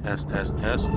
Test, test, test.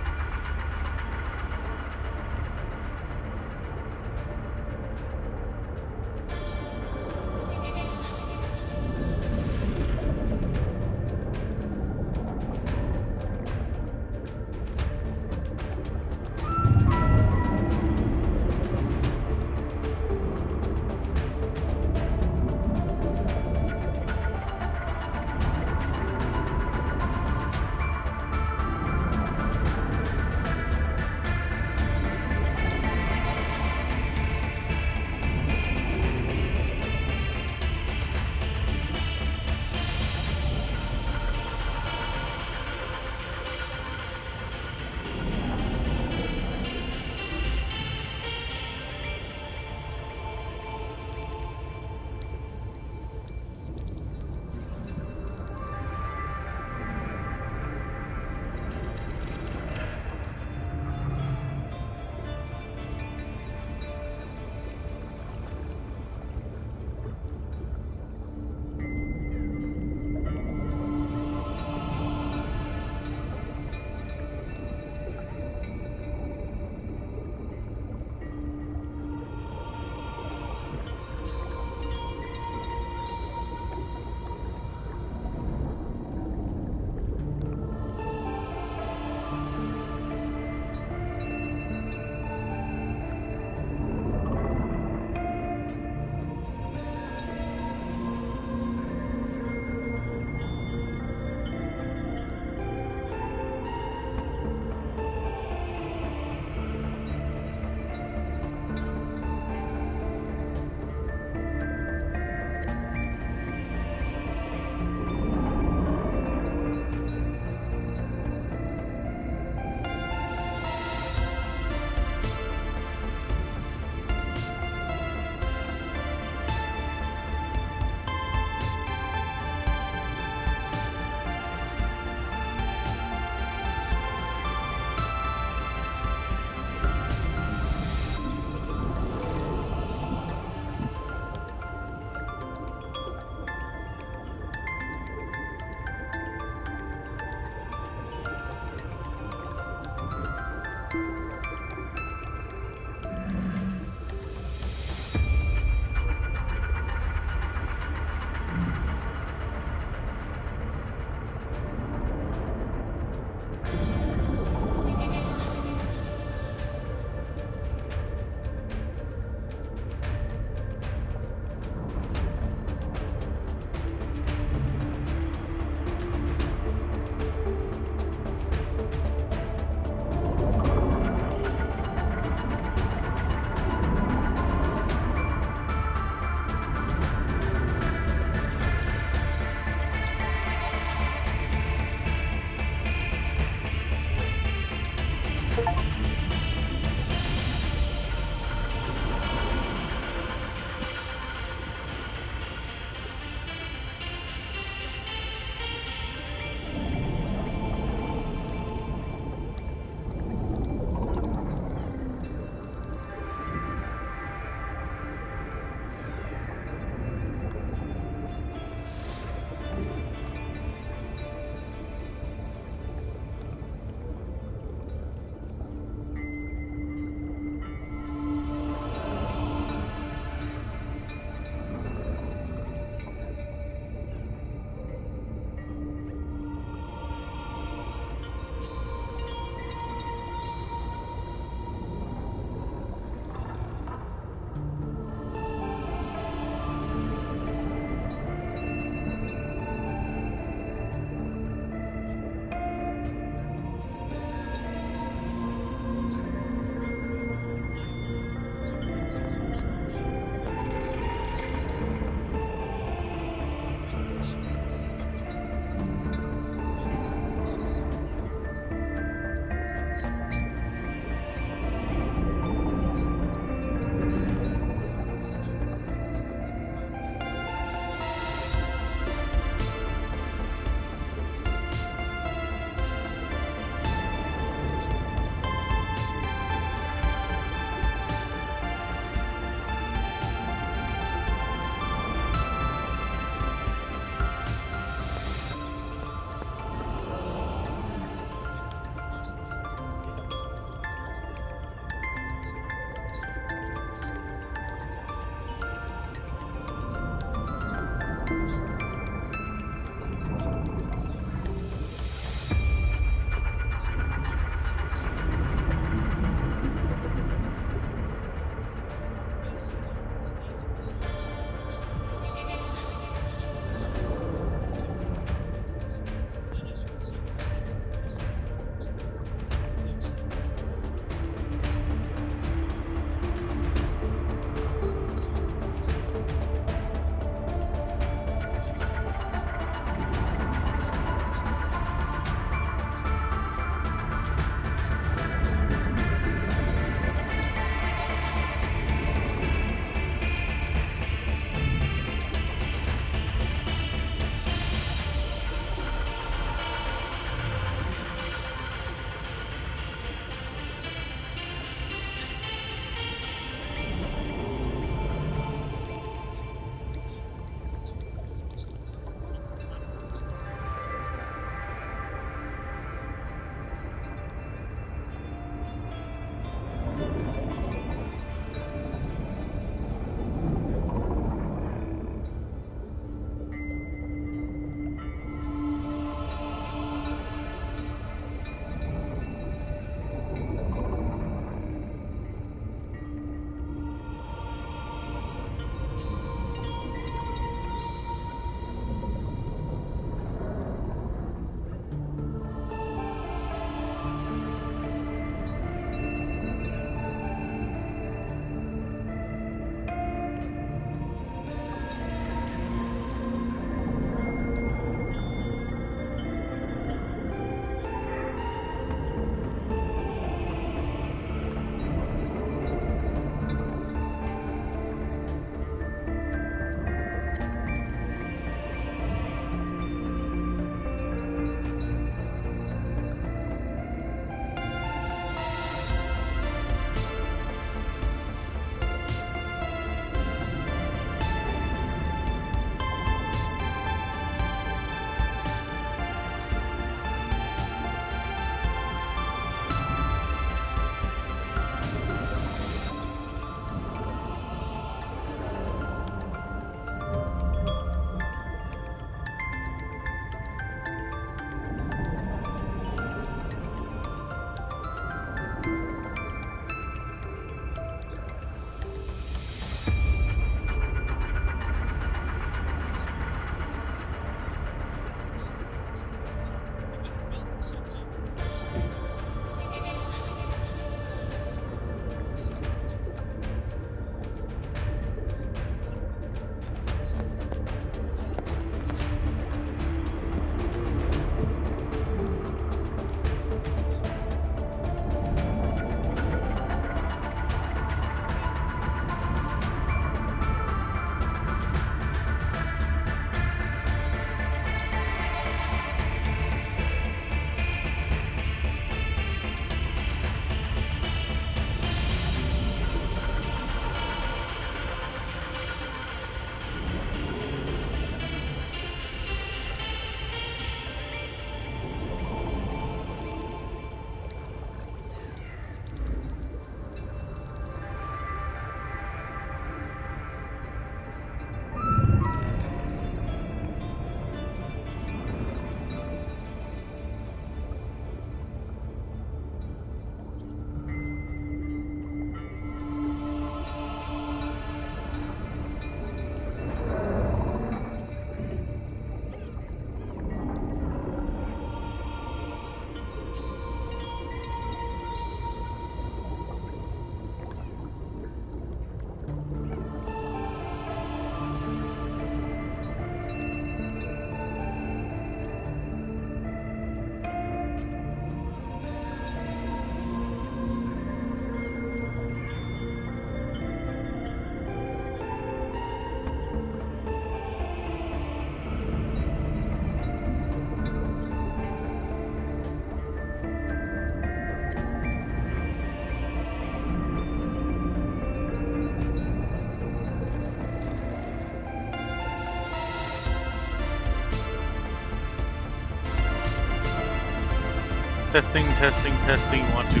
Testing, testing, testing, 1, 2, 3.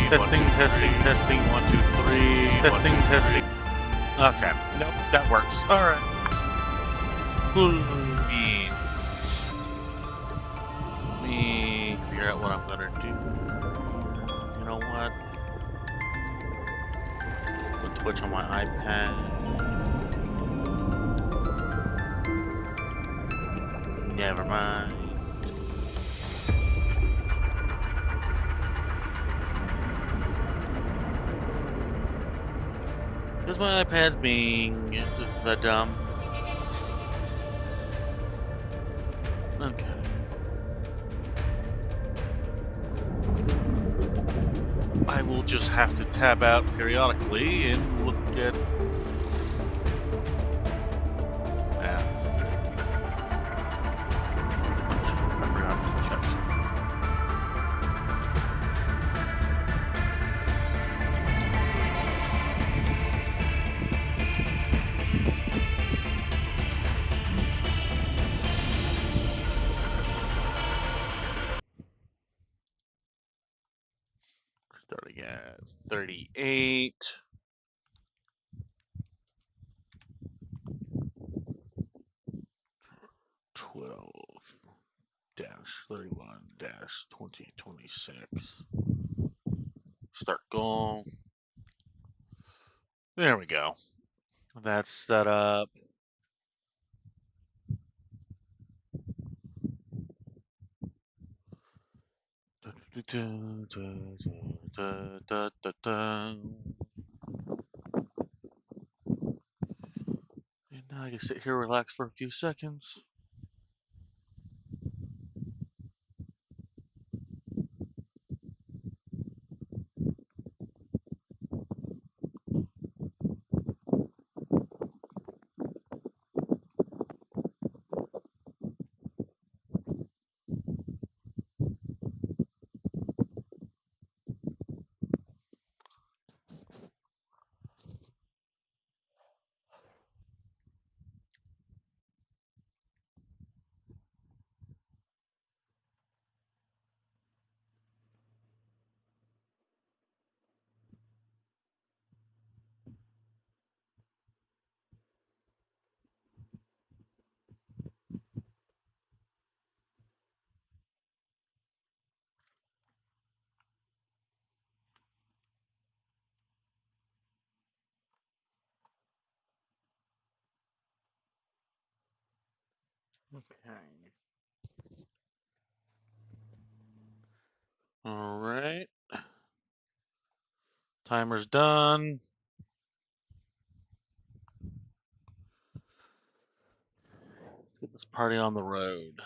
Testing, testing, testing, 1, 2, 3. Testing, testing. Okay, nope, that works. Alright. Let me figure out what I'm gonna do. You know what? Put Twitch on my iPad. Never mind. Because my iPad's being the dumb. Okay. I will just have to tab out periodically and look at. I forgot to check. Starting at 38. -31-2026. Start goal. There we go. That's set up. And now I can sit here, relax for a few seconds. Okay. All right. Timer's done. Let's get this party on the road.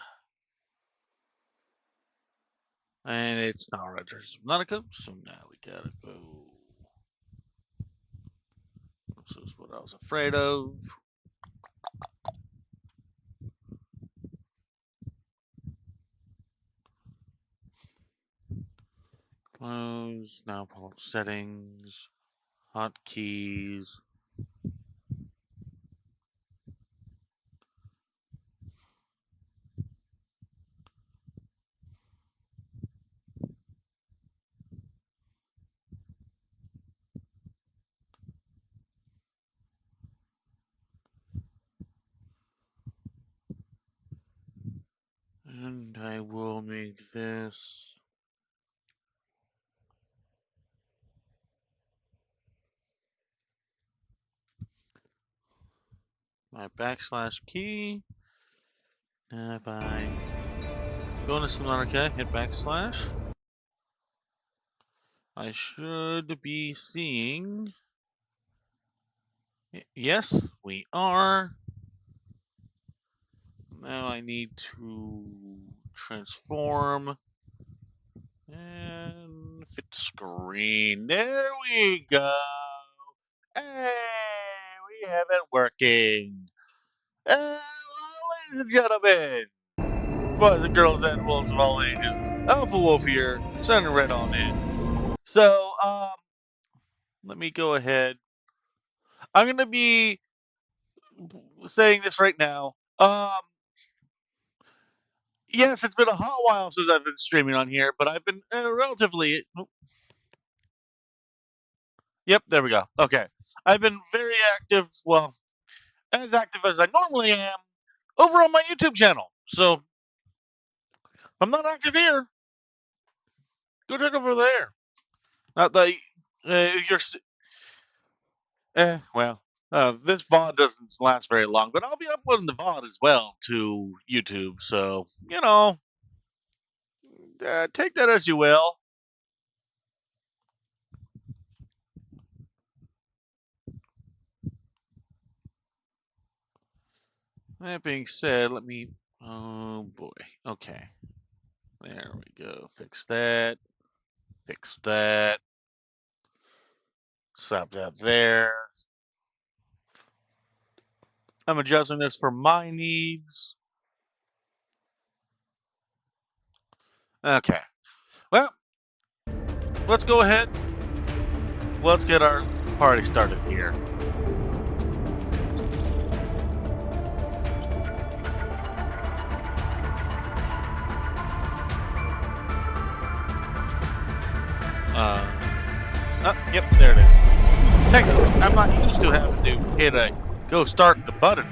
And it's not Rogers Subnautica, so now we gotta go. This is what I was afraid of. Close. Now pull up settings. Hotkeys. And I will make this my backslash key. And if I go into Subnautica, hit backslash, I should be seeing. Yes, we are. Now I need to transform and fit the screen. There we go. Hey, we have it working. Hello, ladies and gentlemen, boys and girls and wolves of all ages. Alpha Wolf here, sending right on in. So, let me go ahead. I'm gonna be saying this right now. Yes, it's been a hot while since I've been streaming on here, but I've been relatively. Yep, there we go. Okay. I've been very active, well, as active as I normally am, over on my YouTube channel. So, if I'm not active here, go check over there. Not that you're. Well, this VOD doesn't last very long, but I'll be uploading the VOD as well to YouTube. So, take that as you will. That being said, let me. Oh boy. Okay. There we go. Fix that. Fix that. Stop that there. I'm adjusting this for my needs. Okay. Well, let's go ahead. Let's get our party started here. Yep, there it is. Technically, I'm not used to having to hit a go start the button.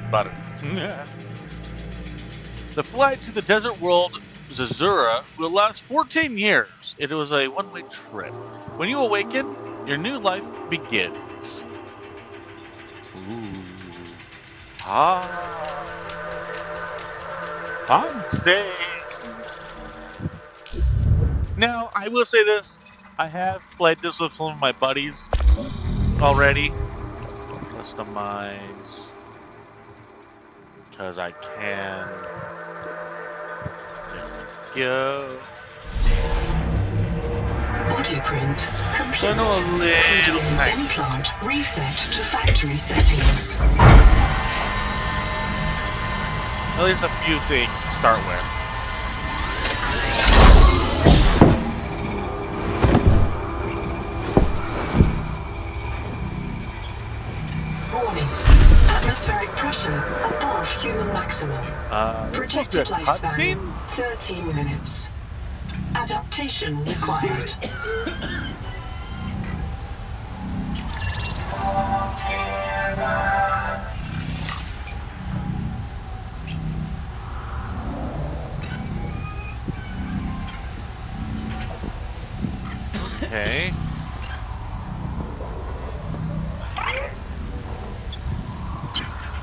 The flight to the desert world Zazura will last 14 years. It was a one-way trip. When you awaken, your new life begins. Ooh. Fancy. Now, I will say this. I have played this with some of my buddies already. Customize. Because I can. There we go. Body print complete. I know a little implant reset to factory settings. At least a few things to start with. Warning. Atmospheric pressure above human maximum. Projected lifespan 13 minutes. Adaptation required. Okay.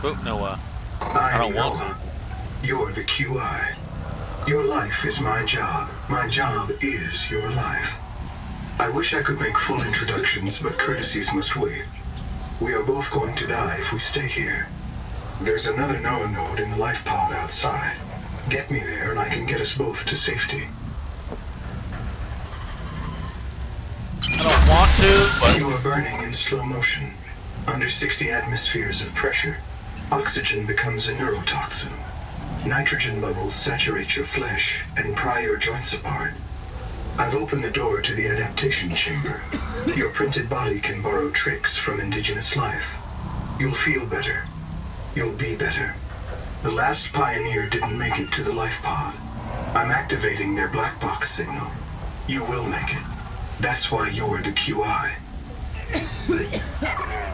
Oh, no, I don't want to. You're the QI. Your life is my job. My job is your life. I wish I could make full introductions, but courtesies must wait. We are both going to die if we stay here. There's another Noah node in the life pod outside. Get me there and I can get us both to safety. I don't want to, but... You are burning in slow motion. Under 60 atmospheres of pressure, oxygen becomes a neurotoxin. Nitrogen bubbles saturate your flesh and pry your joints apart. I've opened the door to the adaptation chamber. Your printed body can borrow tricks from indigenous life. You'll feel better. You'll be better. The last pioneer didn't make it to the life pod. I'm activating their black box signal. You will make it. That's why you're the QI.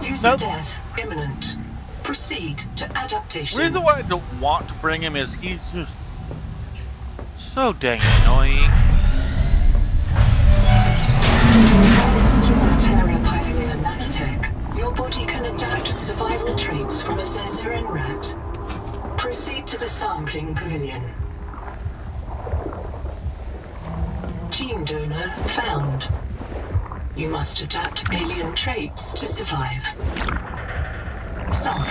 User death imminent. Proceed to adaptation. The reason why I don't want to bring him is he's just so dang annoying. Thanks to Altera Pioneer Nanotech, your body can adapt survival traits from a Zazuran rat. Proceed to the sampling pavilion. Gene donor found. You must adapt alien traits to survive. Sample.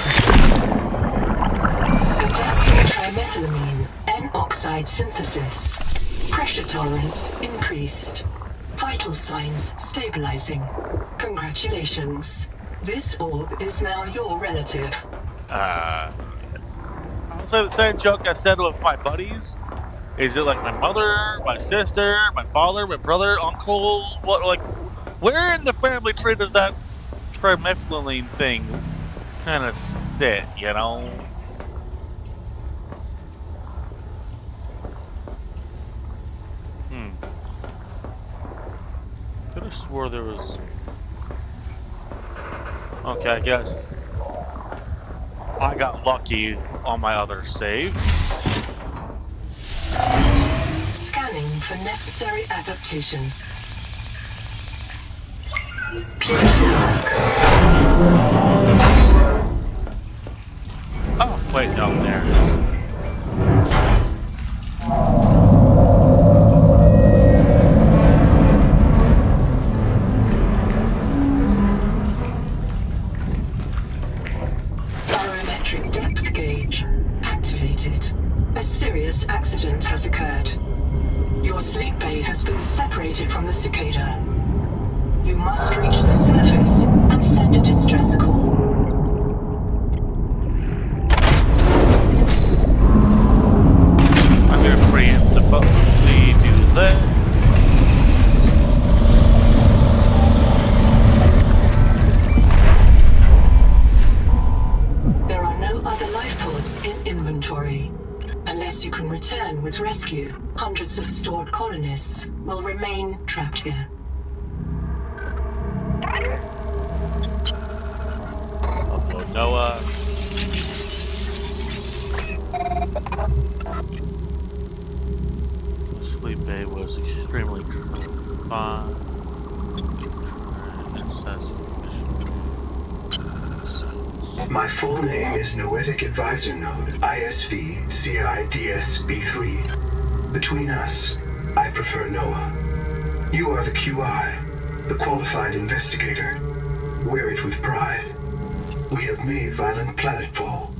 Adapting trimethylamine, N-oxide synthesis. Pressure tolerance increased. Vital signs stabilizing. Congratulations. This orb is now your relative. I'll say the same joke I said with my buddies. Is it like my mother, my sister, my father, my brother, uncle? What, like, where in the family tree does that trimethylene thing kind of sit, you know? swore there was... Okay, I guess I got lucky on my other save. Scanning for necessary adaptation. Clear for work. Oh, wait, no, there it is. Barometric depth gauge activated. A serious accident has occurred. Your sleep bay has been separated from the cicada. You must reach the surface and send a distress call. I'm gonna preemptively do that. There are no other life pods in inventory. Unless you can return with rescue, hundreds of stored colonists will remain trapped here. Oh, Noah. The sleep bay was extremely fun. My full name is Noetic Advisor Node ISV CIDSB3. Between us, I prefer Noah. You are the QI, the qualified investigator. Wear it with pride. We have made violent planetfall.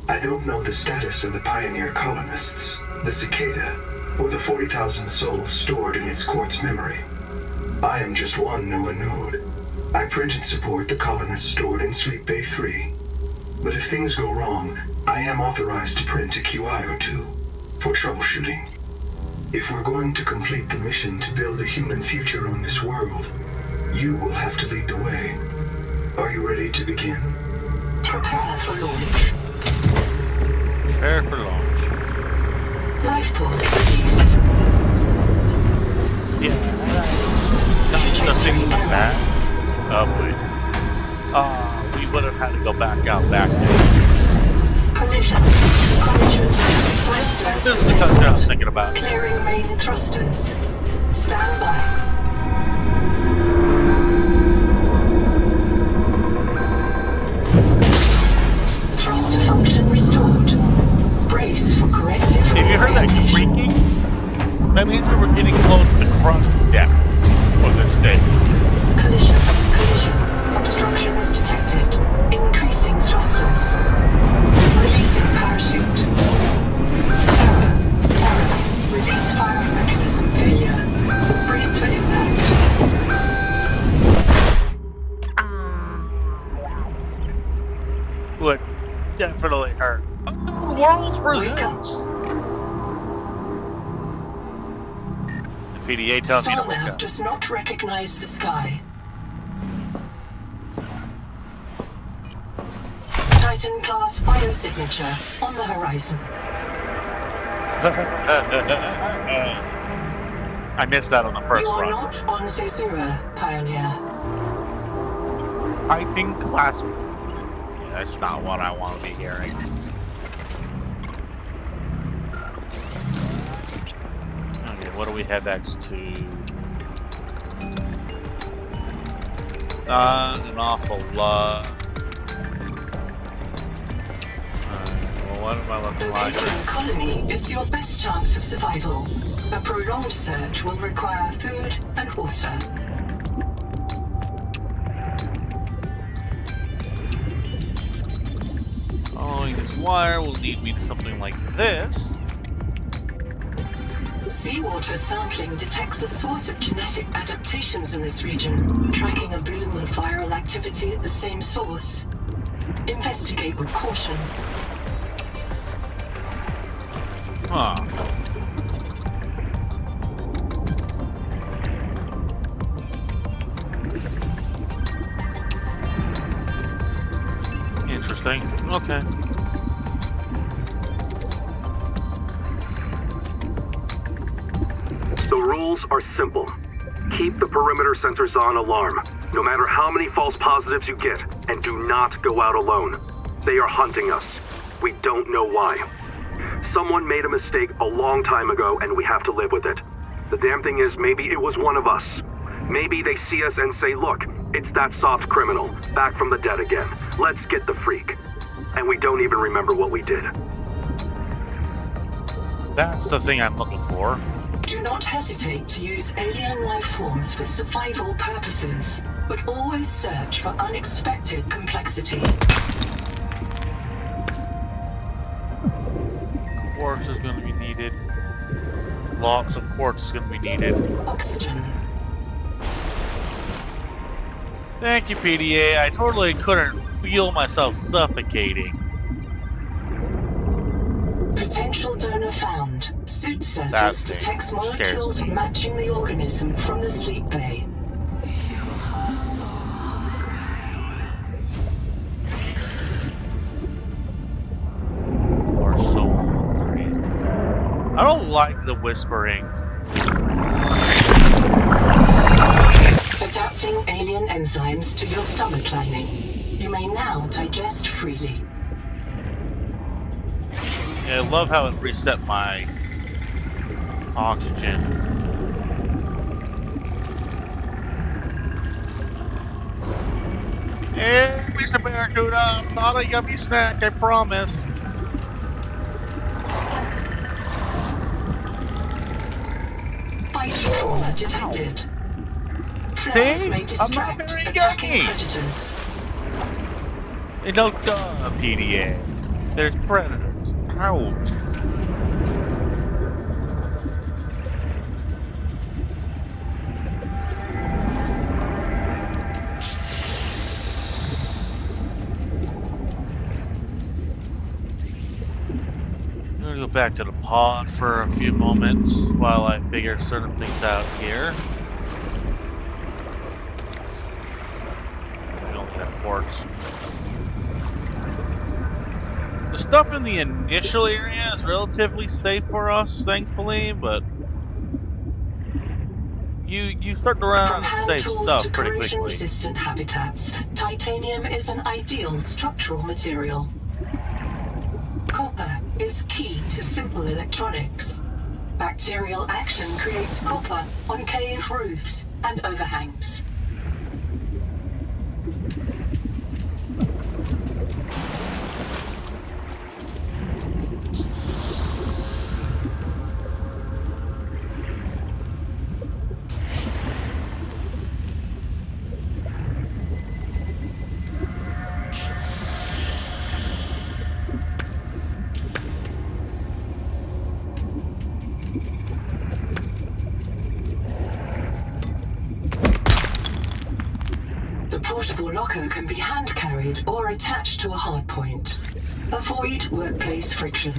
I don't know the status of the pioneer colonists, the cicada, or the 40,000 souls stored in its quartz memory. I am just one Noah node. I print and support the colonists stored in Sleep Bay 3. But if things go wrong, I am authorized to print a QI or two for troubleshooting. If we're going to complete the mission to build a human future on this world, you will have to lead the way. Are you ready to begin? Prepare for launch. Prepare for launch. Life pod release. Yeah. Nothing in the back. Oh, wait. We would have had to go back out back there. Collision. Thrusters This is the country I was thinking about. Clearing main thrusters. Stand by. Thruster function restored. Brace for corrective Have you heard that reorientation. creaking? That means we were getting close to the crust depth for this day. Collision. Obstructions detected. Increasing thrusters. Releasing parachute. Error. Release firing mechanism failure. Brace for impact. Would definitely hurt. Unknown Worlds Wake up. presents. The PDA tells me to wake Starnav up. does not recognize the sky. Titan-class biosignature on the horizon. I missed that on the first You are run. not on Zazura, Pioneer. Titan class. Yeah, that's not what I want to be hearing. Okay, what do we have next to? An awful lot. Well, what am I looking like? Locating a colony is your best chance of survival. A prolonged search will require food and water. Following this wire will lead me to something like this. Seawater sampling detects a source of genetic adaptations in this region, tracking a bloom of viral activity at the same source. Investigate with caution. Huh. Interesting. Okay. The rules are simple. Keep the perimeter sensors on alarm, no matter how many false positives you get, and do not go out alone. They are hunting us. We don't know why. Someone made a mistake a long time ago, and we have to live with it. The damn thing is, maybe it was one of us. Maybe they see us and say, look, it's that soft criminal, back from the dead again. Let's get the freak. And we don't even remember what we did. That's the thing I'm looking for. Do not hesitate to use alien life forms for survival purposes, but always search for unexpected complexity. Quartz is going to be needed. Lots of quartz is going to be needed. Oxygen. Thank you, PDA. I totally couldn't feel myself suffocating. Potential donor found. Suit That surface thing detects scares molecules me. matching the organism from the sleep bay. You are so hungry. I don't like the whispering. Adapting alien enzymes to your stomach lining. You may now digest freely. Yeah, I love how it reset my oxygen. Hey, Mr. Barracuda, not a yummy snack, I promise. Bite trauma detected. Flares See? may I'm not distract very attacking yummy. predators. Hey, no duh, PDA. There's predators. Ouch. I'm gonna go back to the pod for a few moments while I figure certain things out here. We don't have quartz. The stuff in the initial area is relatively safe for us, thankfully, but you start to run From out of hand safe tools stuff to pretty quickly. corrosion-resistant habitats, titanium is an ideal structural material. Copper is key to simple electronics. Bacterial action creates copper on cave roofs and overhangs. The portable locker can be hand-carried or attached to a hardpoint. Avoid workplace friction.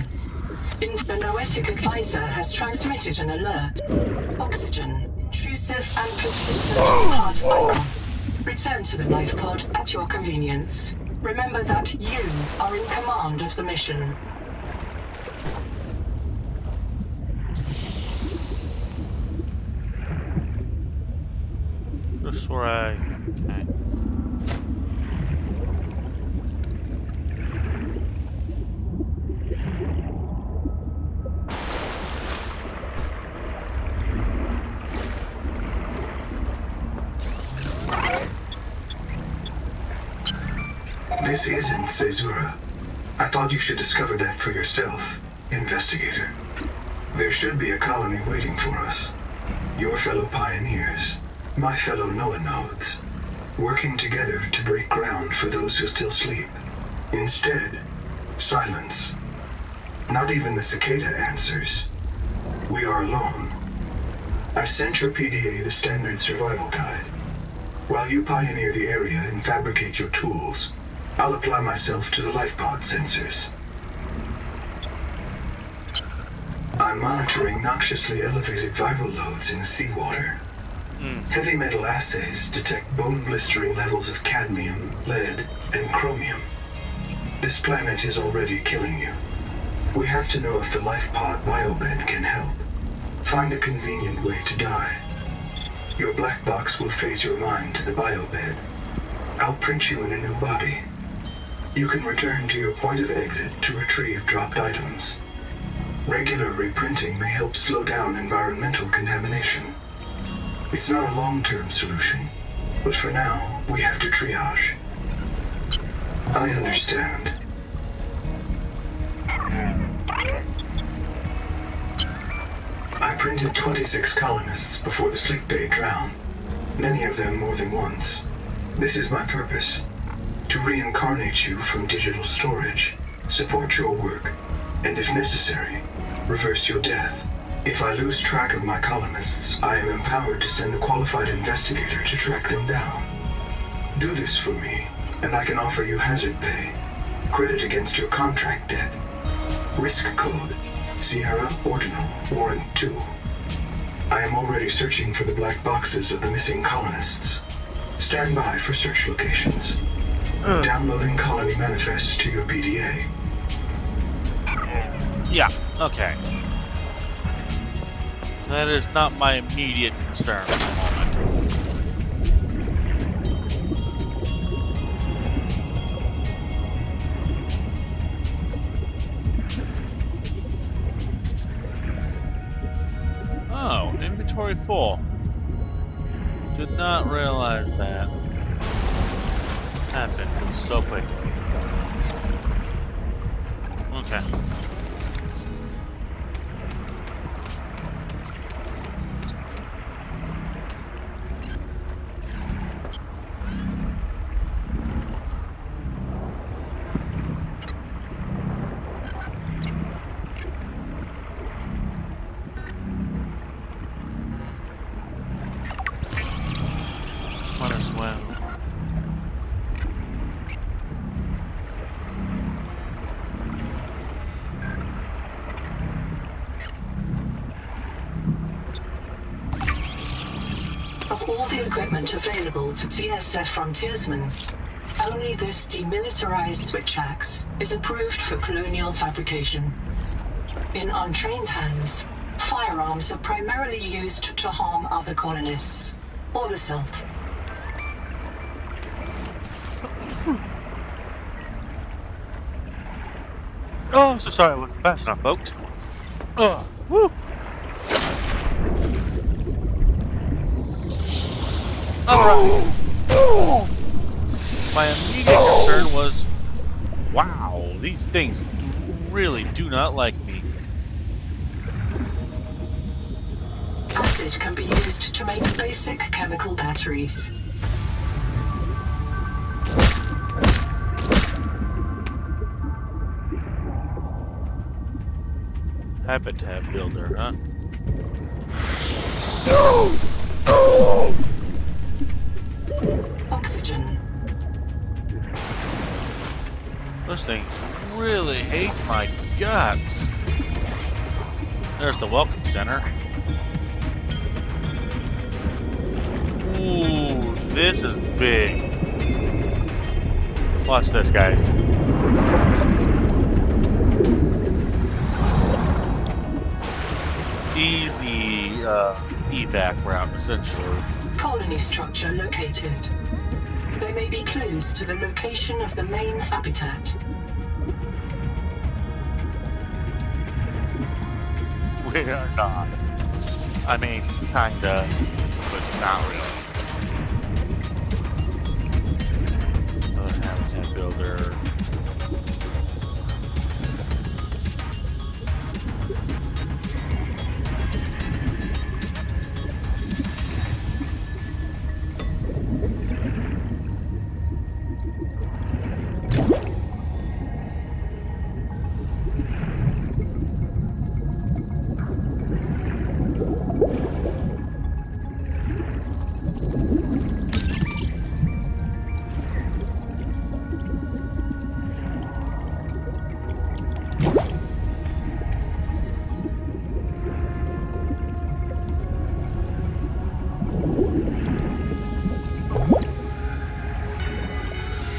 The Noetic advisor has transmitted an alert. Oxygen, intrusive and persistent heart icon. Return to the life pod at your convenience. Remember that you are in command of the mission. Just where okay. This isn't Caesura. I thought you should discover that for yourself, investigator. There should be a colony waiting for us. Your fellow pioneers, my fellow Noah nodes, working together to break ground for those who still sleep. Instead, silence. Not even the cicada answers. We are alone. I've sent your PDA the standard survival guide. While you pioneer the area and fabricate your tools, I'll apply myself to the life pod sensors. I'm monitoring noxiously elevated viral loads in the seawater. Heavy metal assays detect bone-blistering levels of cadmium, lead, and chromium. This planet is already killing you. We have to know if the life pod biobed can help. Find a convenient way to die. Your black box will phase your mind to the biobed. I'll print you in a new body. You can return to your point of exit to retrieve dropped items. Regular reprinting may help slow down environmental contamination. It's not a long-term solution, but for now, we have to triage. I understand. I printed 26 colonists before the sleep bay drowned, many of them more than once. This is my purpose: to reincarnate you from digital storage, support your work, and if necessary, reverse your death. If I lose track of my colonists, I am empowered to send a qualified investigator to track them down. Do this for me, and I can offer you hazard pay, credit against your contract debt. Risk code: Sierra Ordinal Warrant 2. I am already searching for the black boxes of the missing colonists. Stand by for search locations. Downloading colony manifests to your PDA. Yeah, okay. That is not my immediate concern at the moment. Oh, inventory full. Did not realize that. Happened so quick. Okay. Might as well. Of all the equipment available to TSF frontiersmen, only this demilitarized switch axe is approved for colonial fabrication. In untrained hands, firearms are primarily used to harm other colonists, or the self. Oh, so sorry I wasn't fast enough, folks. Oh, woo! Alright. My immediate concern was, wow, these things really do not like me. Acid can be used to make basic chemical batteries. Habitat builder, huh? Oxygen. Those things really hate my guts. There's the welcome center. Ooh, this is big. Watch this, guys. Easy evac route, essentially. Colony structure located. There may be clues to the location of the main habitat. We are not. I mean, kinda, but not really. Another habitat builder.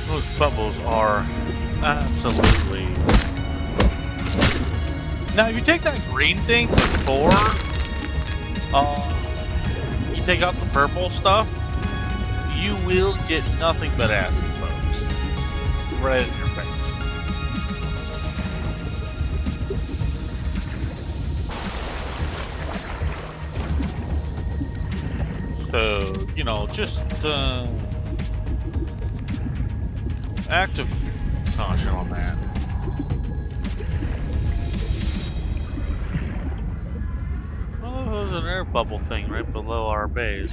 Those bubbles are absolutely... Now, if you take that green thing before, you take out the purple stuff, you will get nothing but acid, folks. Right in your face. So, you know, just active caution on that. Well, there's an air bubble thing right below our base.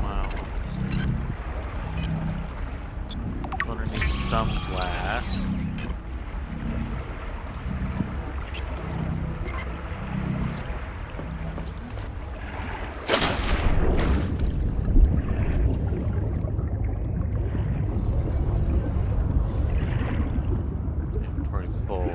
Wow. Underneath some glass. Inventory full.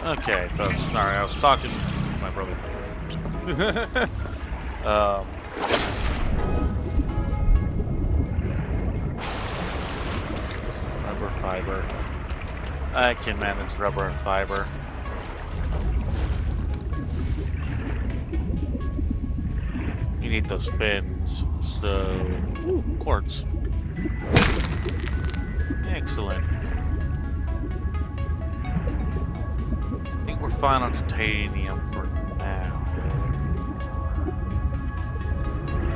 Okay, folks, sorry, I was talking to my brother. Rubber fiber. I can manage rubber and fiber. You need those fins, so... Ooh, quartz. Excellent. I think we're fine on titanium for now.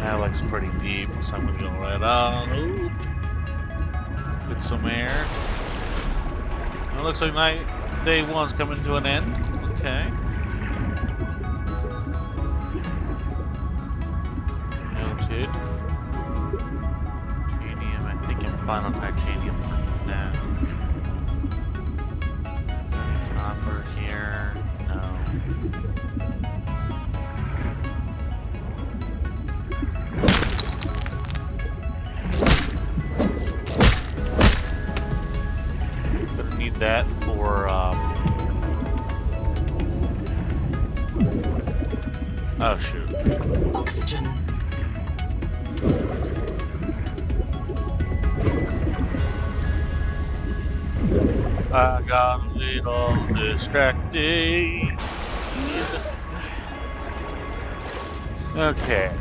That looks pretty deep, so I'm gonna go right on. Oop. Get some air. It looks like day one's coming to an end. Okay. Noted. Titanium, I think I'm fine on titanium for now. Copper here. No. Gonna need that for oh shoot. Oxygen. I got a little distracted. Okay.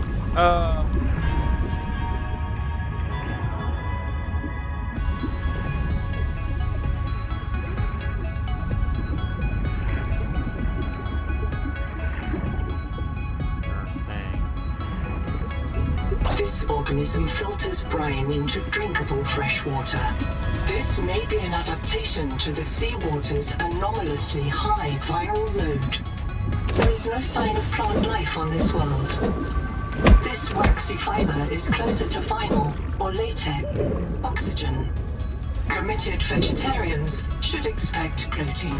This organism filters brine into drinkable fresh water. This may be an adaptation to the seawater's anomalously high viral load. There is no sign of plant life on this world. This waxy fiber is closer to vinyl or latex, oxygen. Committed vegetarians should expect protein.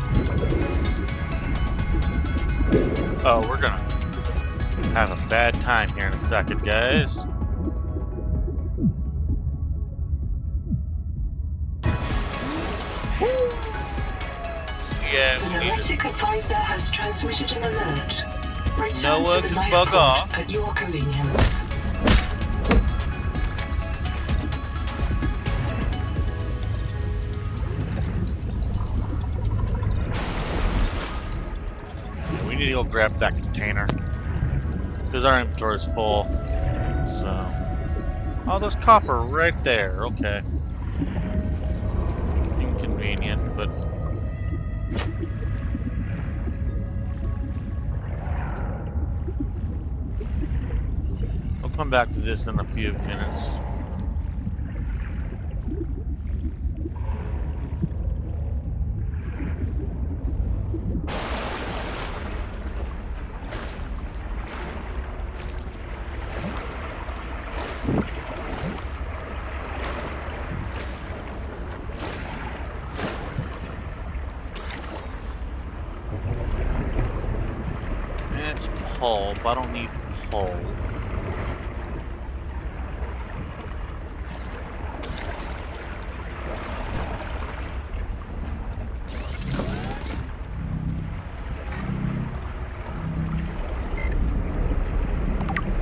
Oh, we're gonna have a bad time here in a second, guys. Yeah, The Neurotic Advisor has transmitted an alert. Return Noah to the can life bug pod off. at your convenience. Yeah, we need to go grab that container because our inventory is full. So, oh, there's copper right there. Okay. Inconvenient, but I'll come back to this in a few minutes. It's pulp. I don't need pulp.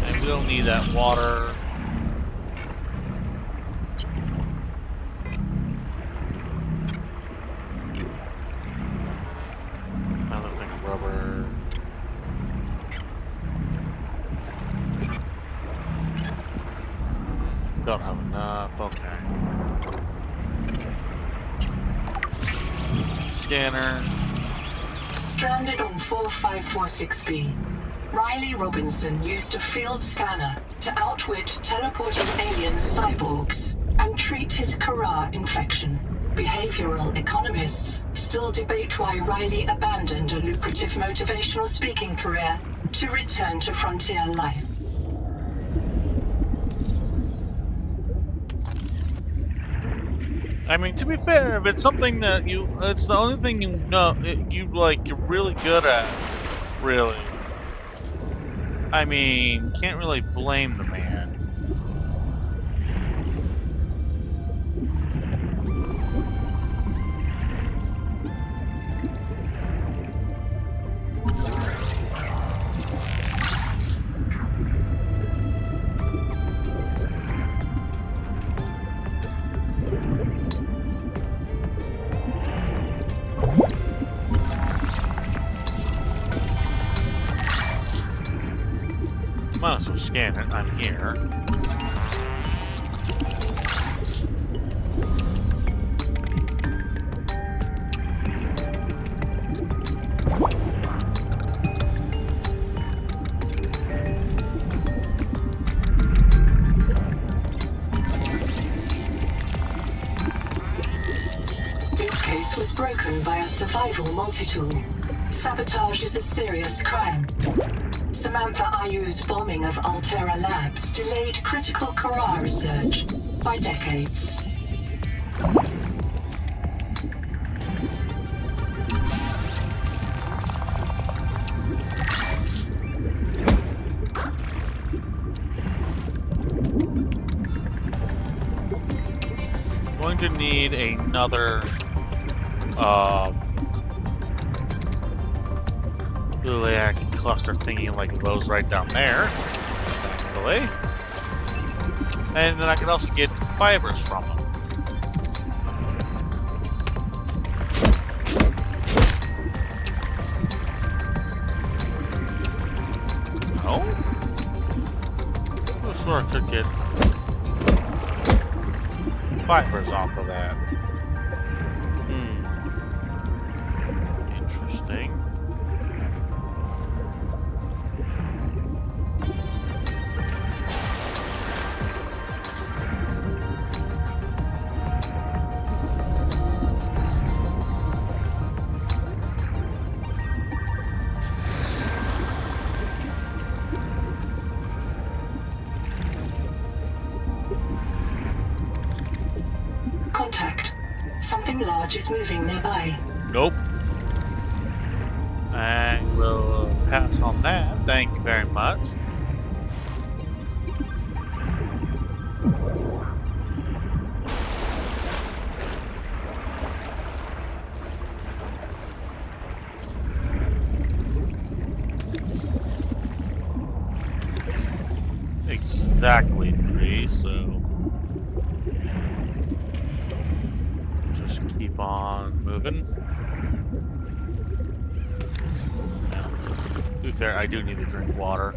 And we don't need that water. I don't think rubber. Don't have enough. Okay. Scanner. Stranded on 4546B, Riley Robinson used a field scanner to outwit teleporting alien cyborgs and treat his Kara infection. Behavioral economists still debate why Riley abandoned a lucrative motivational speaking career to return to frontier life. I mean, to be fair, if it's something that it's the only thing you know, you're really good at, really. I mean, can't really blame the man. Might as well scan it. I'm here. This case was broken by a survival multi-tool. Sabotage is a serious crime. Samantha Ayu's bombing of Altera Labs delayed critical Kara research by decades. Going to need another Liliac cluster thingy like those right down there, thankfully. And then I can also get fibers from them. No? I swear I could get fibers off of that. Interesting. Contact. Something large is moving nearby. Nope. And we'll pass on that. Thank you very much. Exactly 3, so just keep on moving. And to be fair, I do need to drink water.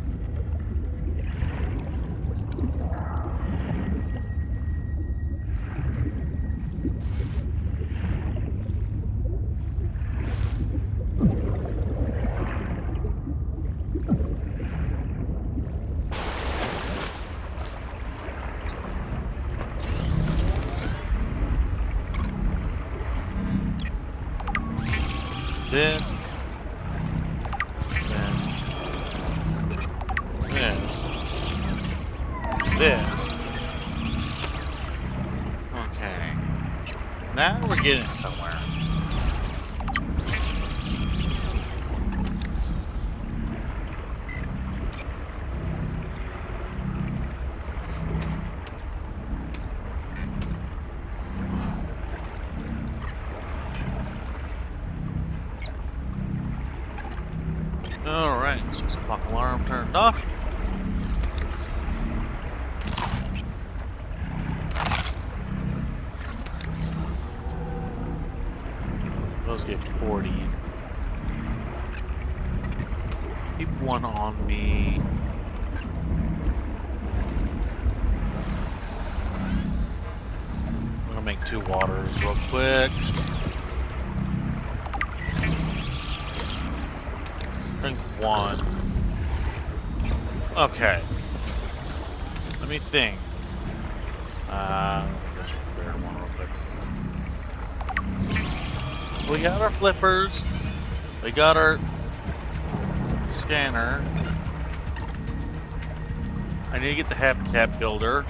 this. Okay. Now we're getting somewhere. Alright, 6 o'clock alarm turned off. Those get 40. Keep one on me. I'm gonna make 2 waters real quick. Drink 1. Okay. Let me think. Just prepare one real quick. We got our flippers. We got our scanner. I need to get the habitat builder.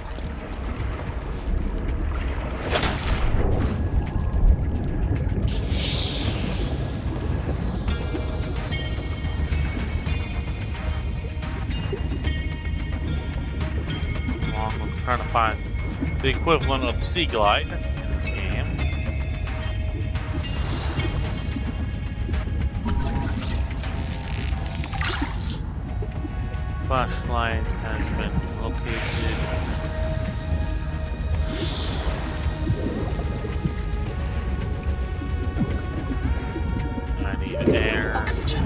I'm trying to find the equivalent of Sea Glide in this game. Flashlight has been located. I need air. Oxygen.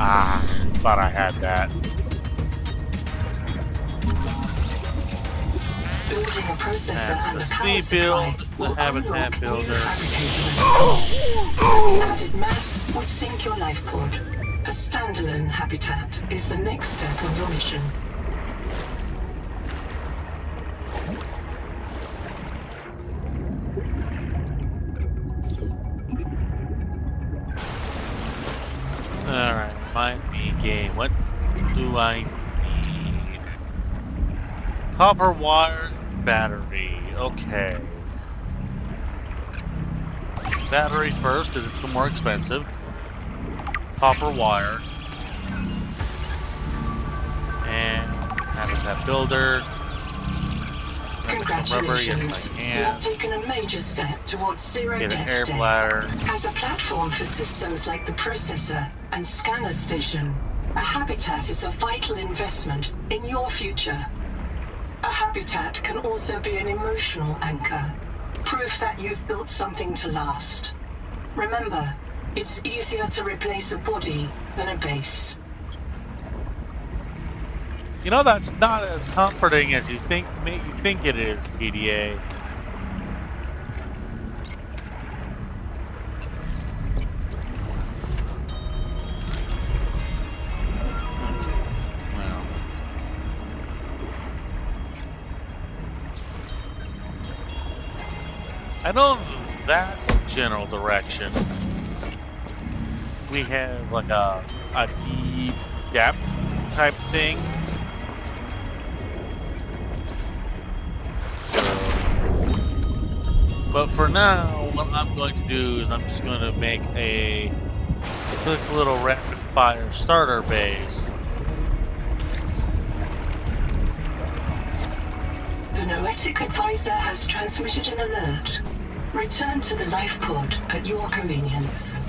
Ah, thought I had that. Building a processor That's and the a power sea build, supply the will habitat unlock new builder. fabricator recipes. The added mass would sink your life pod. A standalone habitat is the next step on your mission. Alright, might be game. What do I need? Copper wire battery. Okay. Battery first, because it's the more expensive. Copper wire. And habitat builder. Congratulations. Yes, I You can. have taken a major step towards zero Get an debt air day. bladder. As a platform for systems like the processor and scanner station, a habitat is a vital investment in your future. A habitat can also be an emotional anchor, proof that you've built something to last. Remember, it's easier to replace a body than a base. You know, that's not as comforting as you think it is, PDA. Well. I know that general direction. We have like a deep depth type thing. But for now, what I'm going to do is I'm just going to make a quick little rapid fire starter base. The Noetic Advisor has transmitted an alert. Return to the life pod at your convenience.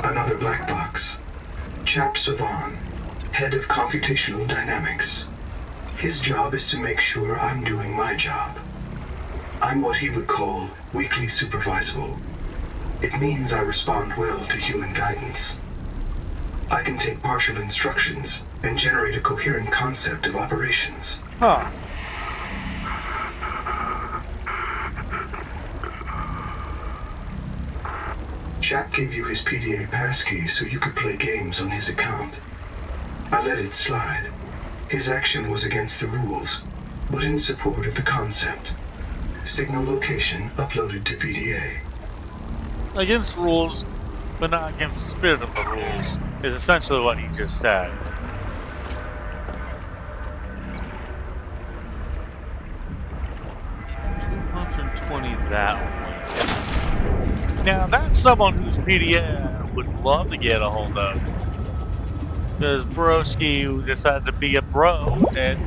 Another black box. Chap Savan, head of computational dynamics. His job is to make sure I'm doing my job. I'm what he would call weakly supervisable. It means I respond well to human guidance. I can take partial instructions and generate a coherent concept of operations. Huh. Chap gave you his PDA passkey so you could play games on his account. I let it slide. His action was against the rules, but in support of the concept. Signal location uploaded to PDA. against rules, but not against the spirit of the rules, is essentially what he just said. $220 that way. Now that's someone whose PDA would love to get a hold of. Because Broski decided to be a bro and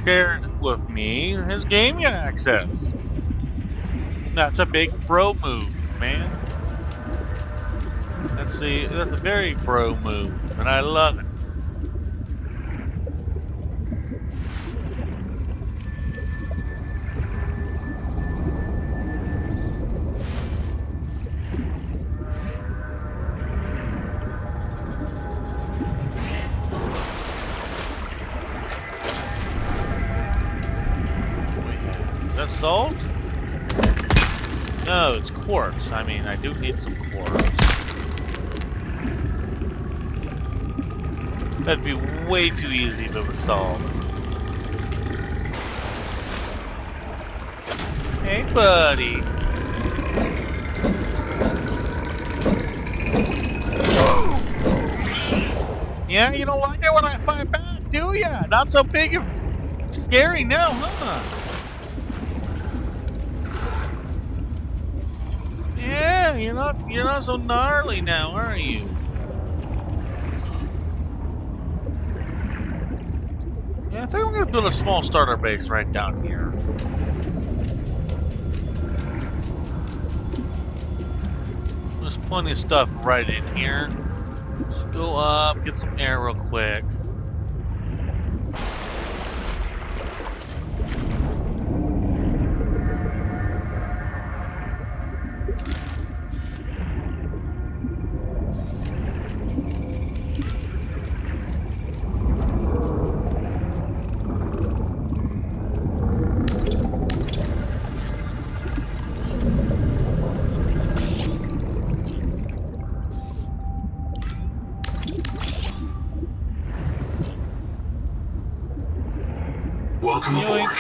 shared with me his gaming access. That's a big bro move, man. That's a very bro move, and I love it. Is that salt? No, it's quartz. I mean, I do need some quartz. That'd be way too easy if it was salt. Hey, buddy. Yeah, you don't like it when I fight back, do ya? Not so big and scary now, huh? Yeah, you're not so gnarly now, are you? Yeah, I think I'm gonna build a small starter base right down here. There's plenty of stuff right in here. Let's go up, get some air real quick. Welcome aboard.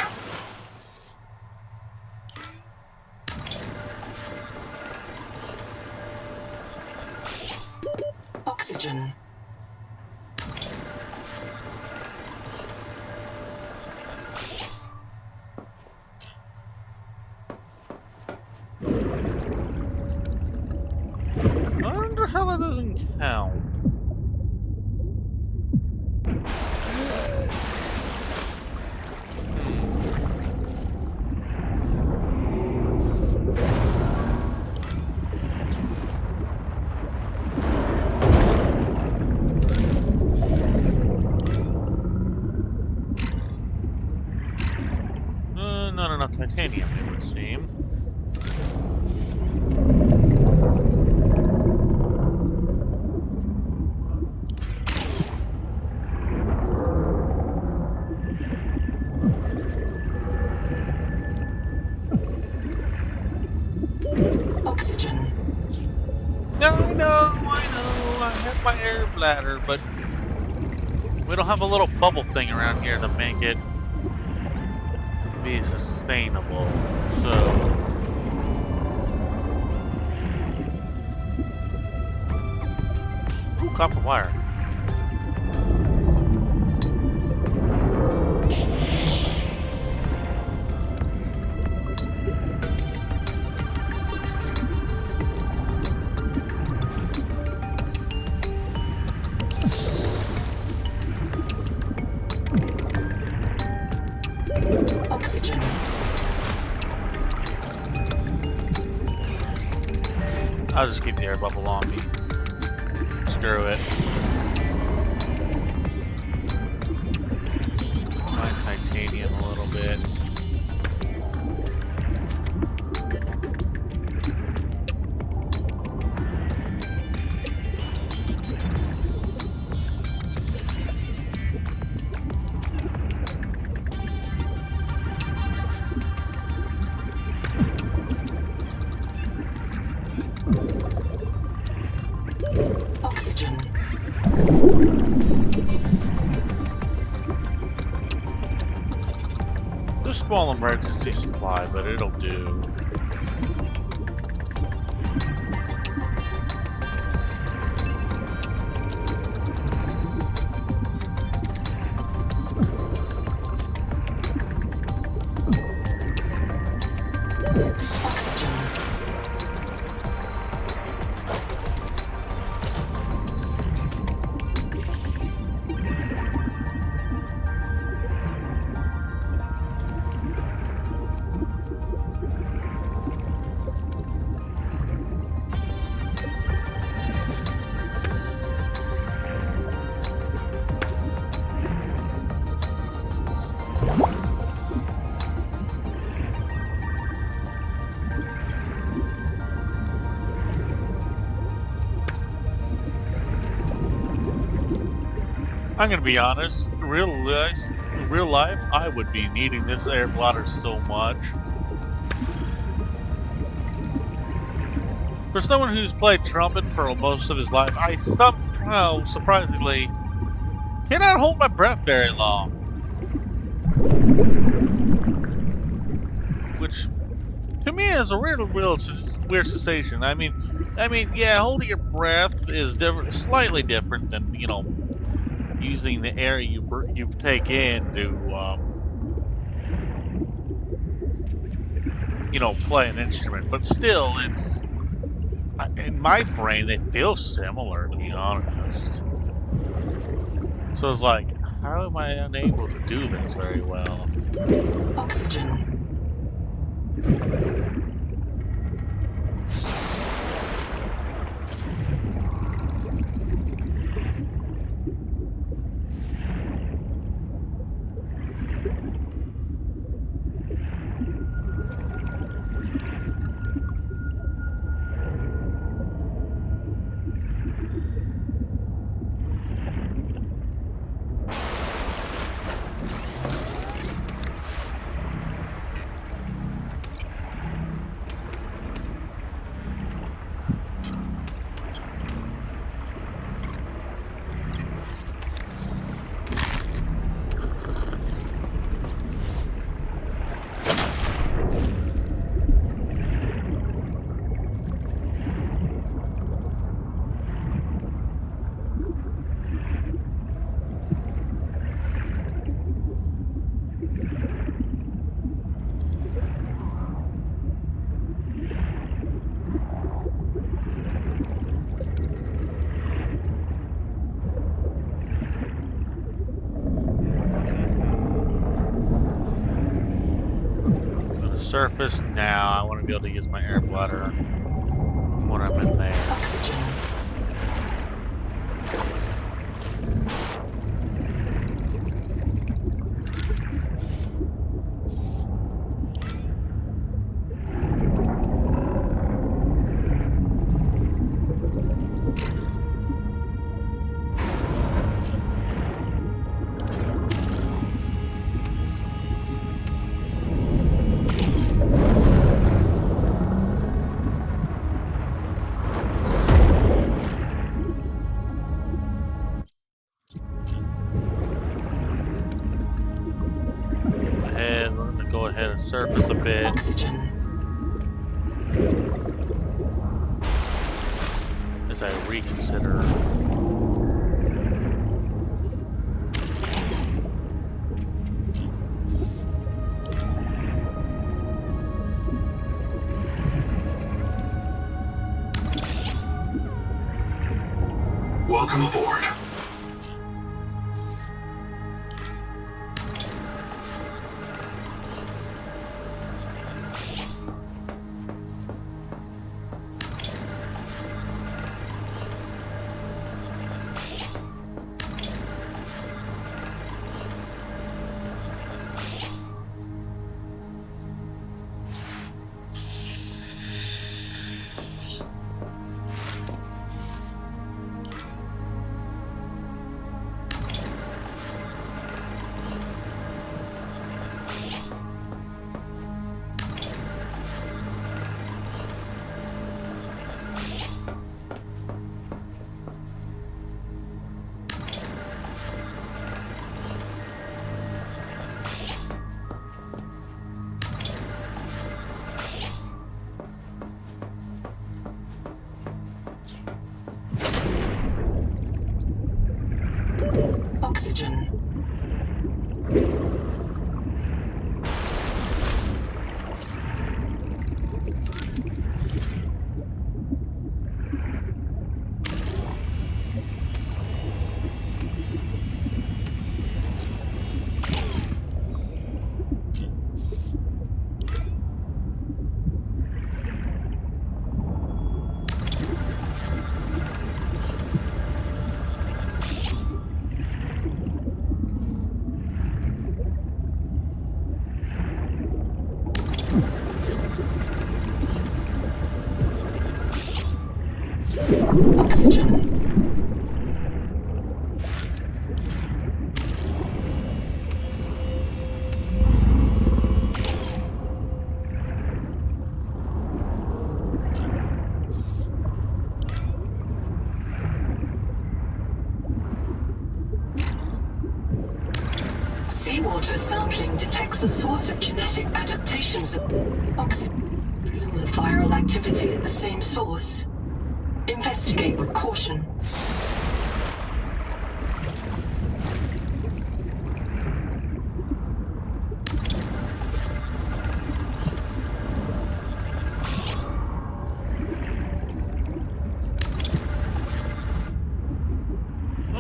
Oxygen. I wonder how that doesn't count. Not enough titanium, it would seem. Oxygen. No, I know. I have my air bladder, but we don't have a little bubble thing around here to make it be sustainable. So ooh, copper wire. Oxygen. I'll just keep the air bubble on me. Screw it. Mine titanium a little bit. Oxygen. There's small emergency supply, but it'll do. I'm gonna be honest. In real life, I would be needing this air bladder so much. For someone who's played trumpet for most of his life, I somehow, surprisingly, cannot hold my breath very long. Which, to me, is a weird sensation. Yeah, holding your breath is different, slightly different than using the air you take in to play an instrument. But still, in my brain they feel similar, to be honest. So it's like, how am I unable to do this very well? Oxygen. Surface now. I want to be able to use my air bladder when I'm in there. Oxygen. We're gonna go ahead and surface a bit. Oxygen. As I reconsider. Welcome aboard. Oxygen. Seawater sampling detects a source of genetic adaptations. Oxygen. Bloom of viral activity at the same source. Investigate with caution.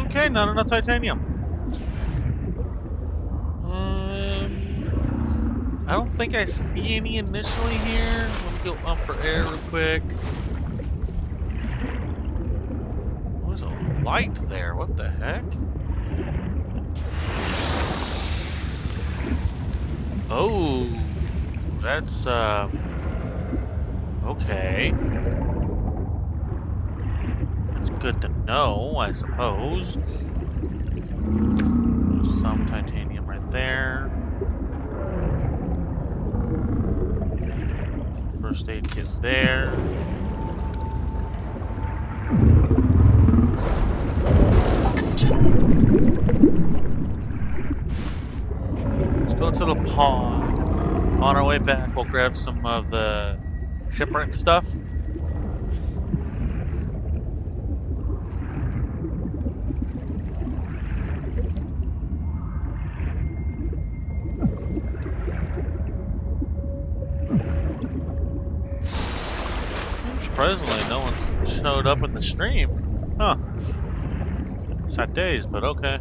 Okay, not enough titanium. I don't think I see any initially here. Let me go up for air real quick. Oh, there's a light there. What the heck? Oh, that's okay. That's good to know, I suppose. There's some titanium right there. First aid kit there. Oxygen. Let's go to the pond. On our way back, we'll grab some of the shipwreck stuff. Surprisingly, no one's showed up in the stream. Huh. Sad days, but okay.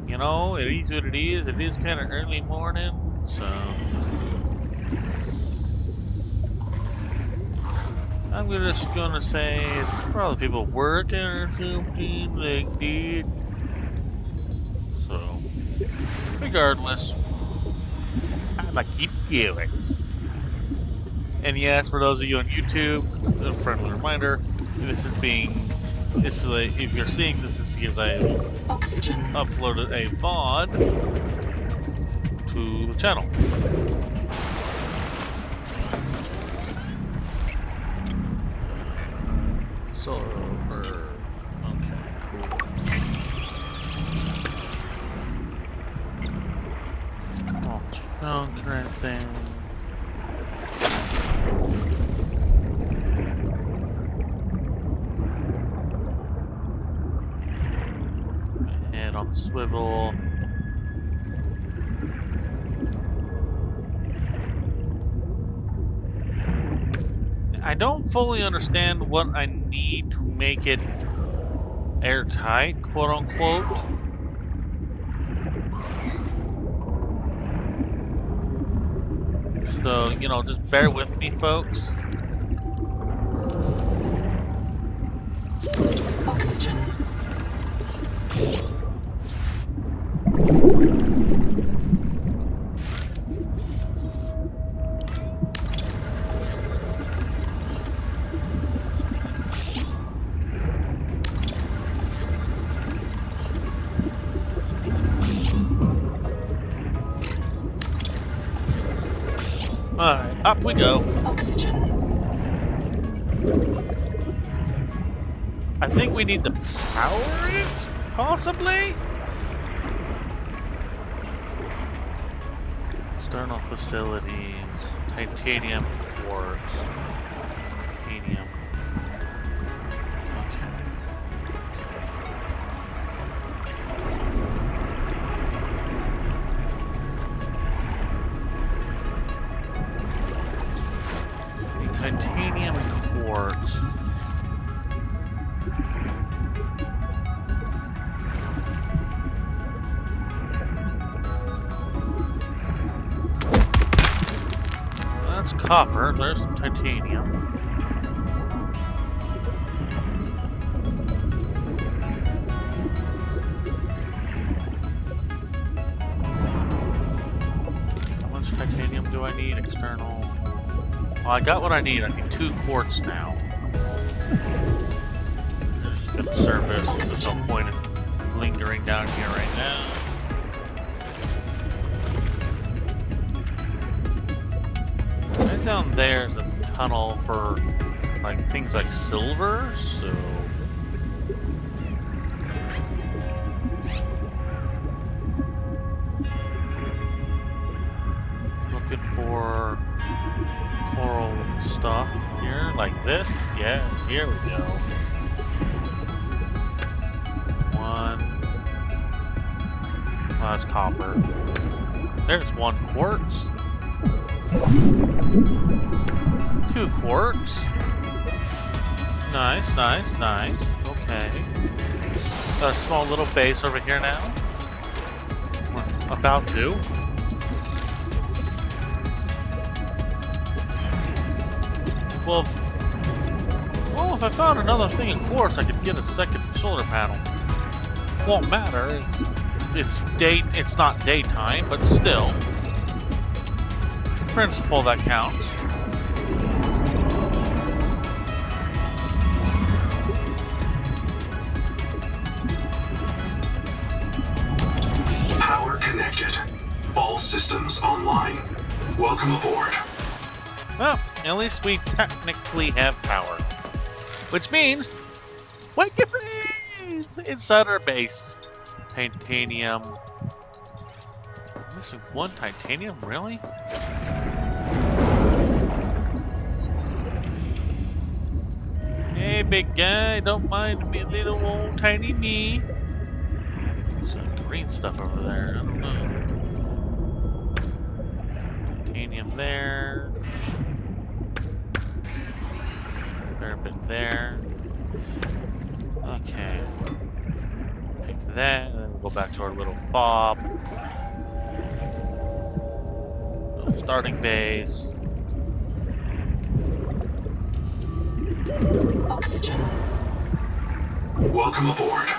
You know, it is what it is. It is kind of early morning, so... I'm just gonna say it's probably people working or something like that. So, regardless, I'ma keep going. And yes, for those of you on YouTube, a friendly reminder: this is like, if you're seeing this, it's because I uploaded a VOD to the channel. Silver. Okay, cool. Oh, trunk right there. Head on the swivel. I don't fully understand what I need to make it airtight, quote unquote. So, you know, just bear with me, folks. Oxygen. Alright, up we go. Oxygen. I think we need to power it, possibly? External facilities, titanium quartz, titanium. Titanium quartz. That's copper. There's some titanium. How much titanium do I need? External. Well, I got what I need. I need 2 quartz now. They're just gonna surface. There's no point in lingering down here right now. Right down there is a tunnel for like things like silver, so stuff here, like this. Yes, here we go. One. Oh, that's copper. There's 1 quartz. 2 quartz. Nice, nice, nice. Okay. A small little base over here now. We're about to. Well, if I found another thing in quartz, I could get a second solar panel. Won't matter. It's not daytime, but still. Principle that counts. Power connected. All systems online. Welcome aboard. Well, at least we technically have power. Which means, wake up please! Inside our base. Titanium. I'm missing 1 titanium? Really? Hey, big guy, don't mind me, little old tiny me. Some green stuff over there. I don't know. Titanium there. Fair bit there. Okay. Pick that, and then we'll go back to our little fob. Little starting base. Oxygen. Welcome aboard.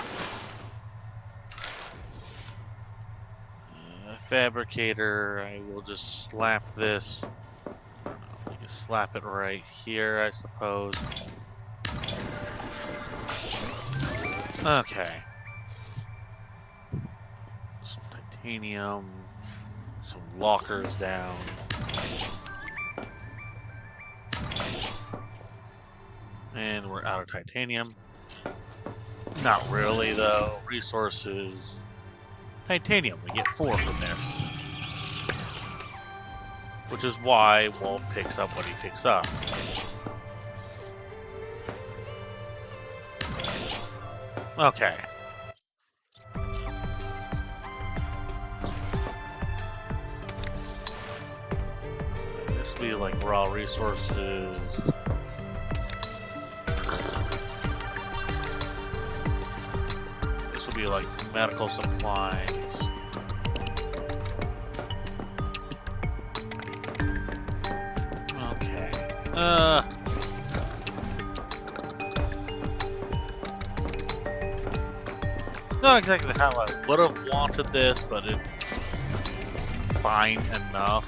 Fabricator, I will just slap this. You can slap it right here, I suppose. Okay. Some titanium, some lockers down. And we're out of titanium. Not really, though. Resources. Titanium, we get 4 from this. Which is why Wolf picks up what he picks up. Okay. This will be like raw resources. This will be like medical supplies. Okay. Not exactly how I would have wanted this, but it's fine enough.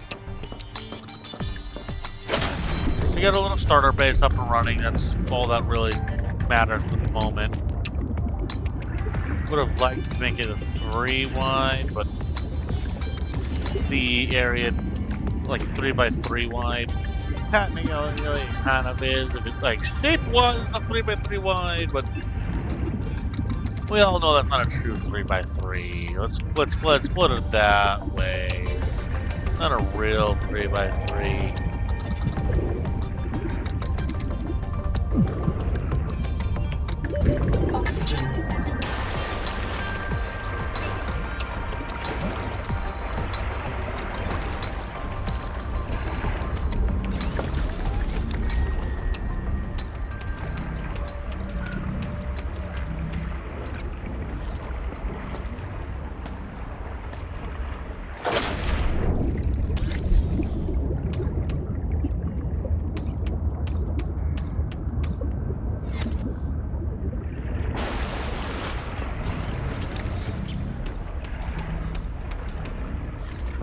We got a little starter base up and running. That's all that really matters at the moment. Would have liked to make it a 3 wide, but the area like 3 by 3 wide. Technically, it kind of is. If it like shape was a 3 by 3 wide, but we all know that's not a true 3 by 3. Let's put it that way. Not a real 3 by 3. Oxygen.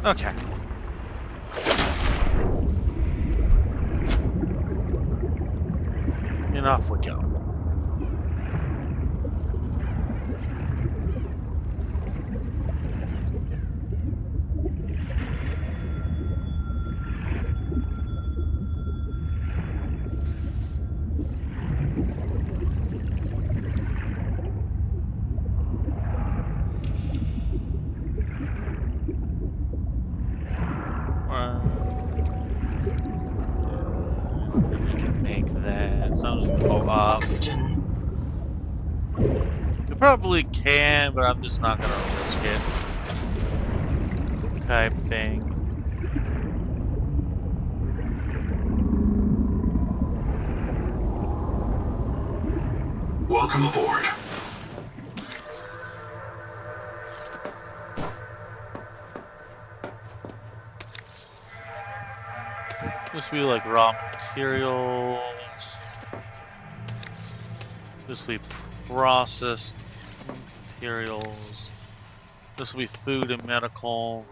Okay. And off we go. Oxygen. You probably can, but I'm just not gonna risk it. Type thing. Welcome aboard. This will be like raw materials. This will be processed materials. This will be food and medical.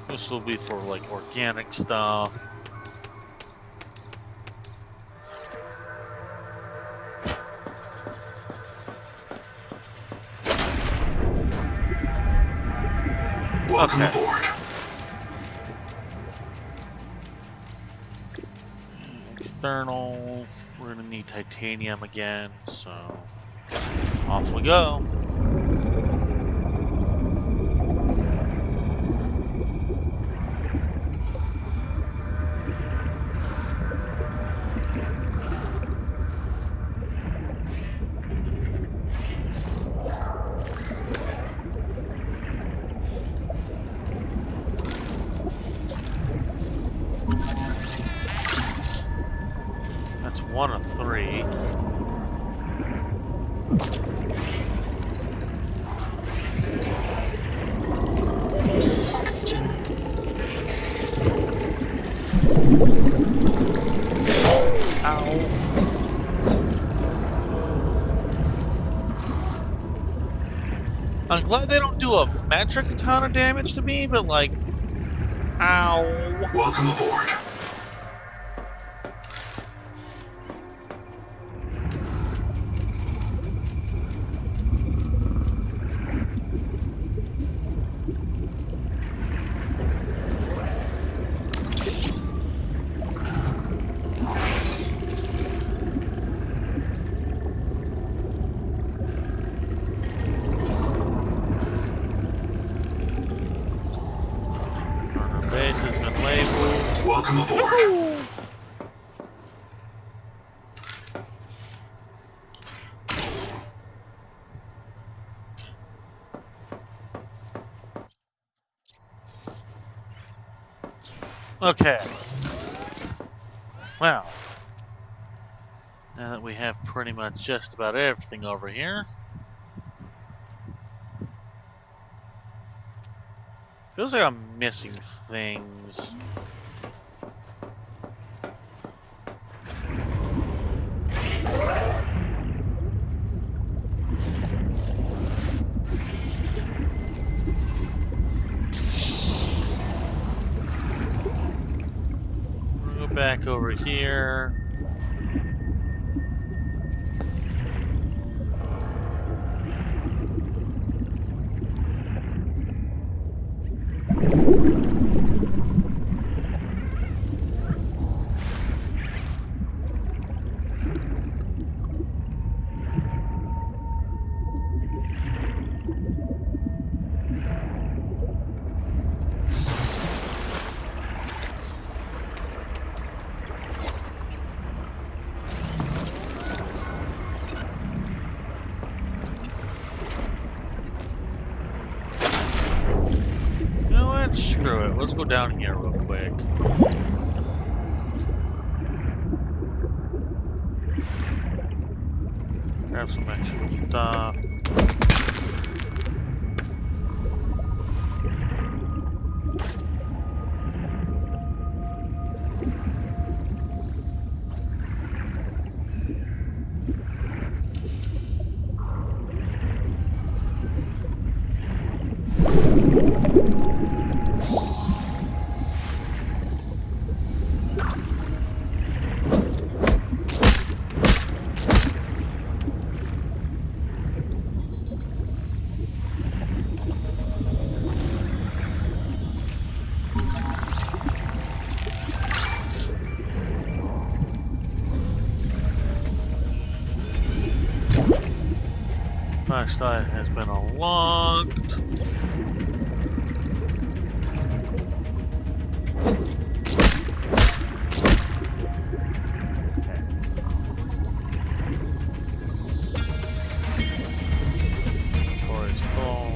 This will be for like organic stuff. Welcome Okay. aboard. External. We're gonna need titanium again, so off we go. That's 1 of 3. Oxygen. Ow. I'm glad they don't do a metric ton of damage to me, but like, ow. Welcome aboard. Our base has been labeled. Welcome aboard. Okay. Well, now that we have pretty much just about everything over here, feels like I'm missing things. We'll go back over here. You know what? Screw it. Let's go down here real quick. Grab some extra stuff. Flashlight has been unlocked. Inventory's full.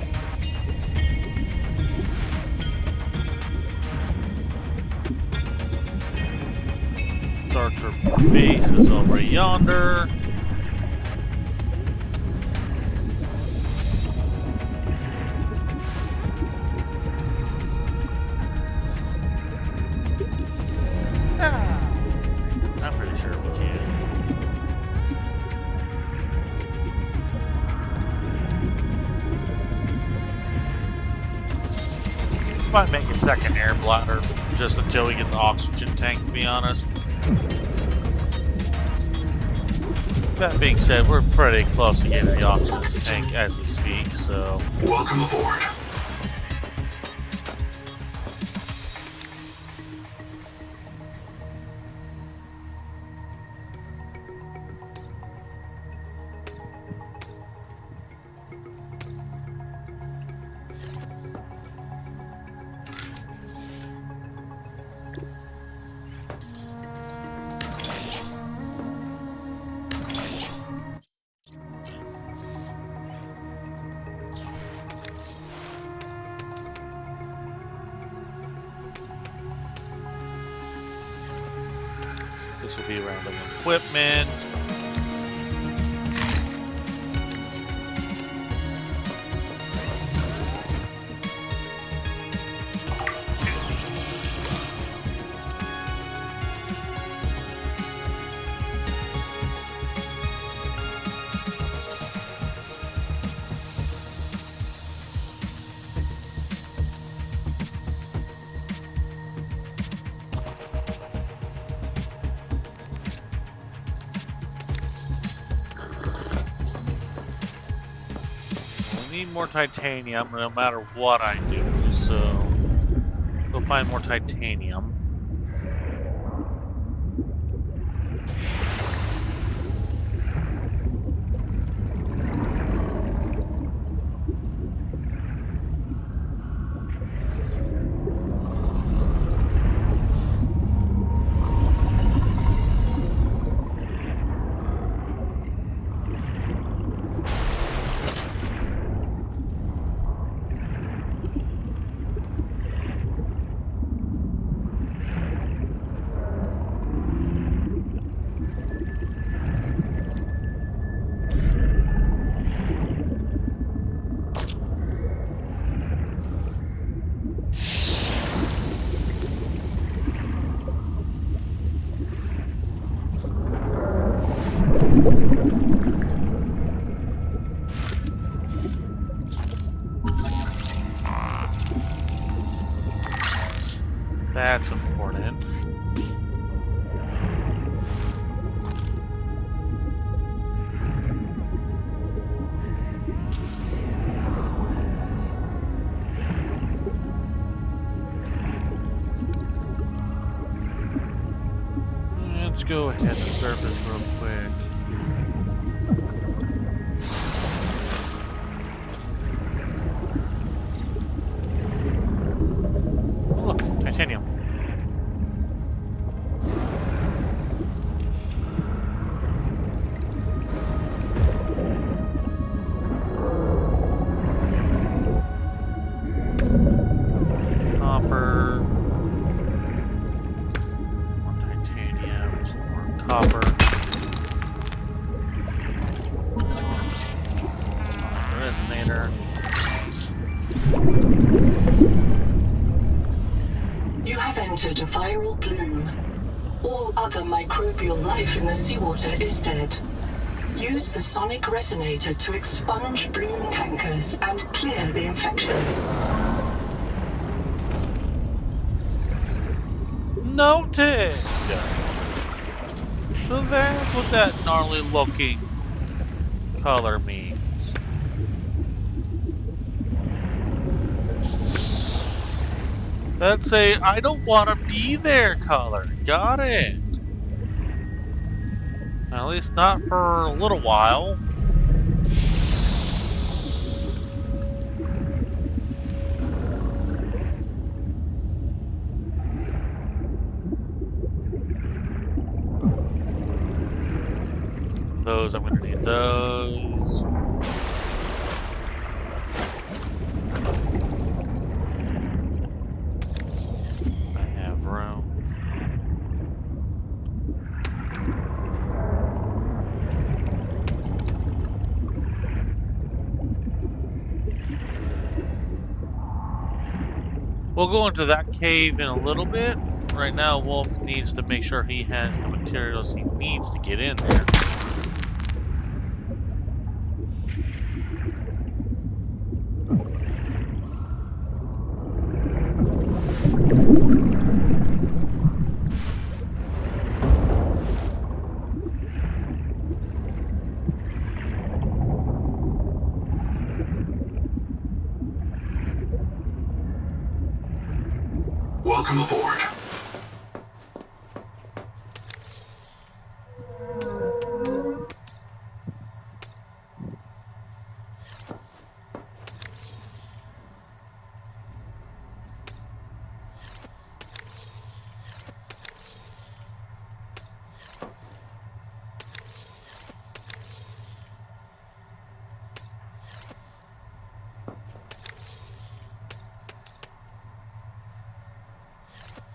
Starter base is over yonder. I'm pretty sure we can. Might make a second air bladder just until we get the oxygen tank, to be honest. That being said, we're pretty close to getting the oxygen tank as we speak, so... Welcome aboard. This will be random equipment. Need more titanium no matter what I do, so go find more titanium. That's important. Let's go ahead and surface real quick. Oh, look, titanium. Copper. More titanium, some more copper. Resonator. You have entered a viral bloom. All other microbial life in the seawater is dead. Use the sonic resonator to expunge bloom cankers and clear the infection. Noted! So that's what that gnarly looking color means. That's a I don't want to be there color. Got it. At least not for a little while. those. I'm going to need those. I have room. We'll go into that cave in a little bit. Right now, Wolf needs to make sure he has the materials he needs to get in there. Welcome aboard.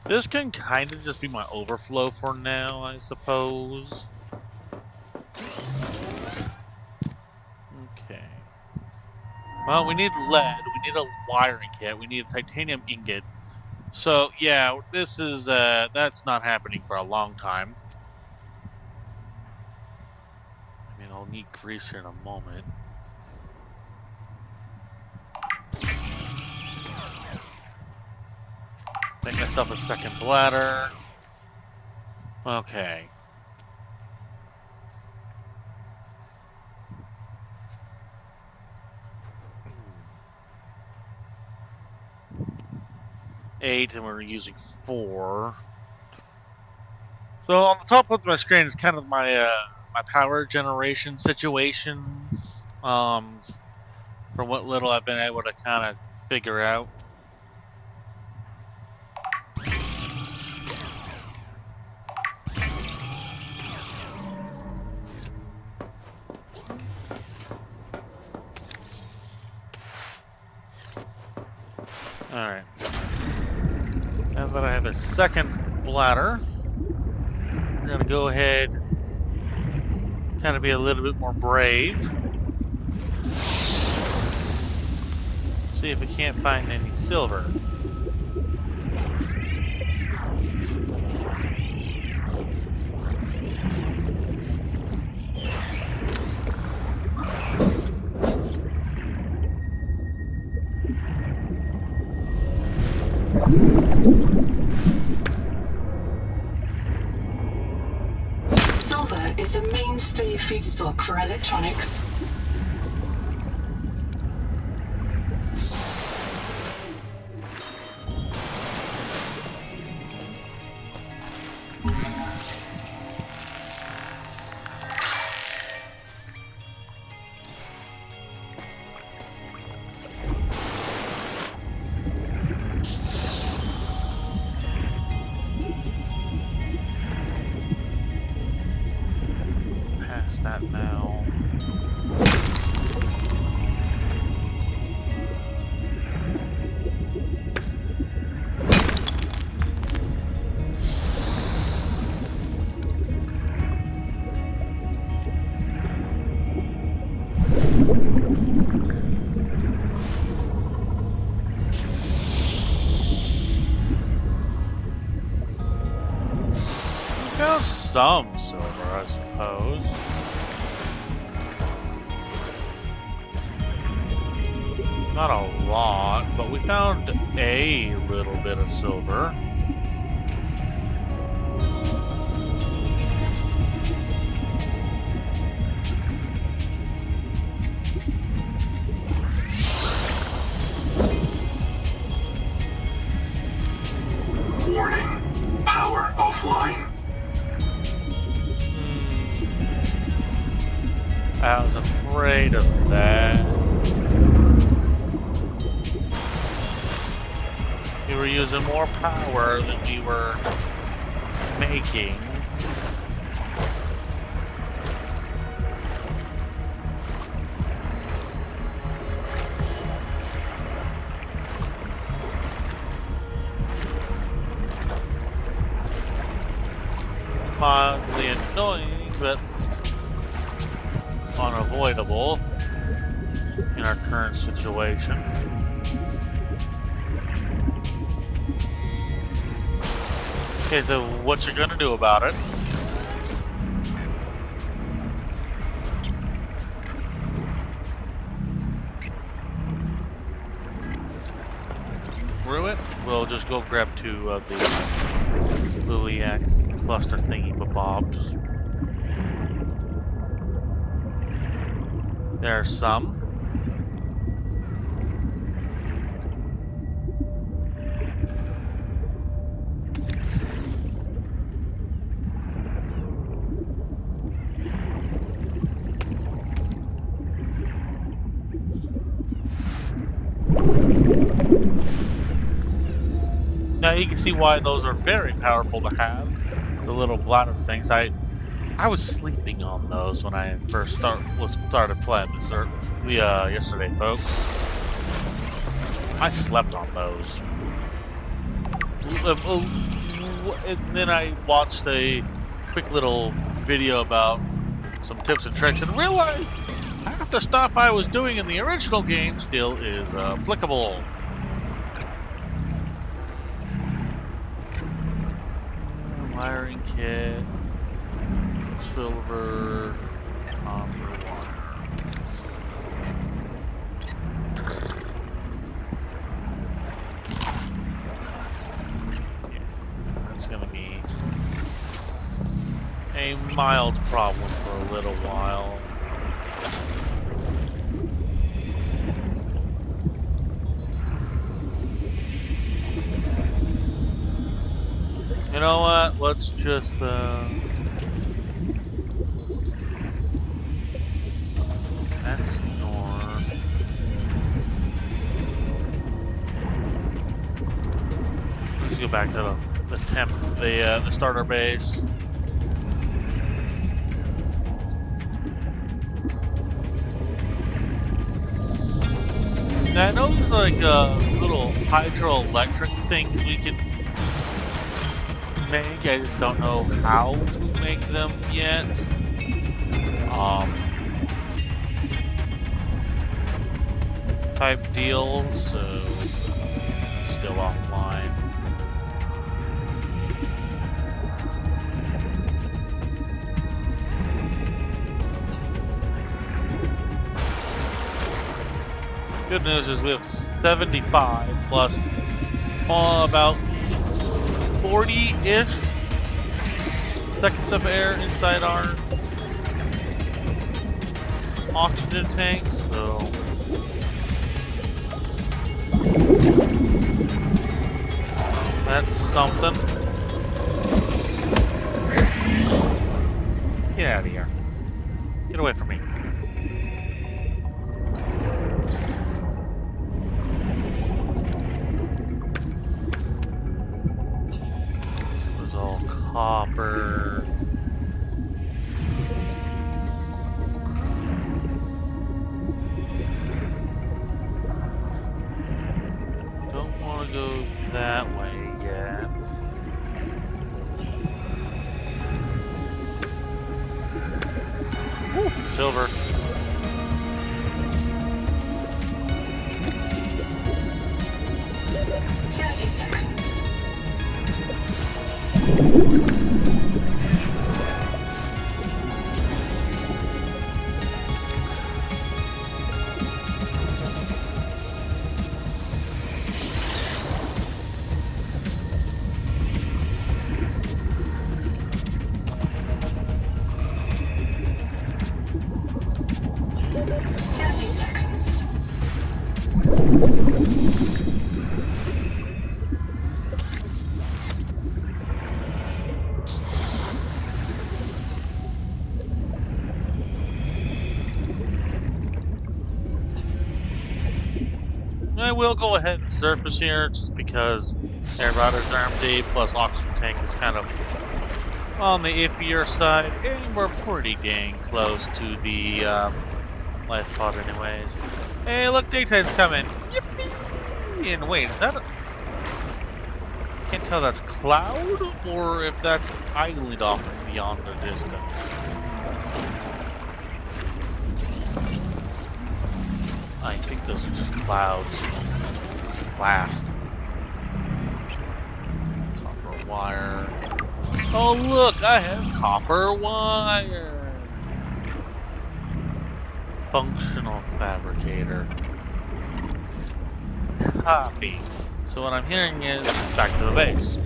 This can kind of just be my overflow for now, I suppose. Okay. Well, we need lead. We need a wiring kit. We need a titanium ingot. So, yeah, this is, that's not happening for a long time. I mean, I'll need grease here in a moment. Make myself a second bladder. Okay. Eight, and we're using 4. So on the top of my screen is kind of my my power generation situation. From what little I've been able to kind of figure out. Alright. Now that I have a second bladder, we're going to go ahead, kind of be a little bit more brave. See if we can't find any silver. Silver is a mainstay feedstock for electronics. Past that now. Found some silver, I suppose. Not a lot, but we found a little bit of silver. Warning. Power offline. I was afraid of that. We were using more power than we were making. mildly annoying, but unavoidable in our current situation. Okay, so what you gonna do about it? Through it? We'll just go grab two of the Liliac cluster thingy bobs. There's some. Now you can see why those are very powerful to have. The little bladder things. I was sleeping on those when I first started playing this yesterday, folks. I slept on those. And then I watched a quick little video about some tips and tricks and realized half the stuff I was doing in the original game still is applicable. Wiring kit, silver, copper wire. Yeah, that's gonna be a mild problem for a little while. You know what? Let's just that's north. Let's go back to the starter base. Now, I know there's like little hydroelectric things we can make. I just don't know how to make them yet. Type deal, so it's still offline. Good news is we have 75 plus about 40-ish seconds of air inside our oxygen tank, so that's something. Get out of here. Get away from me. Copper. Don't want to go that way yet. Woo, silver. I will go ahead and surface here just because air router's are empty, plus oxygen tank is kind of on the iffier side, and we're pretty dang close to the life pod anyways. Hey, look, daytime's coming. Yippee! And wait, is that a... Can't tell that's cloud or if that's island offering. beyond the distance. I think those are just clouds. Blast. Copper wire. Oh look, I have copper wire. Functional fabricator. Copy. So what I'm hearing is back to the base.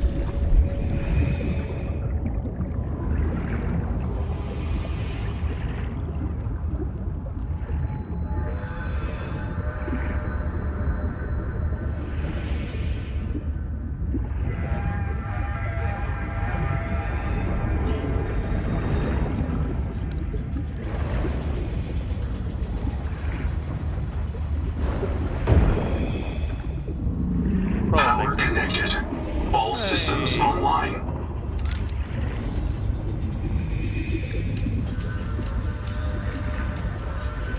Power connected. All systems online.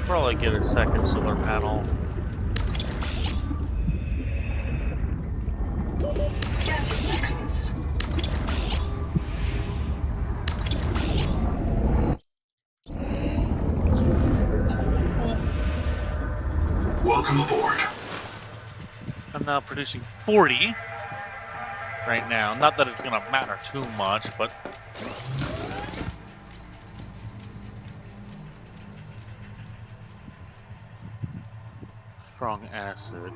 Probably get a second solar panel. 30 seconds. Welcome aboard. I'm now producing 40 right now. Not that it's gonna matter too much, but strong acid.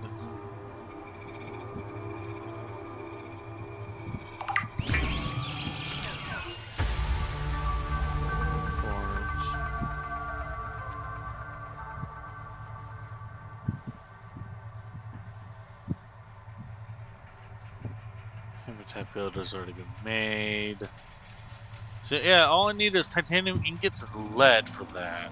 Type builder's already been made. So yeah, all I need is titanium ingots and lead for that.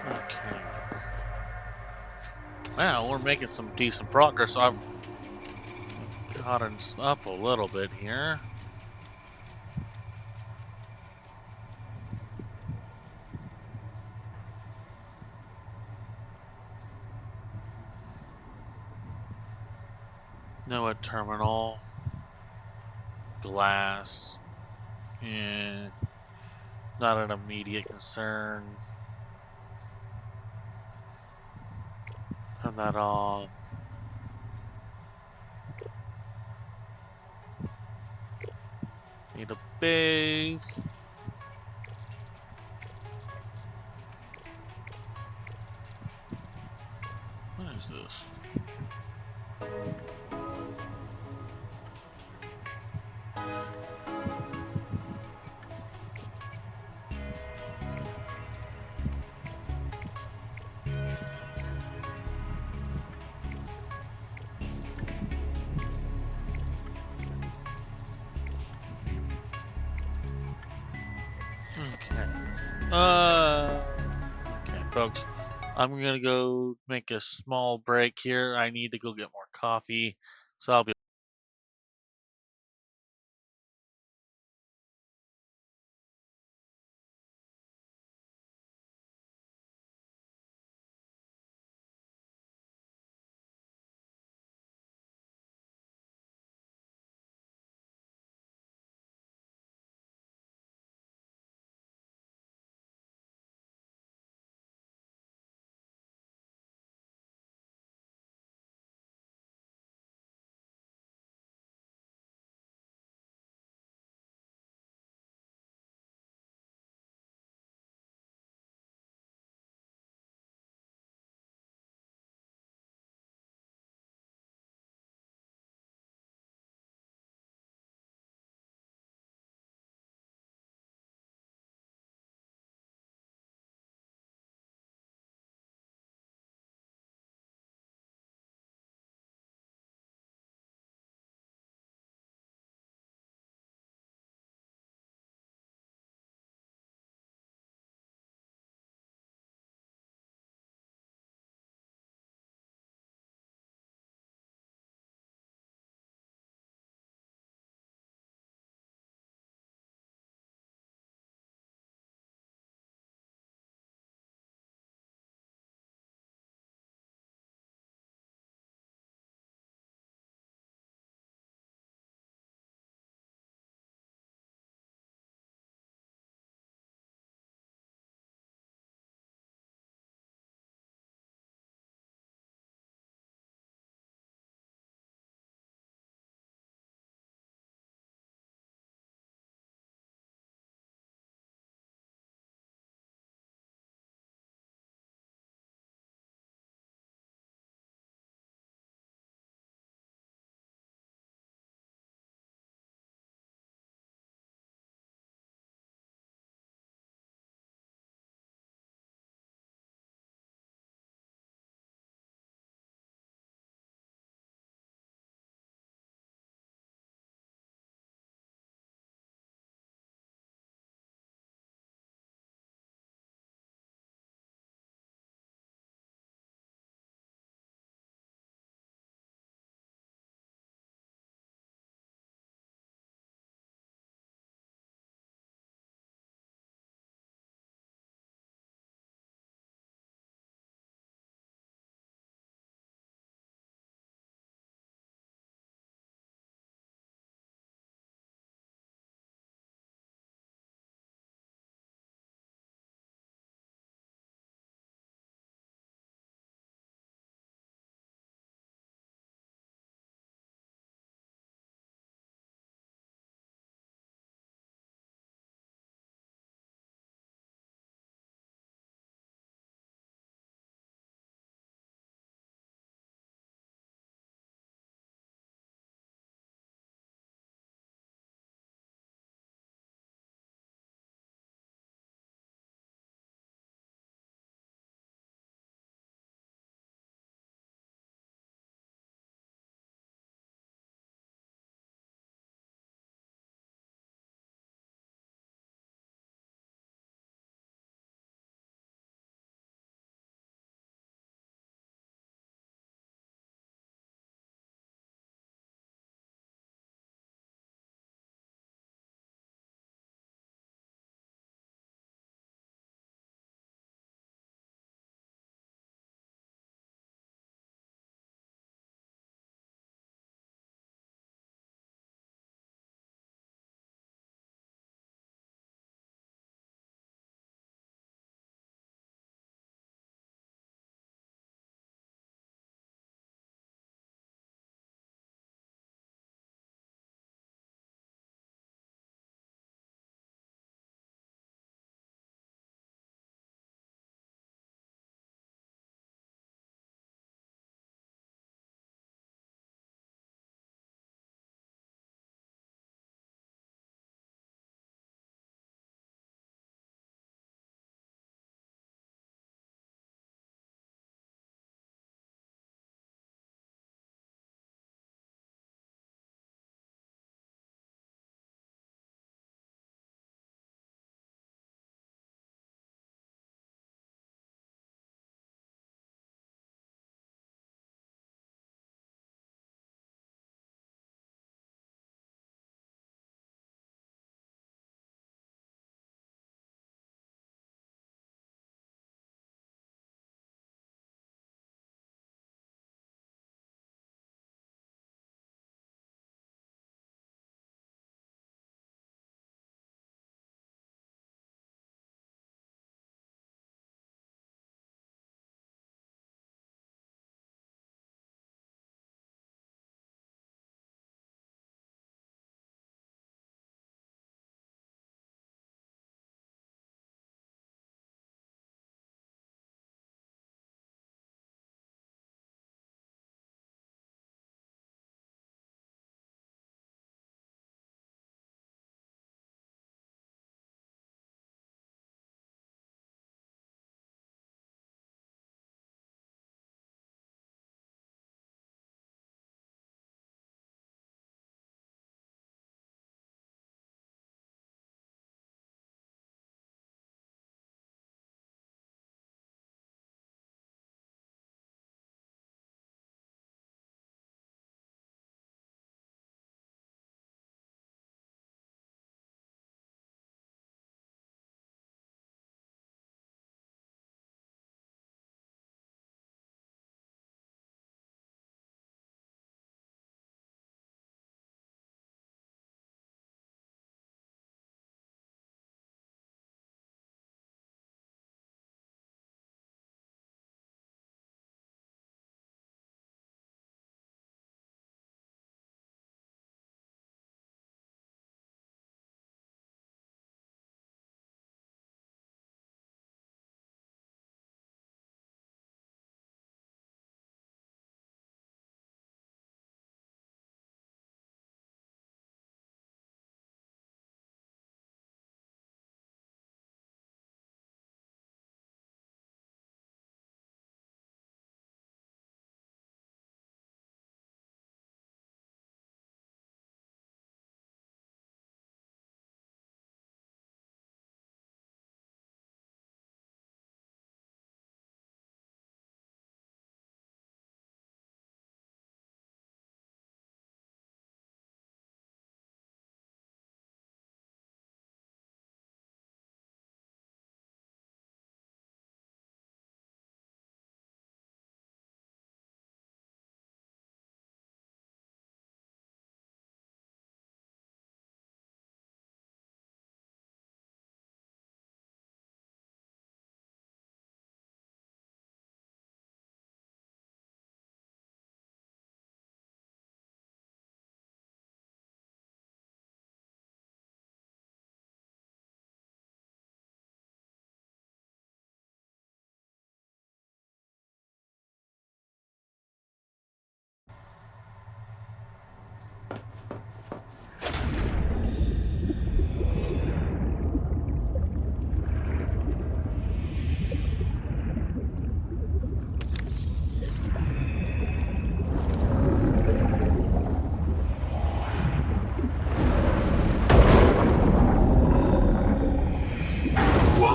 Okay. Wow, we're making some decent progress. I've gotten up a little bit here. Noah terminal. Glass. Yeah. Not an immediate concern. Turn that off. Need a base. What is this? Okay. Okay, folks. I'm gonna go make a small break here. I need to go get more coffee. So I'll be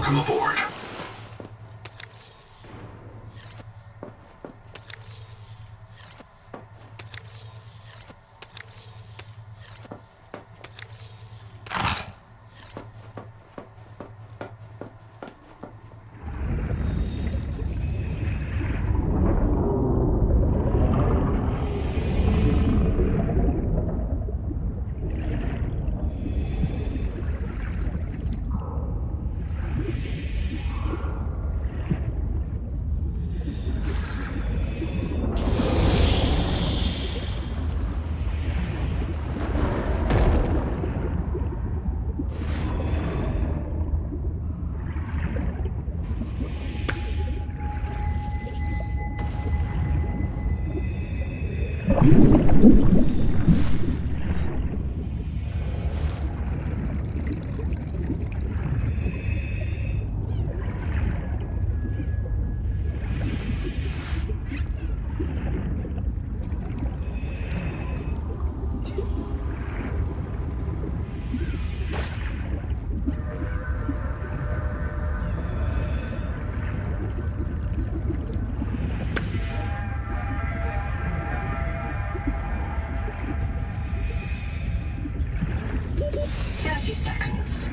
Welcome aboard. Seconds.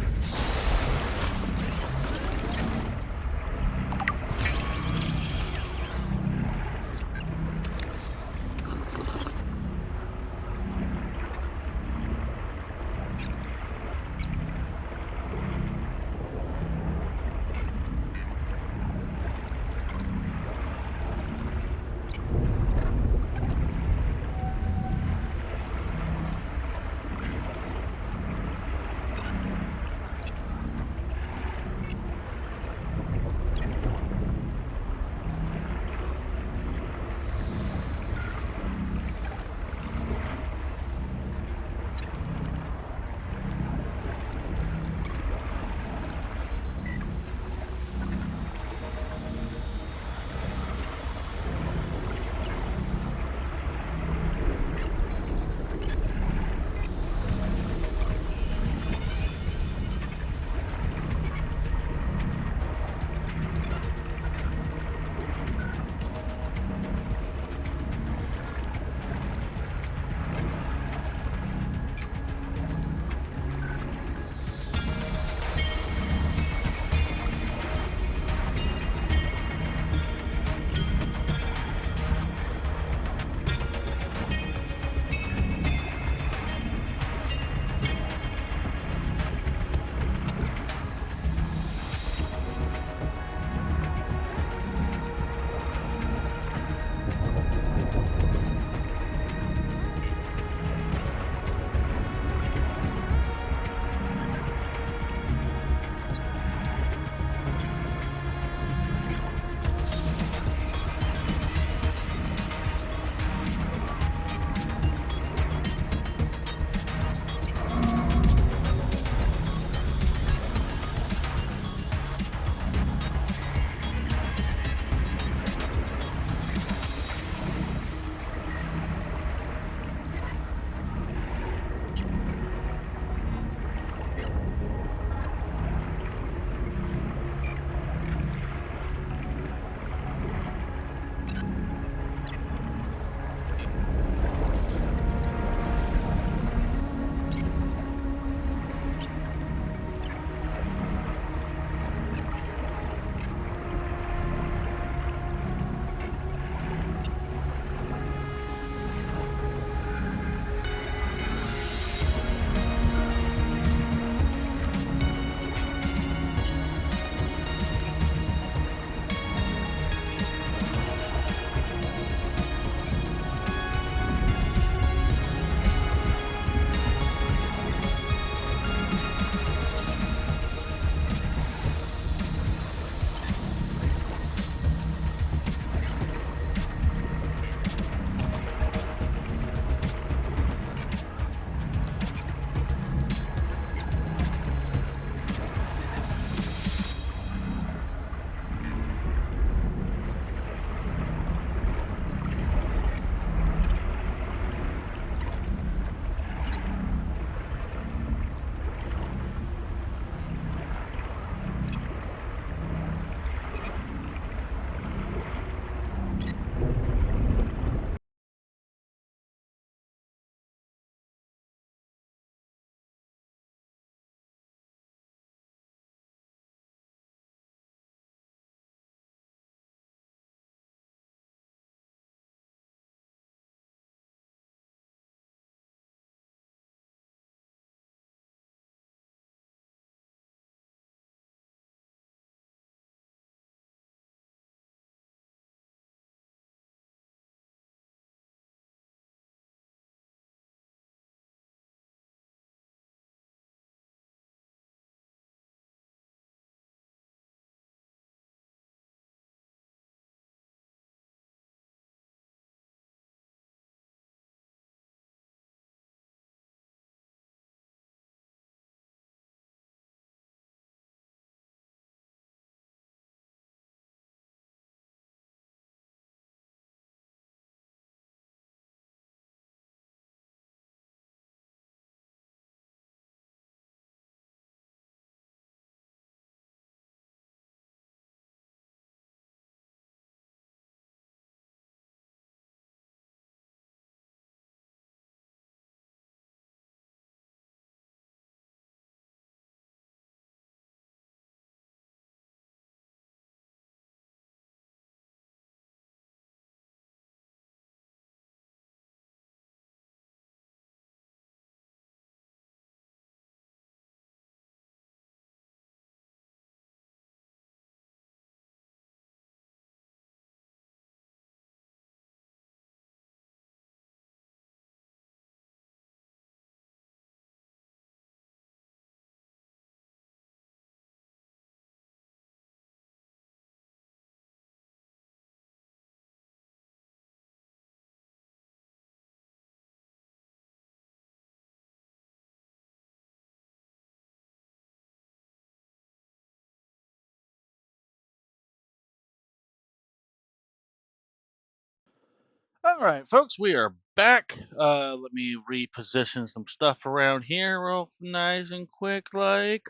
All right, folks, we are back. Let me reposition some stuff around here real nice and quick, like.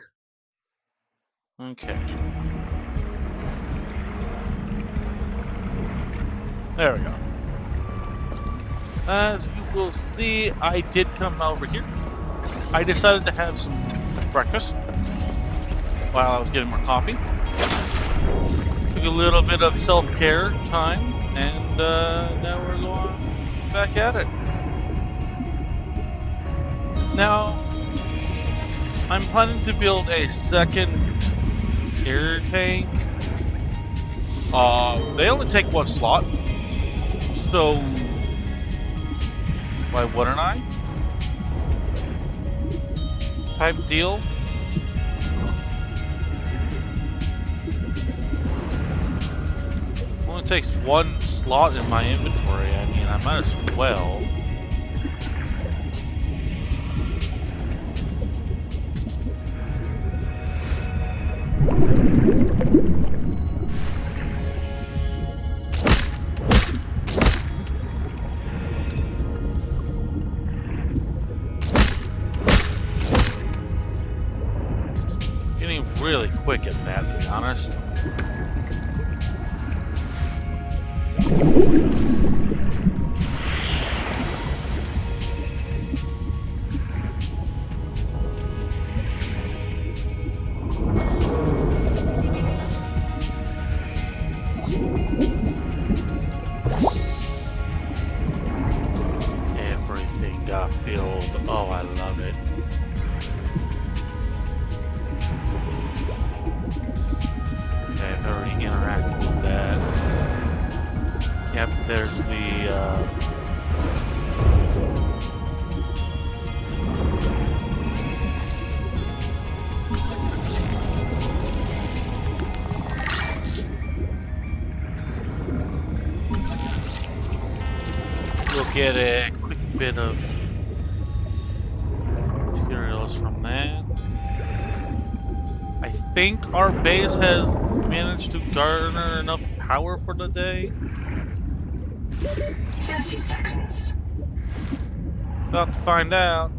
Okay. There we go. As you will see, I did come over here. I decided to have some breakfast while I was getting more coffee. Took a little bit of self-care time, and now we're going back at it. Now, I'm planning to build a second air tank. They only take one slot, so why wouldn't I? Type deal. Only takes one slot in my inventory. I mean, I might as well. Getting really quick at that, to be honest. Everything got filled. Oh, I love it. Okay, I've already interacted with that. Yep, there's the, we'll get a quick bit of materials from that. I think our base has managed to garner enough power for the day. 30 seconds. About to find out.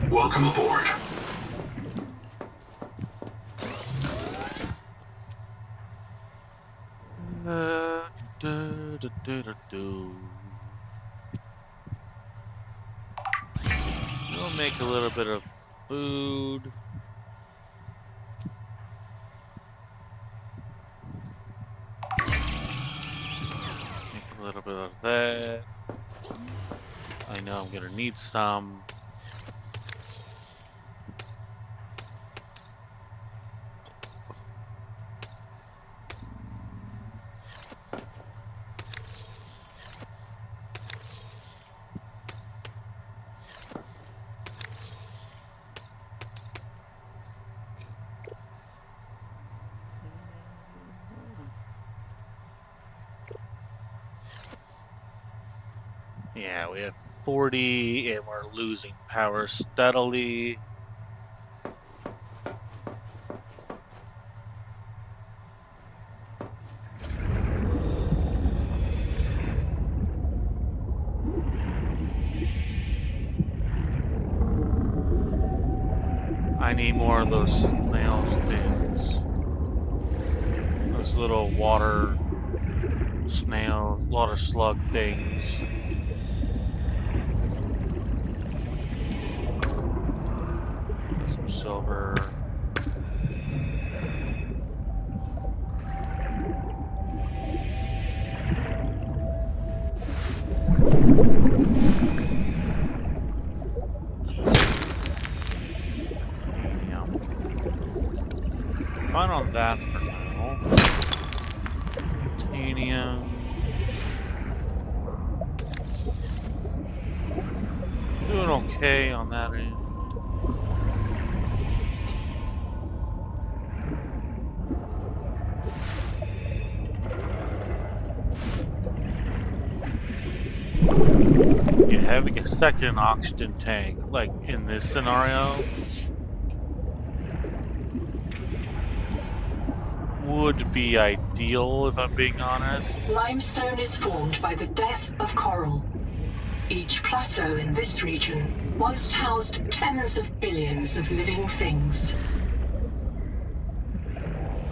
Welcome aboard. We'll make a little bit of food. Make a little bit of that. I know I'm gonna need some. Yeah, we have 40 and we're losing power steadily. I need more of those snails things. Those little water snail, water slug things. Some silver. Fine on that for now. Titanium. Doing okay on that end. Yeah, having a second oxygen tank, like in this scenario, would be ideal, if I'm being honest. Limestone is formed by the death of coral. Each plateau in this region once housed tens of billions of living things.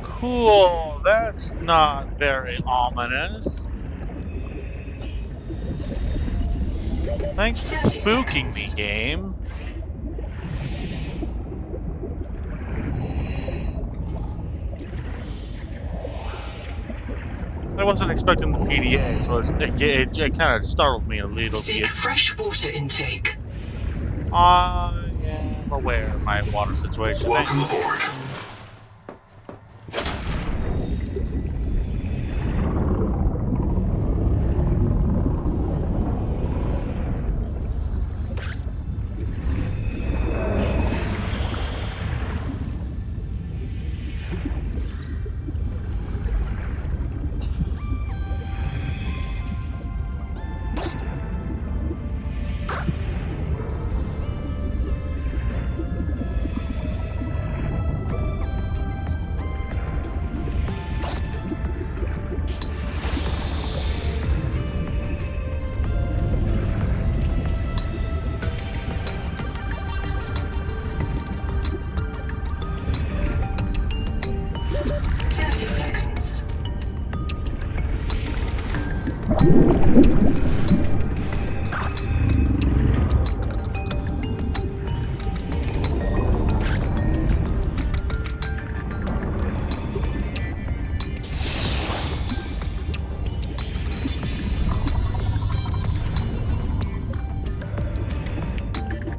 Cool, that's not very ominous. Thanks for 30 spooking me, seconds. game. I wasn't expecting the PDA, so it kind of startled me a little Seek bit. fresh water intake. I am aware of my water situation. Welcome Thank you. aboard.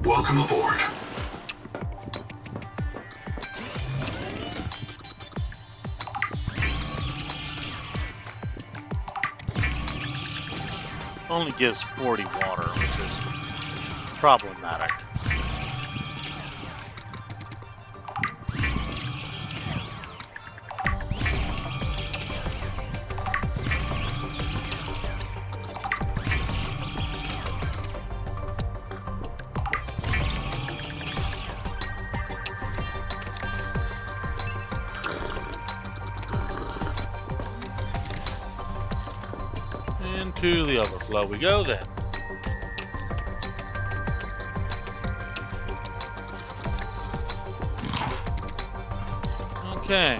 Welcome aboard. Only gives 40 water, which is problematic. Into the overflow we go then. Okay.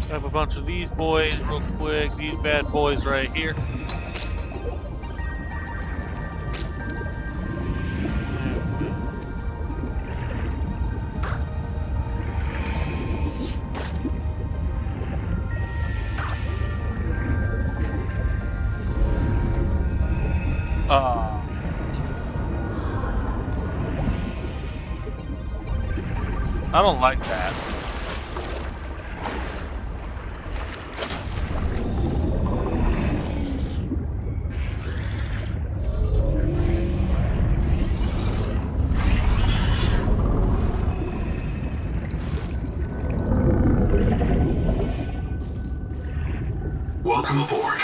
Have a bunch of these boys real quick. These bad boys right here. I don't like that. Welcome aboard.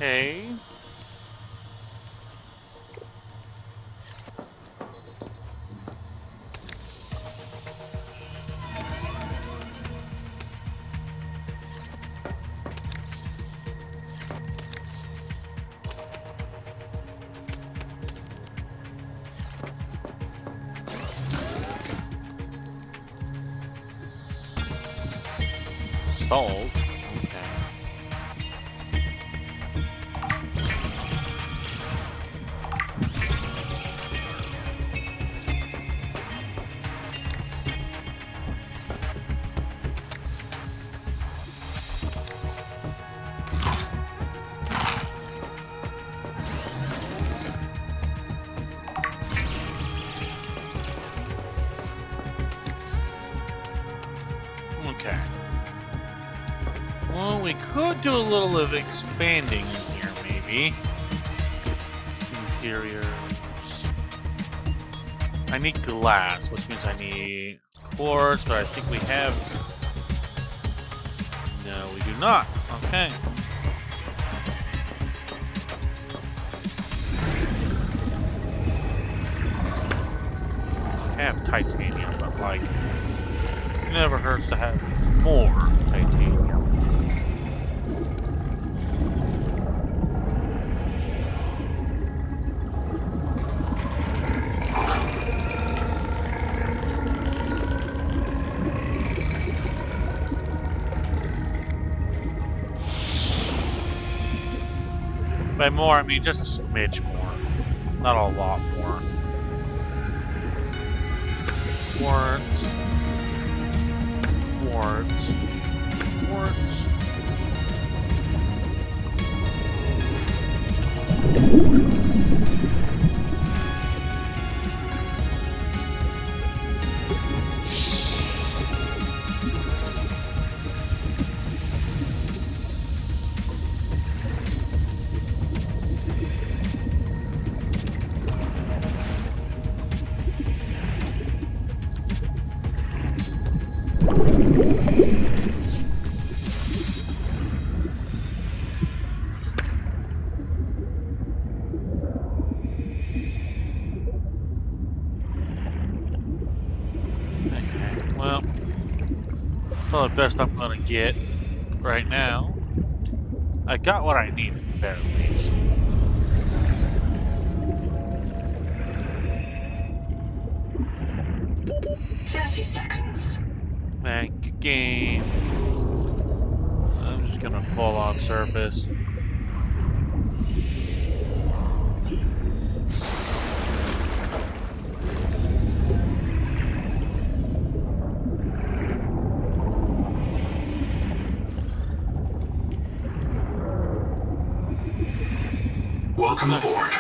Okay. salt. Okay. Okay. Well, we could do a little of expanding in here, maybe. Interiors. I need glass, which means I need quartz, but I think we have... No, we do not. Okay. I have titanium, but like... It never hurts to have more titanium. By more, I mean just a smidge more. Not a lot more. Quartz. Quartz. Quartz. Well, probably the best I'm gonna get right now. I got what I needed, at the very least. Seconds. Thank game. I'm just gonna fall on surface. Welcome aboard.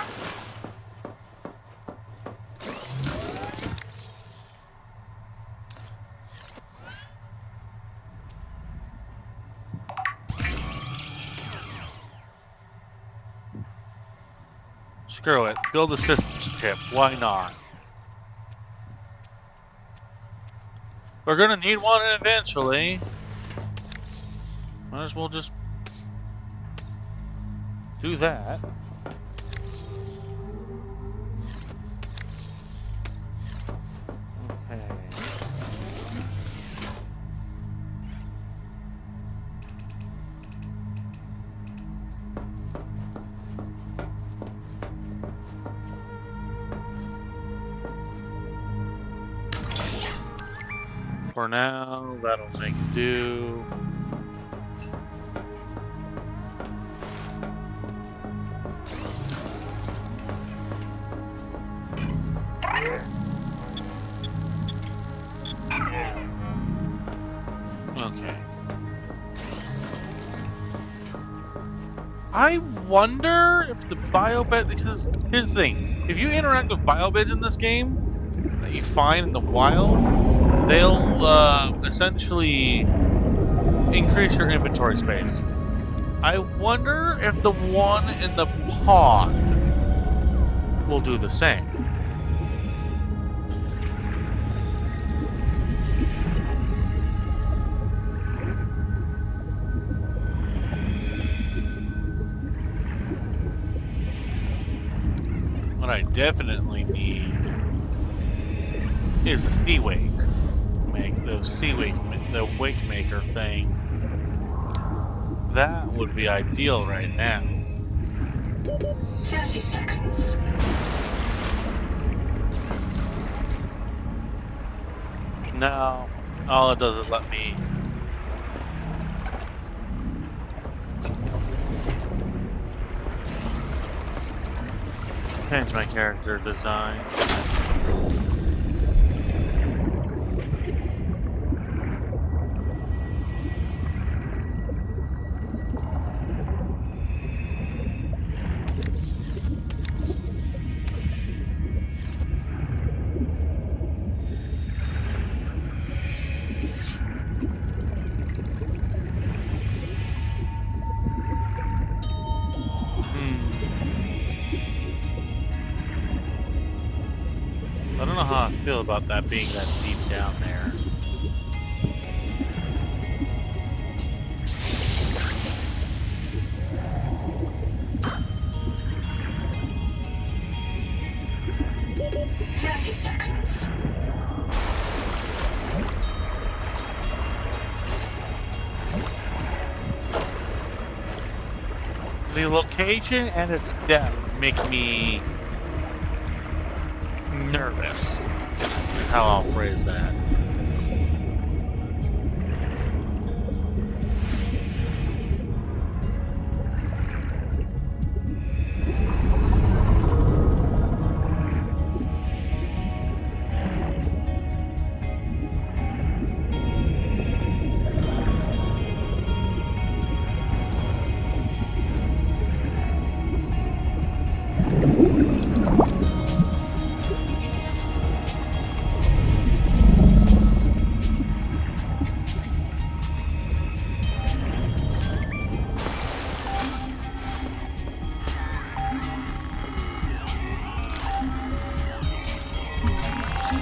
Screw it. Build a systems chip. Why not? We're gonna need one eventually. Might as well just do that. Okay. For now, that'll make do. Okay. I wonder if the biobed... Here's the thing. If you interact with biobeds in this game that you find in the wild, they'll essentially increase your inventory space. I wonder if the one in the pond will do the same. What I definitely need is the sea wake. Make the sea wake, the wake maker thing. That would be ideal right now. 30 seconds. No, all it does is let me Change my character design. I don't know how I feel about that being that deep down there. Seconds. The location and its depth make me nervous, is how I'll phrase that.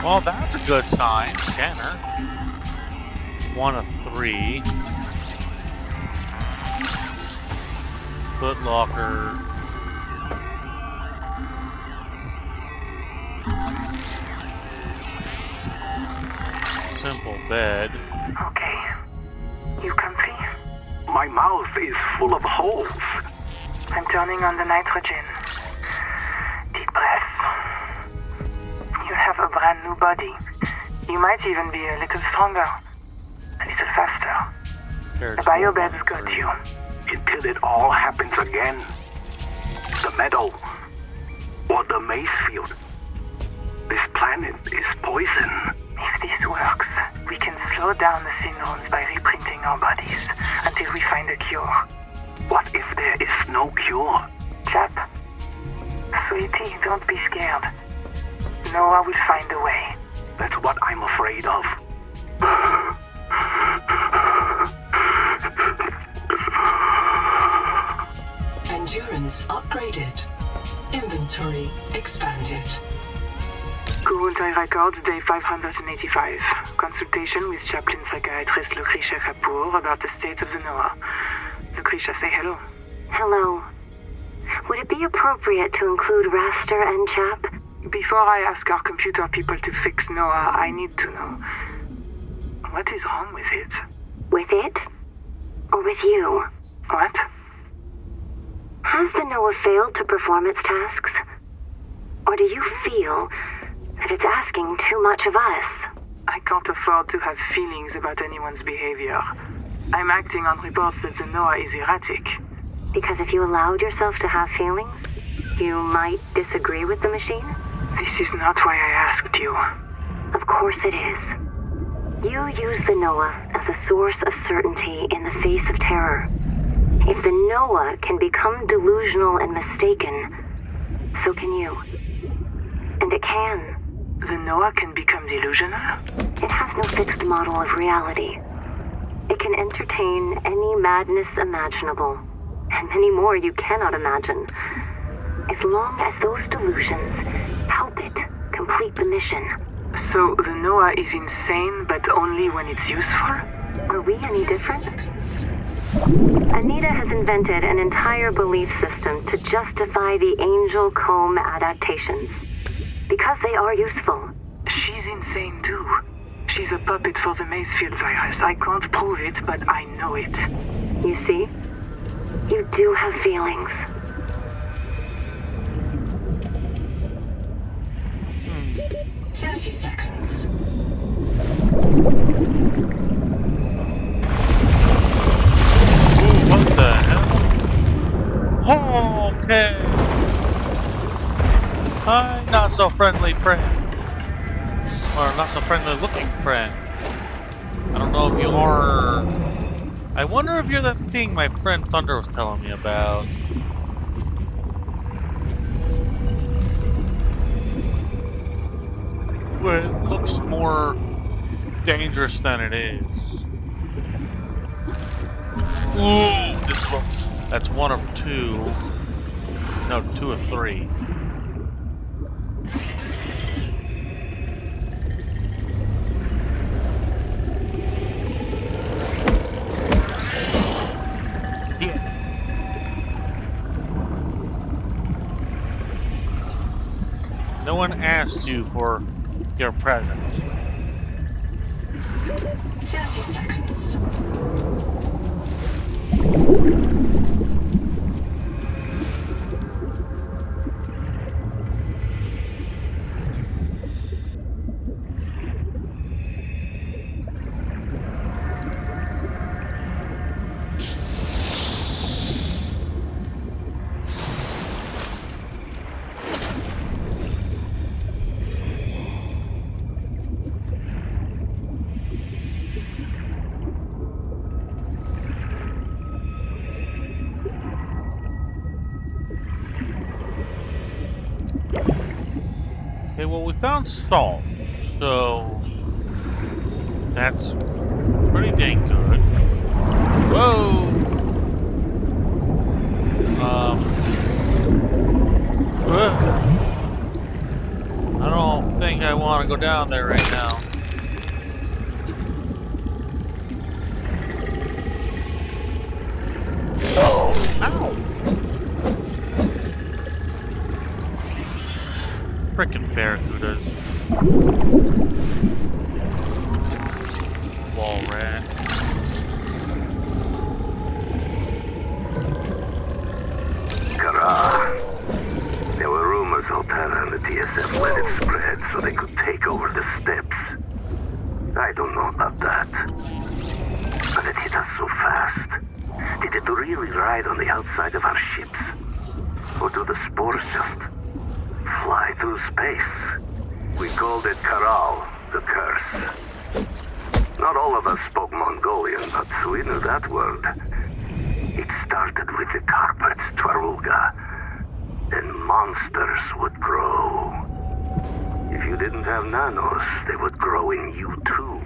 Well, that's a good sign. Scanner. 1 of 3. Foot locker. Simple bed. Okay. You comfy? My mouth is full of holes. I'm turning on the nitrogen. Deep breaths. You have a brand new body. You might even be a little stronger. A little faster. The biobeds got you. Until it all happens again. The meadow. Or the maize field. This planet is poison. If this works, we can slow down the syndromes by reprinting our bodies until we find a cure. What if there is no cure? Chap, sweetie, don't be scared. Noah will find a way. That's what I'm afraid of. Endurance upgraded. Inventory expanded. Google Records, day 585. Consultation with chaplain psychiatrist Lucretia Kapoor about the state of the Noah. Lucretia, say hello. Hello. Would it be appropriate to include Raster and Chap? Before I ask our computer people to fix Noah, I need to know. What is wrong with it? With it? Or with you? What? Has the Noah failed to perform its tasks? Or do you feel that it's asking too much of us? I can't afford to have feelings about anyone's behavior. I'm acting on reports that the Noah is erratic. Because if you allowed yourself to have feelings, you might disagree with the machine? This is not why I asked you. Of course it is. You use the Noah as a source of certainty in the face of terror. If the Noah can become delusional and mistaken, so can you. And it can. The Noah can become delusional? It has no fixed model of reality. It can entertain any madness imaginable, and many more you cannot imagine, as long as those delusions help it complete the mission. So the Noah is insane, but only when it's useful? Are we any different? Seconds. Anita has invented an entire belief system to justify the angel comb adaptations. Because they are useful. She's insane too. She's a puppet for the Macefield virus. I can't prove it, but I know it. You see? You do have feelings. 30 seconds. Ooh, what the hell? Okay. my not so friendly friend. Or not so friendly looking friend. I don't know if you are. I wonder if you're that thing my friend Thunder was telling me about. Where it looks more dangerous than it is. Ooh, that's one of two. No, two of three. No one asked you for your presence. 30 seconds. Okay, well, we found salt, so that's pretty dang good. Whoa! I don't think I want to go down there right now. Ow! Frickin' barracudas. Wall rat. Kara. There were rumors Altana and the TSM let it spread so they could take over the steppes. I don't know about that. But it hit us so fast. Did it really ride on the outside of our ships? Or do the spores just fly through space? We called it Karal, the curse. Not all of us spoke Mongolian, but we knew that word. It started with the carpets, Twarulga. Then monsters would grow. If you didn't have nanos, they would grow in you too.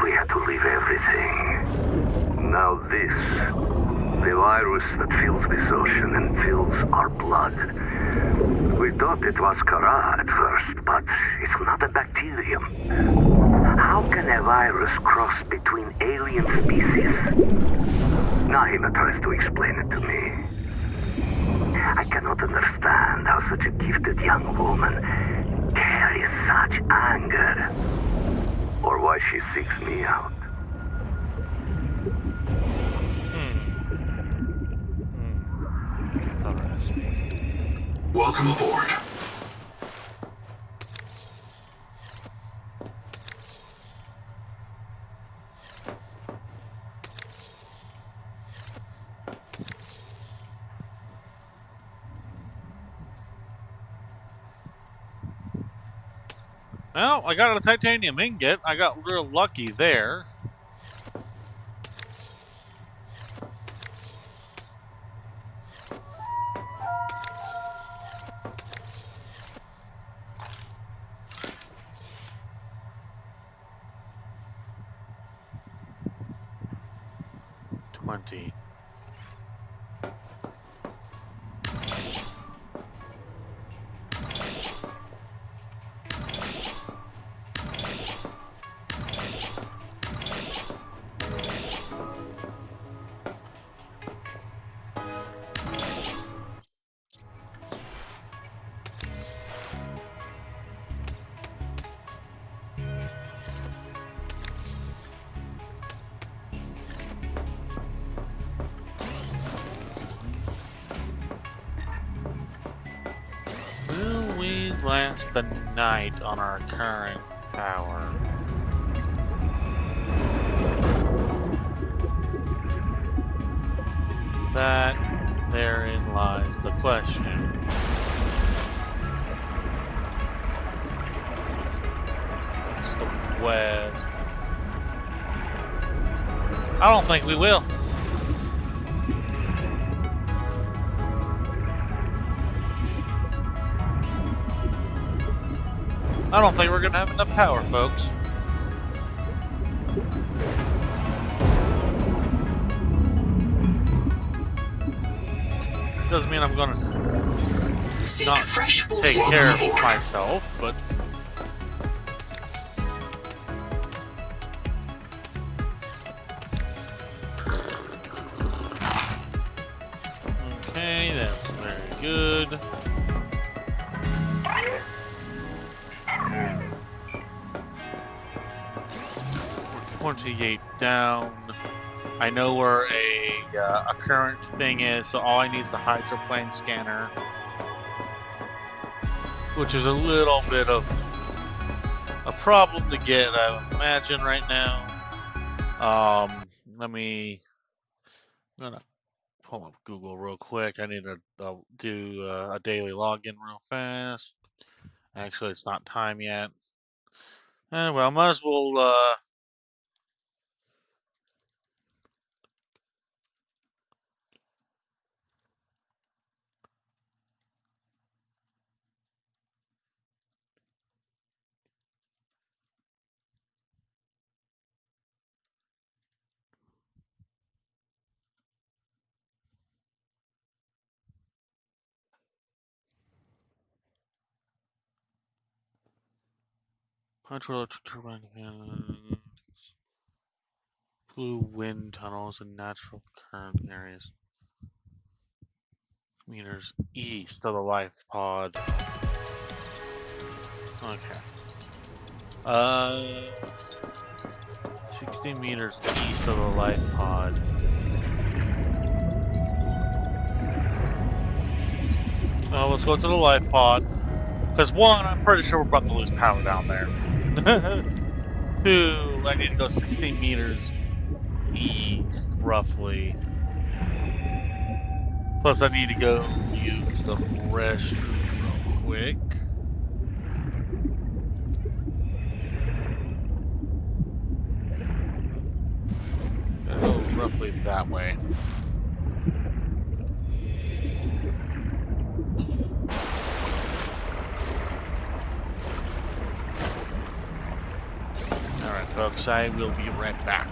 We had to leave everything. Now this, the virus that fills this ocean and fills our blood. We thought it was Kara at first, but it's not a bacterium. How can a virus cross between alien species? Nahima tries to explain it to me. I cannot understand how such a gifted young woman carries such anger. Or why she seeks me out. Welcome aboard. Well, I got a titanium ingot. I got real lucky there. $20. Will we last the night on our current power? That therein lies the question. west. I don't think we will. I don't think we're gonna have enough power, folks. Doesn't mean I'm gonna not fresh water take care of intake. myself, but okay, that's very good. 28 down. I know where a current thing is, so all I need is the hydroplane scanner, which is a little bit of a problem to get, I would imagine, right now. I'm gonna pull up Google real quick. I need to do a daily login real fast. Actually, it's not time yet. Well, might as well. Hydroelectric turbine fans, blue wind tunnels, and natural current areas. Meters east of the life pod. Okay. 60 meters east of the life pod. Well, let's go to the life pod. Because one, I'm pretty sure we're about to lose power down there. Two, I need to go 16 meters east, roughly. Plus, I need to go use the restroom real quick. Gotta go roughly that way. Alright, folks, I will be right back.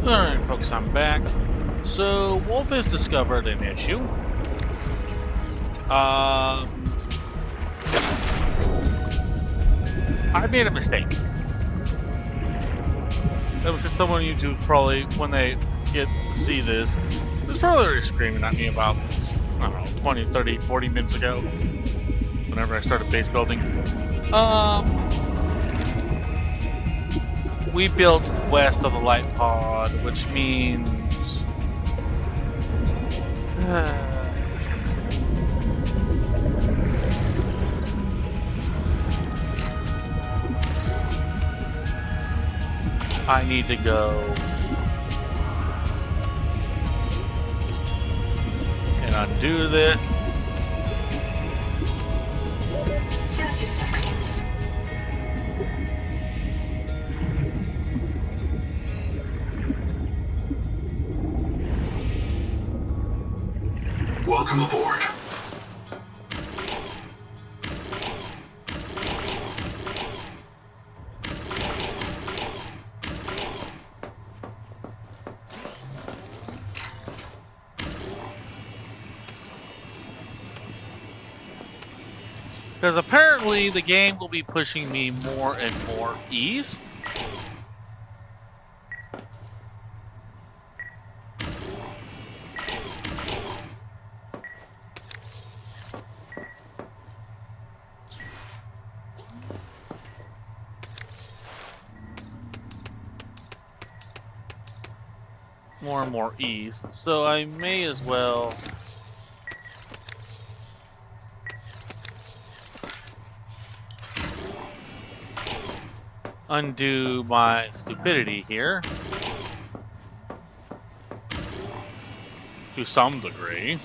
Alright, folks, I'm back. So, Wolf has discovered an issue. I made a mistake. That for someone on YouTube, probably, when they get to see this, was probably already screaming at me about, I don't know, 20, 30, 40 minutes ago. Whenever I started base building. We built west of the light pod, which means... I need to go and undo this. 30 seconds. Welcome aboard. Because apparently the game will be pushing me more and more east. More and more east. So I may as well... undo my stupidity here to some degree.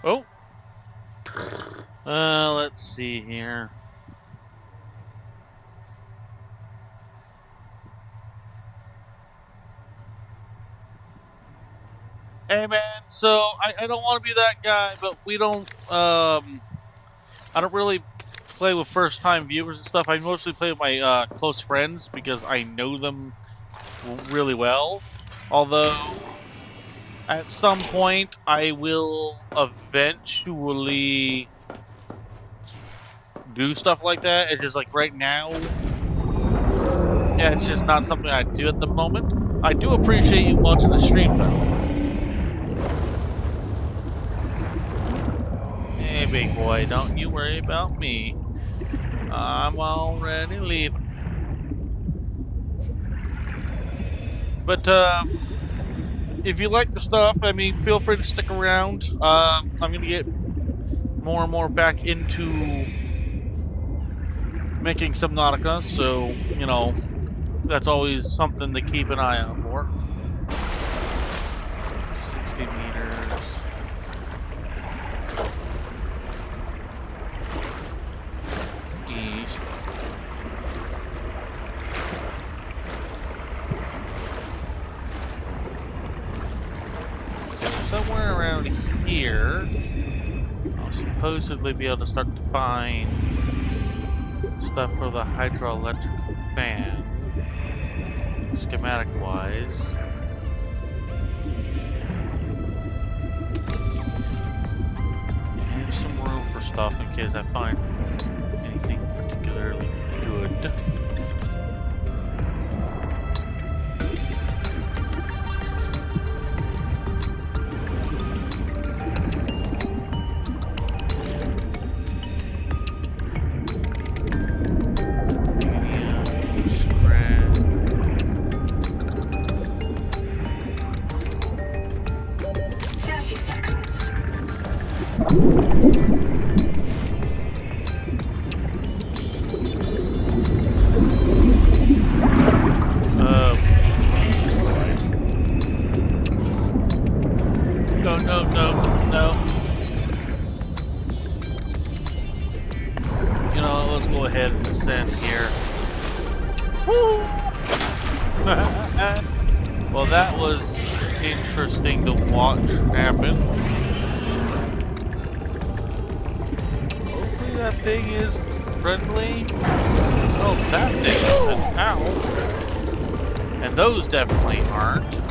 Oh. Let's see here. Hey man, so I don't want to be that guy, but we don't, I don't really play with first-time viewers and stuff. I mostly play with my close friends because I know them really well. Although, at some point, I will eventually do stuff like that. It's just like right now, yeah, it's just not something I do at the moment. I do appreciate you watching the stream though. Hey, big boy, don't you worry about me. I'm already leaving. But, if you like the stuff, I mean, feel free to stick around. I'm gonna get more and more back into making Subnautica, so, you know, that's always something to keep an eye out for. 60 meters. East. So somewhere around here, I'll supposedly be able to start to find stuff for the hydroelectric fan, schematic wise. stuff in case I find anything particularly good. Well, that was interesting to watch happen. Hopefully that thing is friendly. Oh, that thing is an owl. And those definitely aren't. Is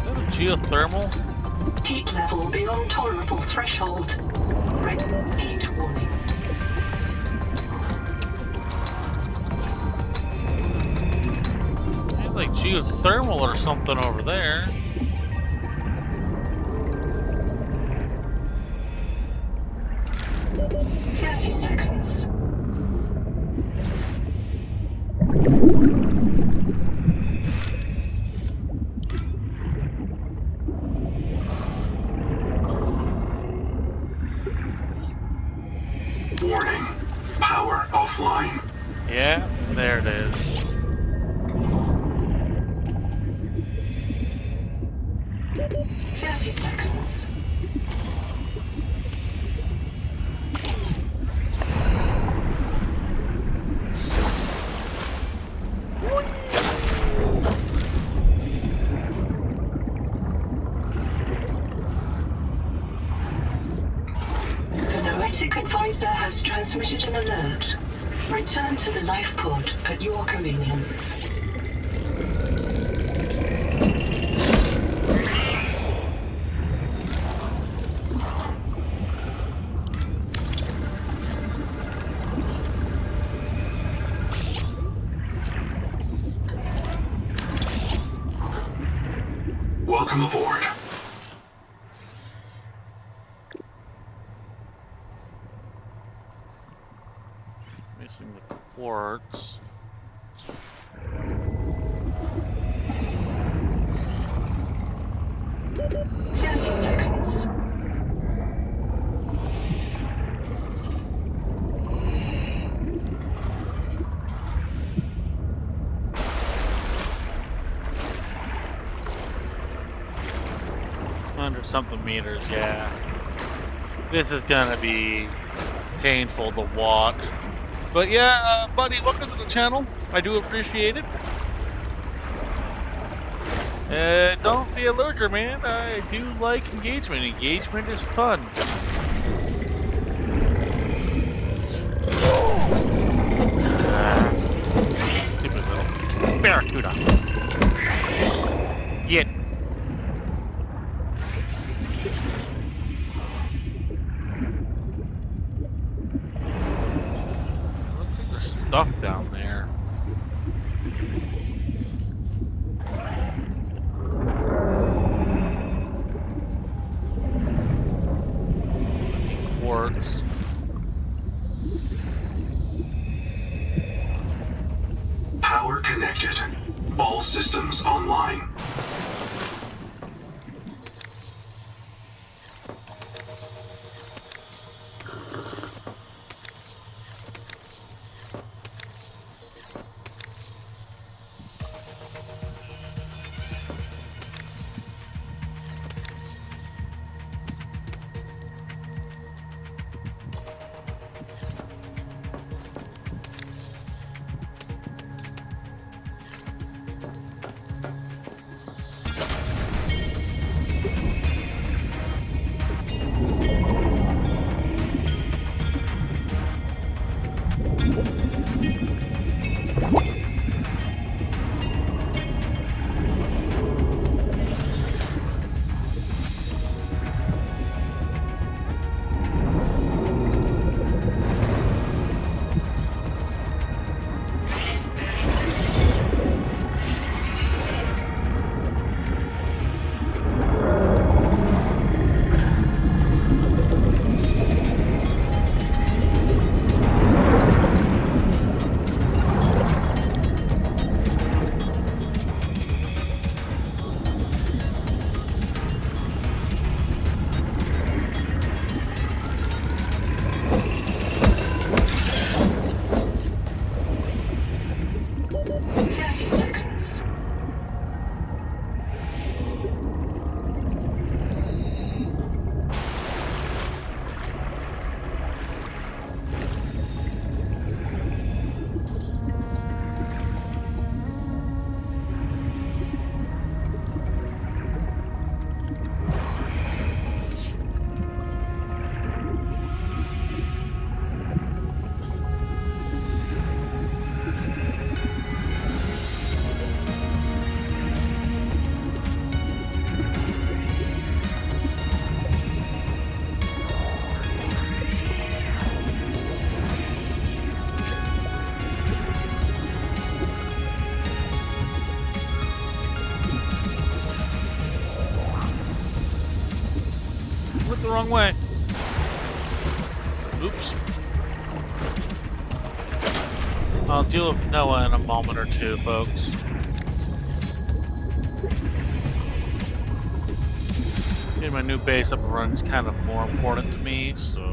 that a geothermal? Heat level beyond tolerable threshold. Red heat warning. Like geothermal or something over there. Seconds. Warning. Power offline. Yeah, there it is. Seconds. The Noetic advisor has transmitted an alert. Return to the life pod at your convenience. Welcome aboard. Missing the quartz. Seconds. Under something meters, yeah. This is gonna be painful to watch. But yeah, buddy, welcome to the channel. I do appreciate it. Don't be a lurker, man. I do like engagement. Engagement is fun. Stupid little barracuda. Get. Looks like there's stuff down there. Quartz. Power connected. All systems online. wrong way. Oops. I'll deal with Noah in a moment or two, folks. Getting my new base up and running is kind of more important to me, so...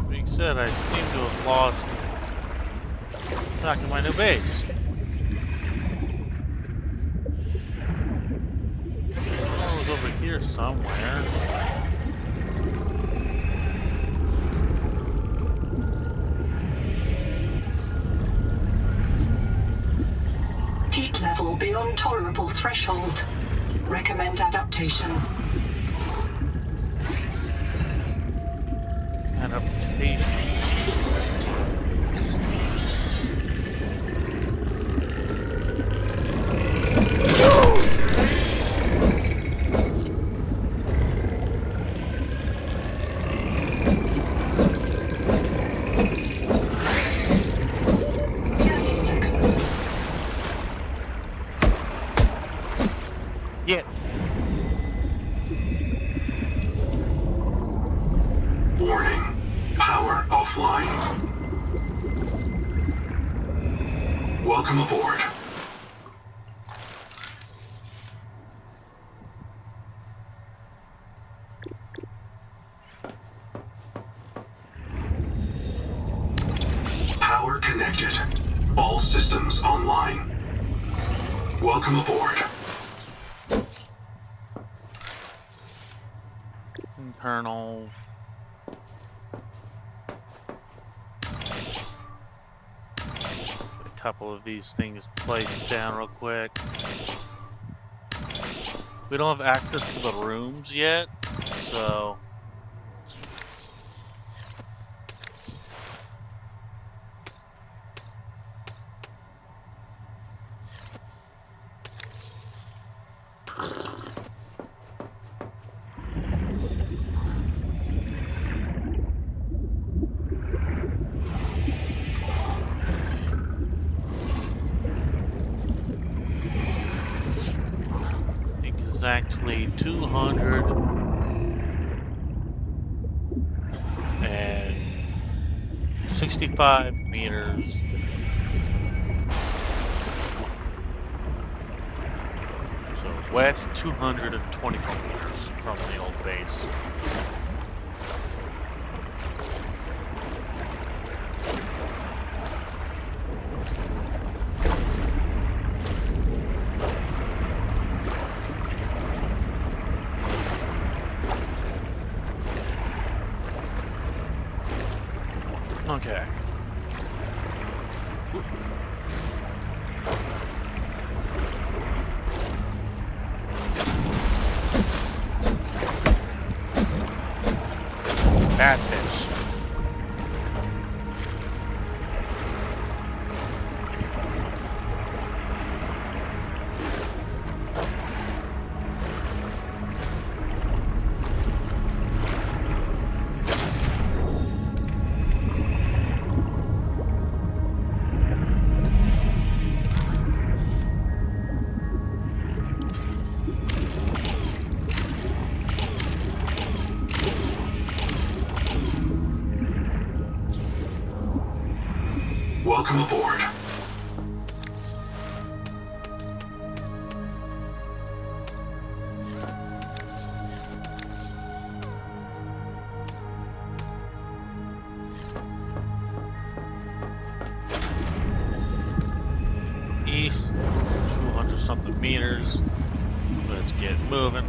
Being said, I seem to have lost track of my new base. Oh, it was over here somewhere. Heat level beyond tolerable threshold. Recommend adaptation. Adaptation. Yeah. Warning. Power offline. Welcome aboard. Power connected. All systems online. Welcome aboard. Internal. A couple of these things placed down real quick. We don't have access to the rooms yet, so... Exactly 265 meters. So west 224 meters from the old base. Okay. Bad fish. Welcome aboard. East, 200 something meters. Let's get moving.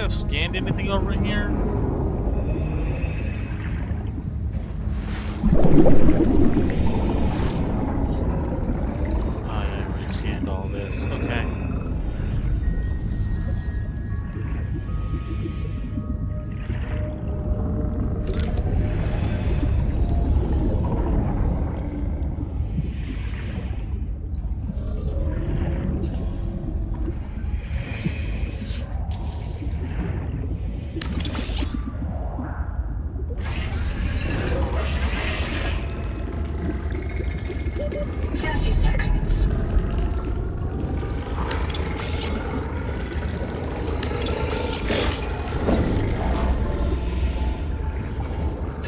Scanned anything over here? I already scanned all this. Okay.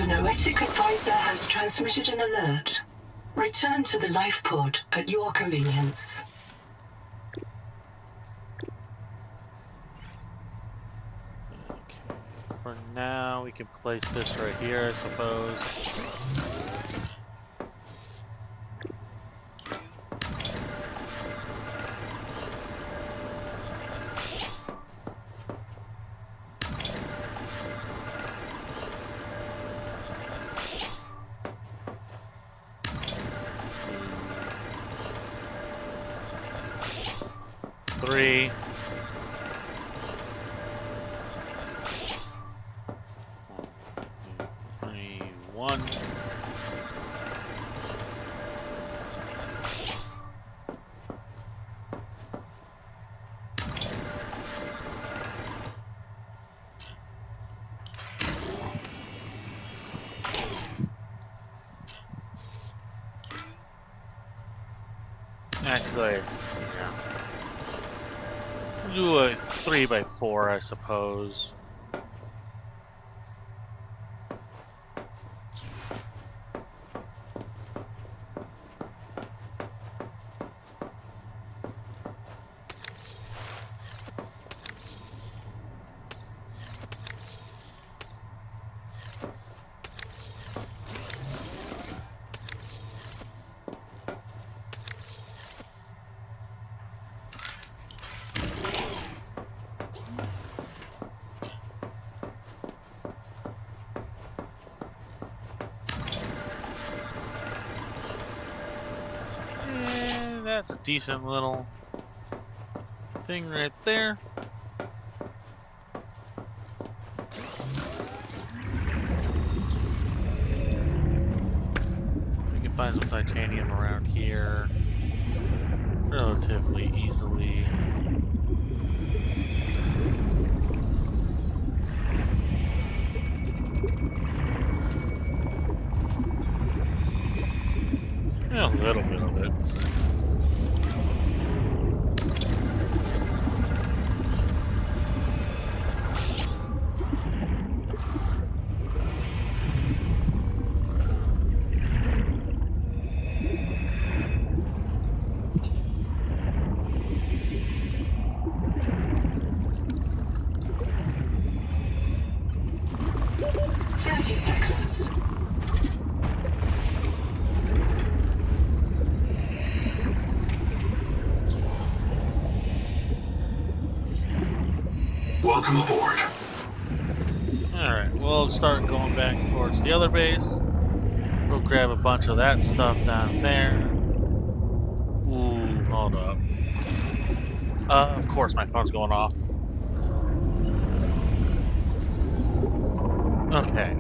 Noetic advisor has transmitted an alert. Return to the life pod at your convenience. Okay. For now, we can place this right here, I suppose. Three. One. Actually, yeah. Do a 3x4, I suppose. That's a decent little thing right there. We can find some titanium around here relatively easily. A little bit of it. Welcome aboard. Alright, we'll start going back towards the other base. We'll grab a bunch of that stuff down there. Ooh, hold up. Of course my phone's going off. Okay.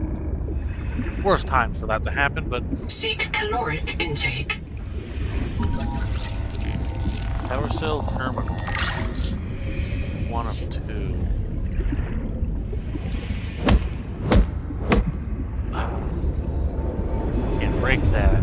Worst time for that to happen, but... Seek caloric intake. Tower Cell Terminal. One of two. Can't break that.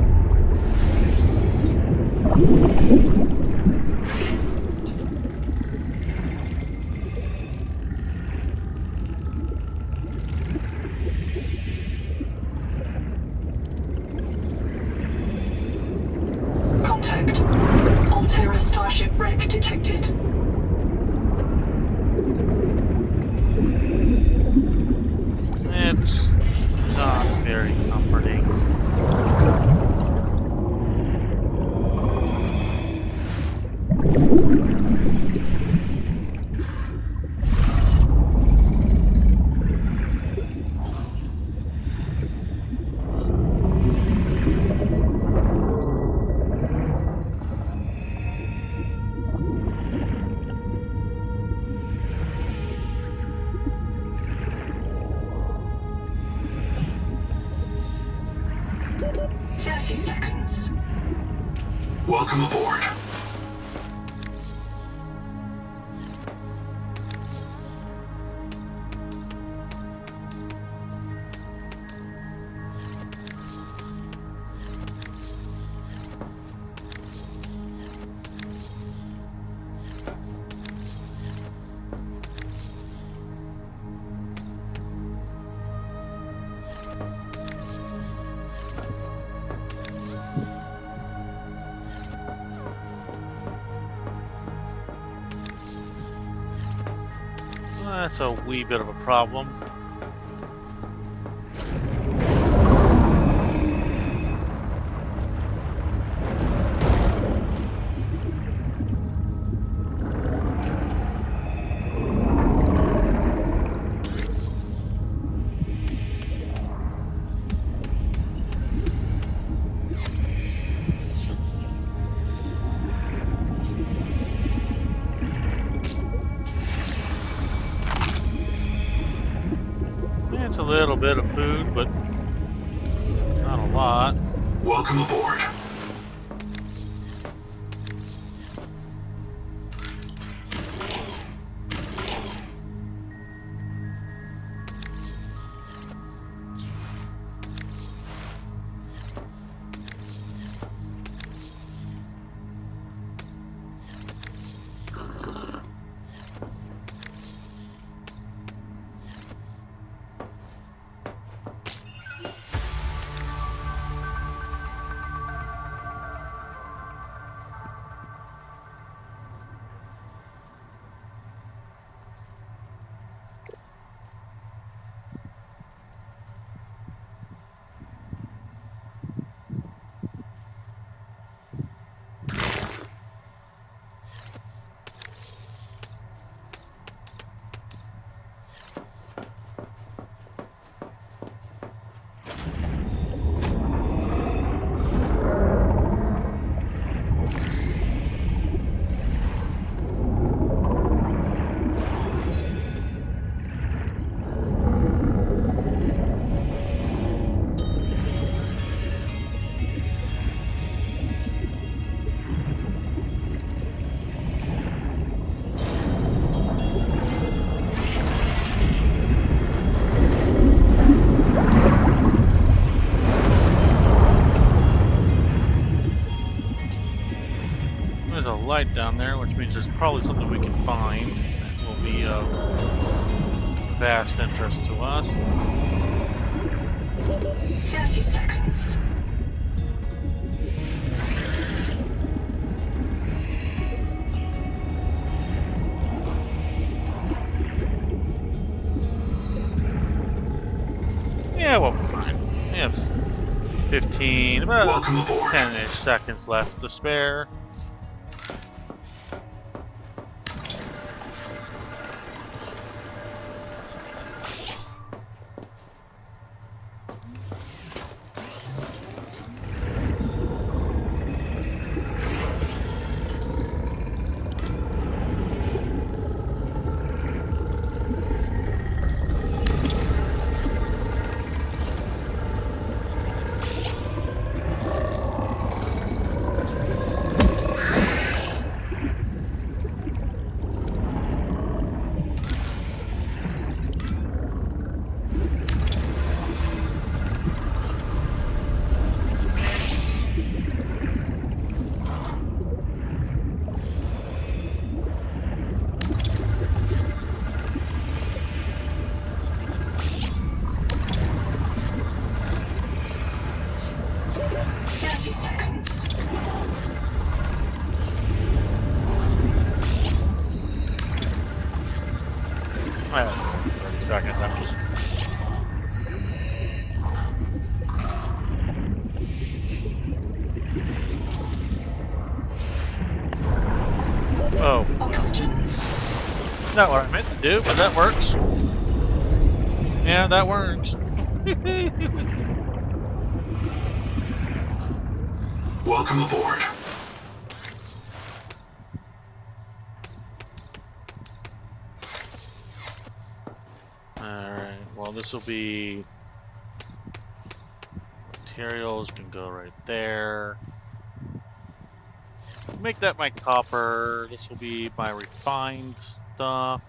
Contact. Altera Starship wreck detected. It's not very comforting. 30 seconds. Welcome aboard. That's a wee bit of a problem. It's a little bit of food, but not a lot. Welcome aboard. There's a light down there, which means there's probably something we can find that will be of vast interest to us. 30 seconds. Yeah, we'll be fine. We have 15, about Welcome aboard. 10-ish seconds left to spare. Well, 30 seconds. I'm just. Oh. Oxygen. Not what I meant to do, but that works. Yeah, that works. Welcome aboard. Alright, well, this will be materials can go right there. Make that my copper. This will be my refined stuff.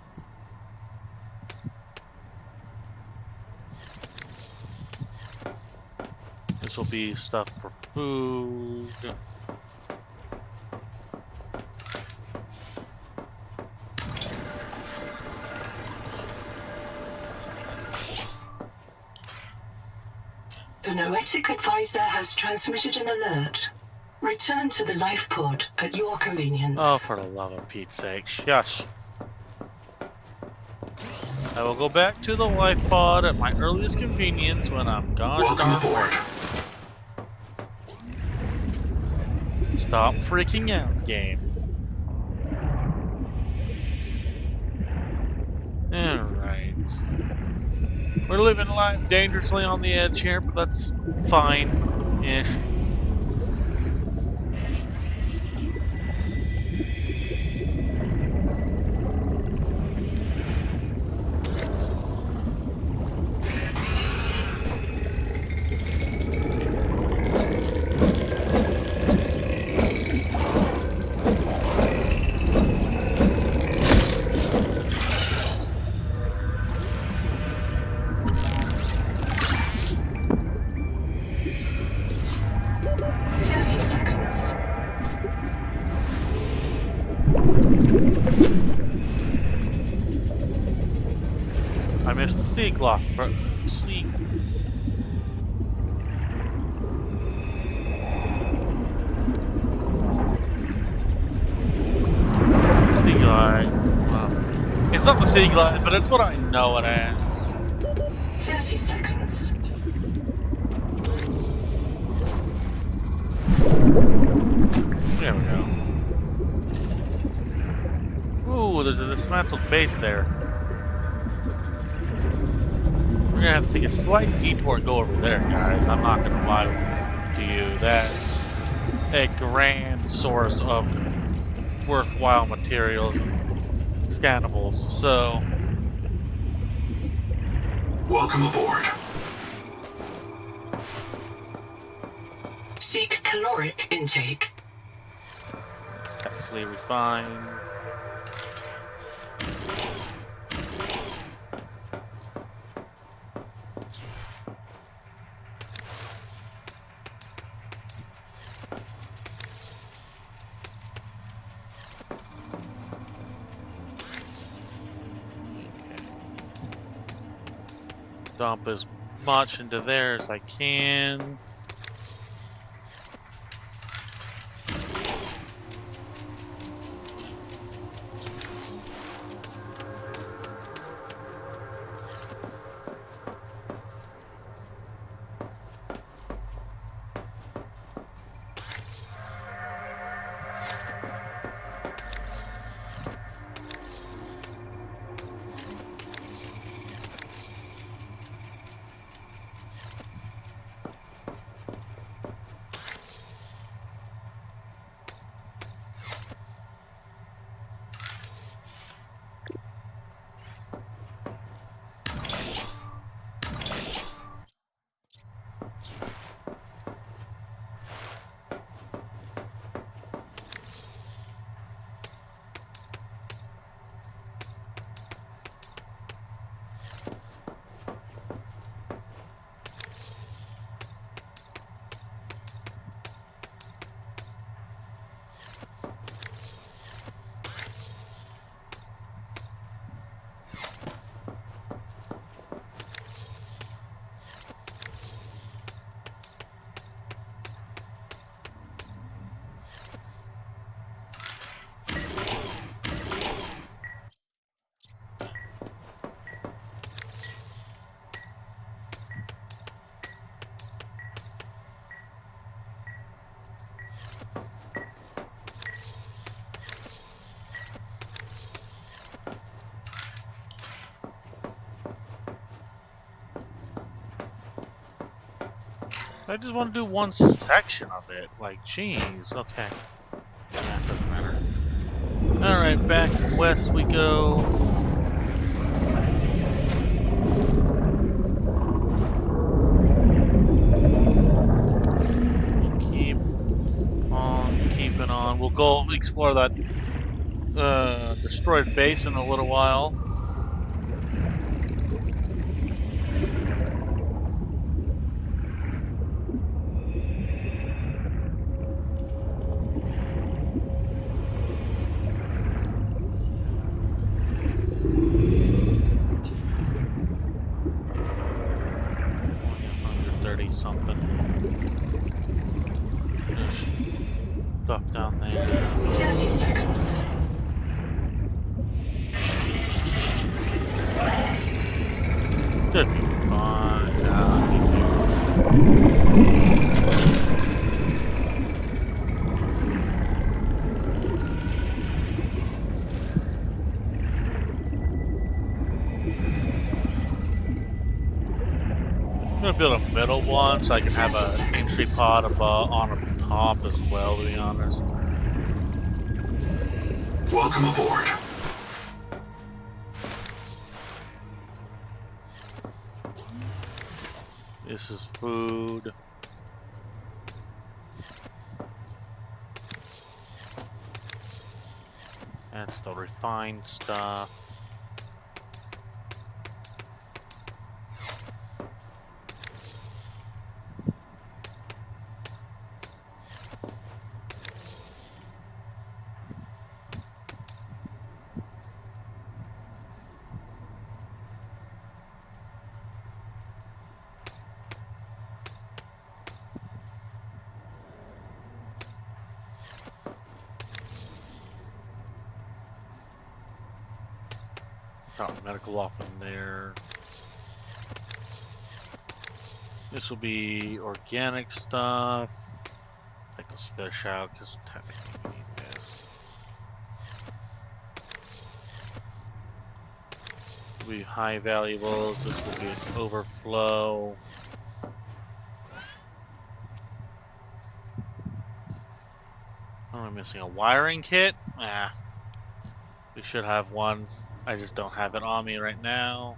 This will be stuff for food. The Noetic Advisor has transmitted an alert. Return to the life pod at your convenience. Oh, for the love of Pete's sake. Shush. I will go back to the life pod at my earliest convenience when I'm gone. Welcome aboard. Stop freaking out, game. Alright. We're living life dangerously on the edge here, but that's fine-ish. I missed the sneak lock, but sneak. Sea glide. Well, it's not the sea glide, but it's what I know it as. 30 seconds. There we go. Ooh, there's a dismantled base there. We're gonna have to take a slight detour and go over there, guys. I'm not gonna lie to you. That's a grand source of worthwhile materials and scannables. So, Welcome aboard. Seek caloric intake. technically refined. Dump as much into there as I can. I just want to do one section of it. Like, jeez. Okay. That doesn't matter. Alright, back west we go. we'll go explore that destroyed base in a little while. Something. There's stuff down there. 30 seconds. Should be fine. I'm gonna build a middle one so I can have an entry pod on top as well, to be honest. Welcome aboard. This is food. That's the refined stuff. Got medical off in there. This will be organic stuff. Take this fish out because technically we need this. This will be high valuables. This will be an overflow. Oh, I'm missing a wiring kit. We should have one. I just don't have it on me right now.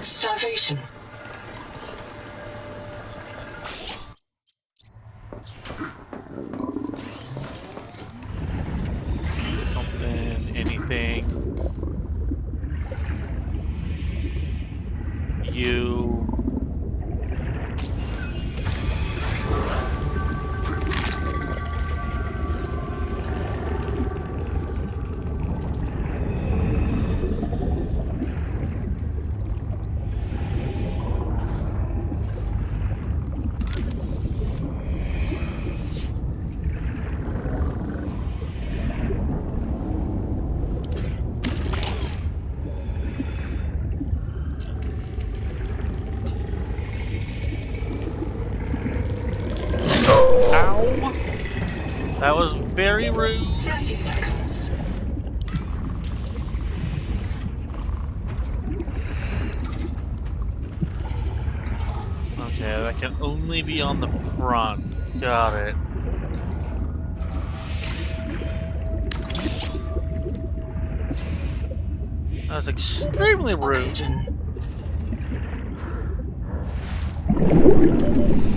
Starvation. Something, anything. You. That was very rude. 30 seconds. Okay, that can only be on the front. Got it. That was extremely rude. Oxygen.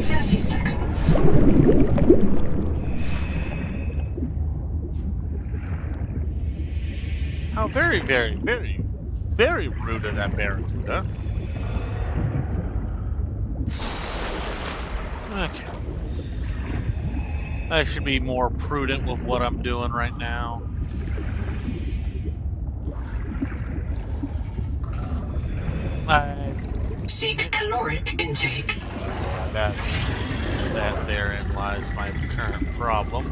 30 seconds. How very, very, very, very rude of that Barracuda. Okay. I should be more prudent with what I'm doing right now. Seek caloric intake. That therein lies my current problem.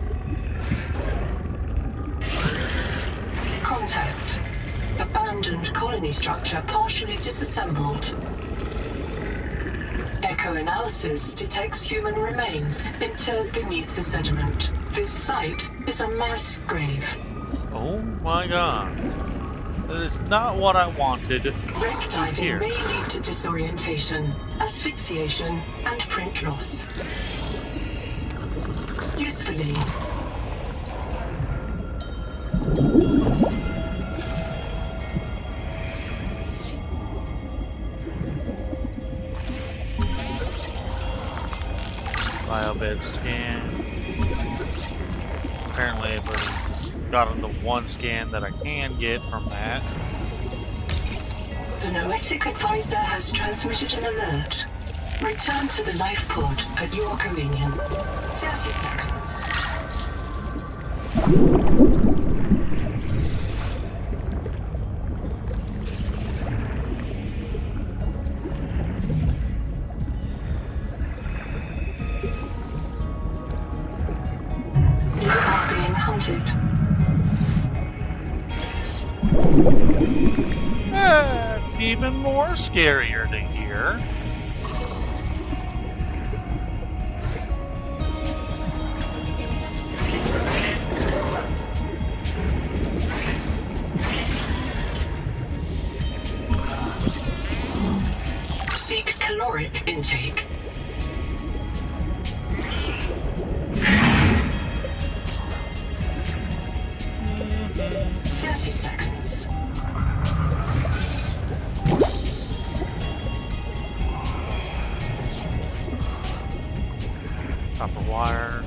Contact. Abandoned colony structure partially disassembled. Echo analysis detects human remains interred beneath the sediment. This site is a mass grave. Oh my god. That is not what I wanted Wreck to diving hear. may lead to disorientation, asphyxiation, and print loss. Usefully, Biobed scan. Apparently I've already gotten the one scan that I can get from that. the Noetic Advisor has transmitted an alert. Return to the life pod at your convenience. 30 seconds. You are being hunted. That's even more scarier to hear. Seek caloric intake. Mm-hmm. 30 seconds. Copper wire.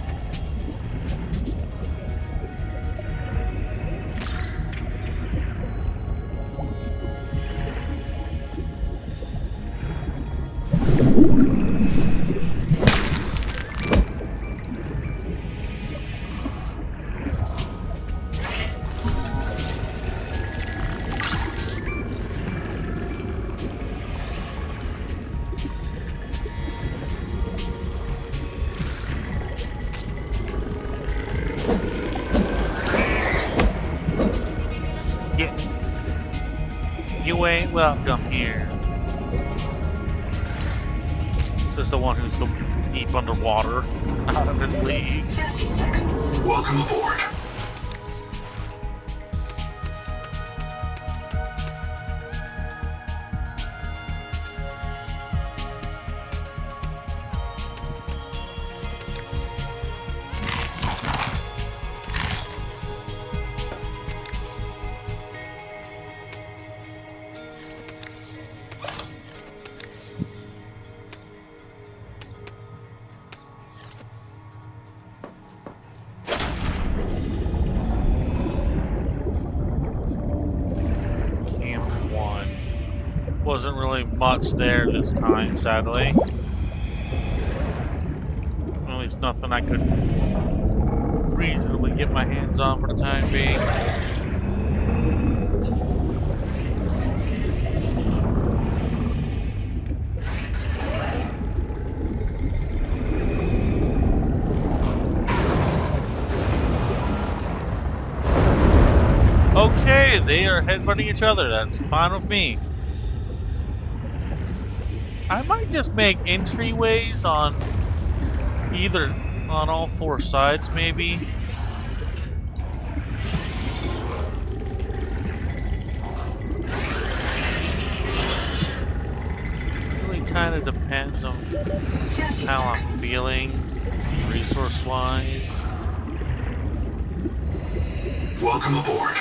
Yeah. You ain't welcome here. This is the one who's deep underwater, out of his league. 30 seconds. Welcome aboard. Camp 1. Wasn't really much there this time, sadly. At least nothing I could reasonably get my hands on for the time being. Okay, they are headbutting each other. That's fine with me. I might just make entryways on all four sides, maybe. Really kind of depends on 30 how I'm seconds. feeling, resource-wise. Welcome aboard.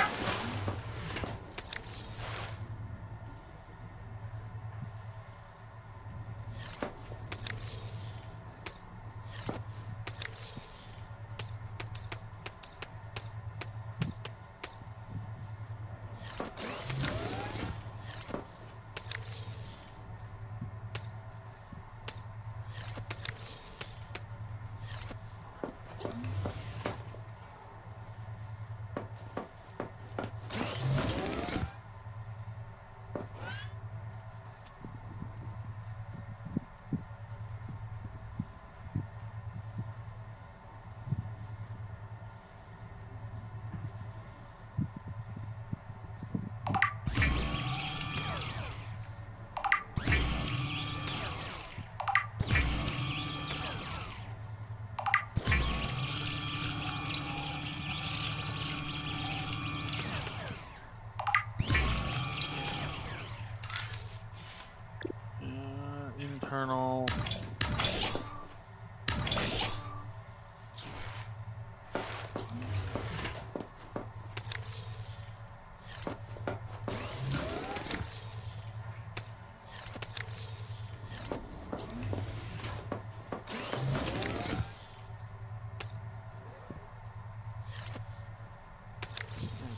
kernel.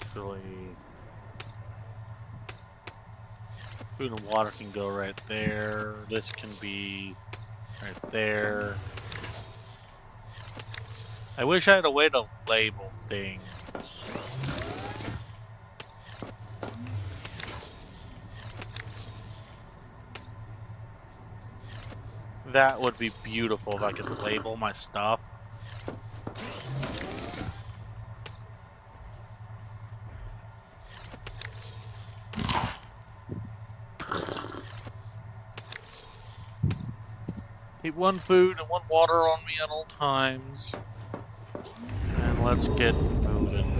Actually, food and water can go right there. This can be right there. I wish I had a way to label things. That would be beautiful if I could label my stuff. Keep one food and one water on me at all times. And let's get moving.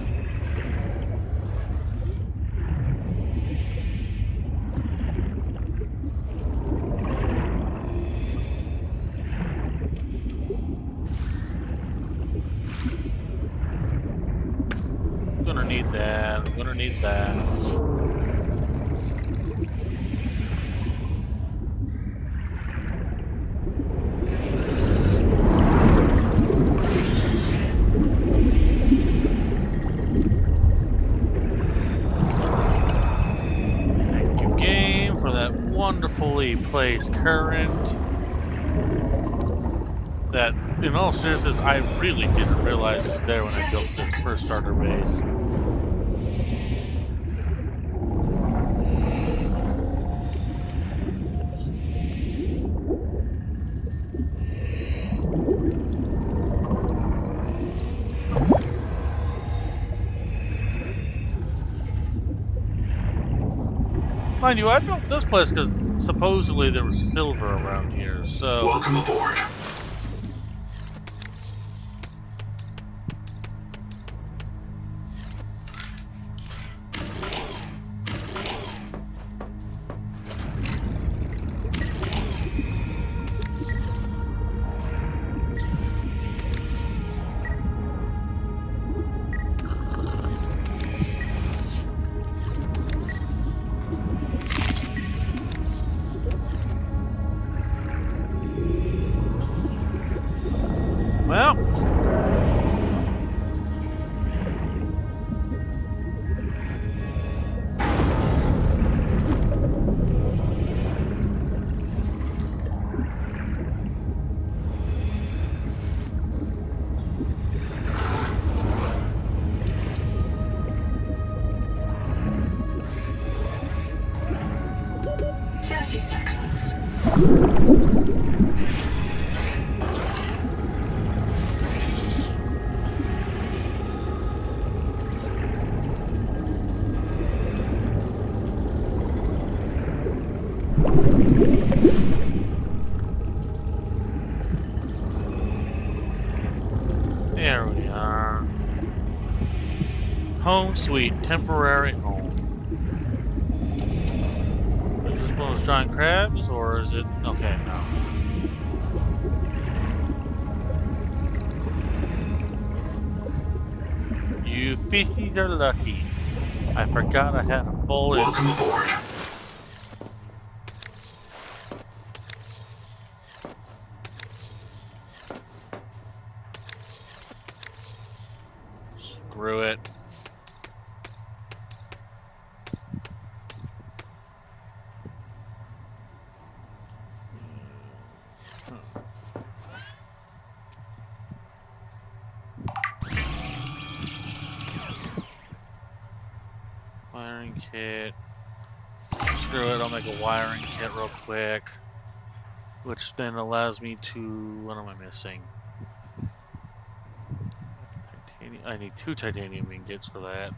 Gonna need that. I'm gonna need that. Thank you, game, for that wonderfully placed current. That, in all seriousness, I really didn't realize it was there when I built this first starter base. Mind you, I built this place because supposedly there was silver around here, so... Welcome aboard. Well... Seconds. There we are. Home sweet, temporary home. Is this one of those giant crabs, or is it... Okay, no. You fishies are lucky. I forgot I had a full... Welcome aboard. Screw it. Wiring kit. Screw it, I'll make a wiring kit real quick. Which then allows me to... What am I missing? I need 2 titanium ingots for that.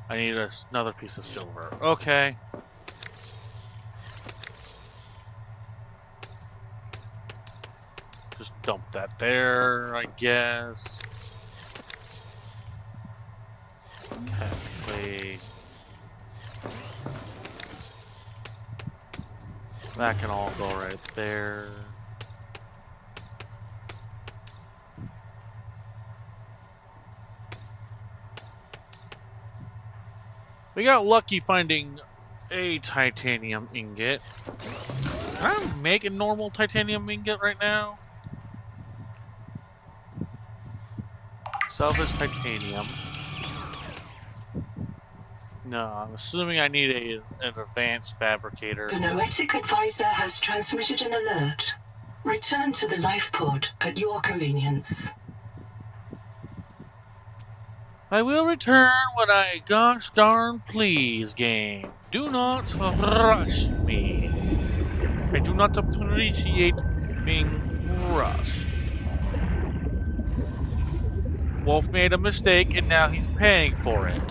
I need another piece of silver. Okay. Just dump that there, I guess. Technically. That can all go right there. We got lucky finding a titanium ingot. Can I make a normal titanium ingot right now? Salvage titanium. No, I'm assuming I need an advanced fabricator. The Noetic Advisor has transmitted an alert. Return to the life pod at your convenience. I will return when I gosh darn please, game. Do not rush me. I do not appreciate being rushed. Wolf made a mistake and now he's paying for it.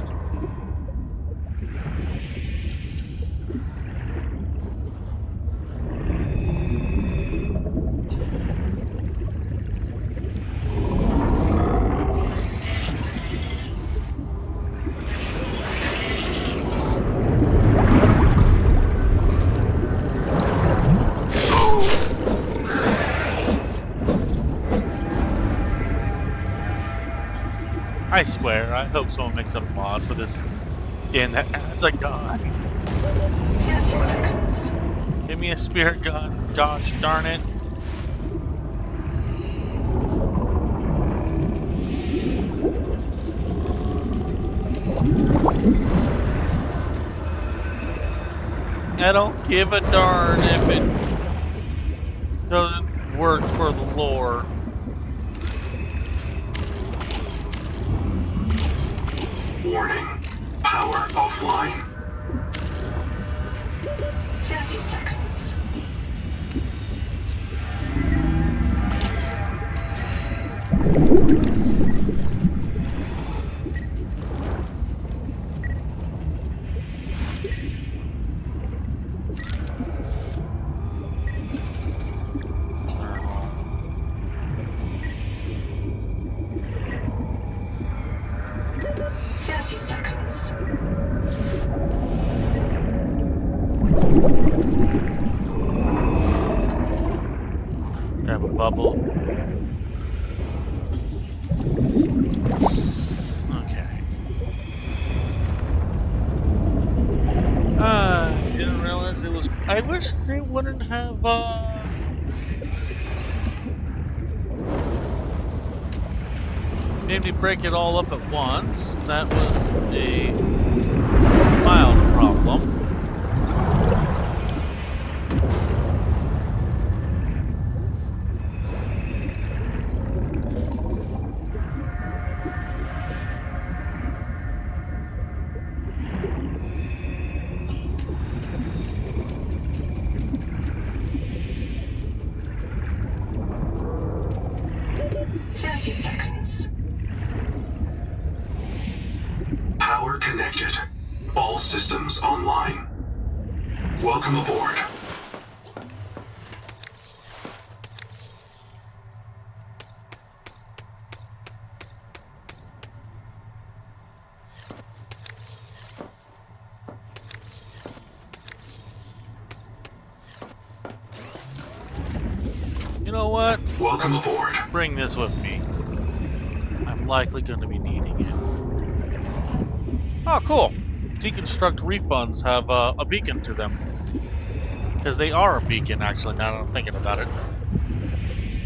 I swear, I hope someone makes a mod for this game that adds a gun. 30 seconds. Give me a spirit gun, gosh darn it. I don't give a darn if it doesn't work for the lore. Warning. Power offline. 30 seconds. Grab a bubble. Okay. Didn't realize it was. I wish they wouldn't have, made me break it all up at once. That was a mild problem. Power connected. All systems online. Welcome aboard. You know what? Welcome aboard. Bring this with me. I'm likely going to be needing it. Oh, cool. Deconstruct refunds have a beacon to them. Because they are a beacon, actually, now that I'm thinking about it.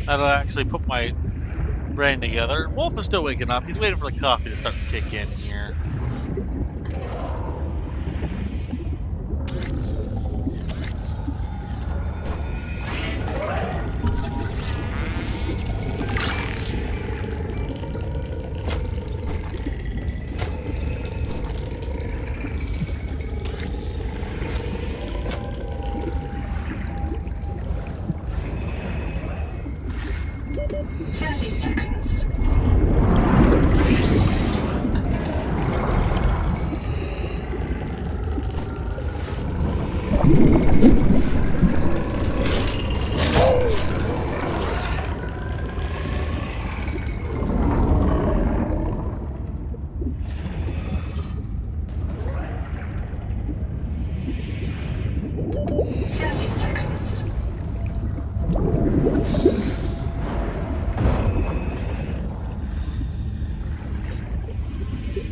That'll actually put my brain together. Wolf is still waking up. He's waiting for the coffee to start to kick in here. Seconds. seconds.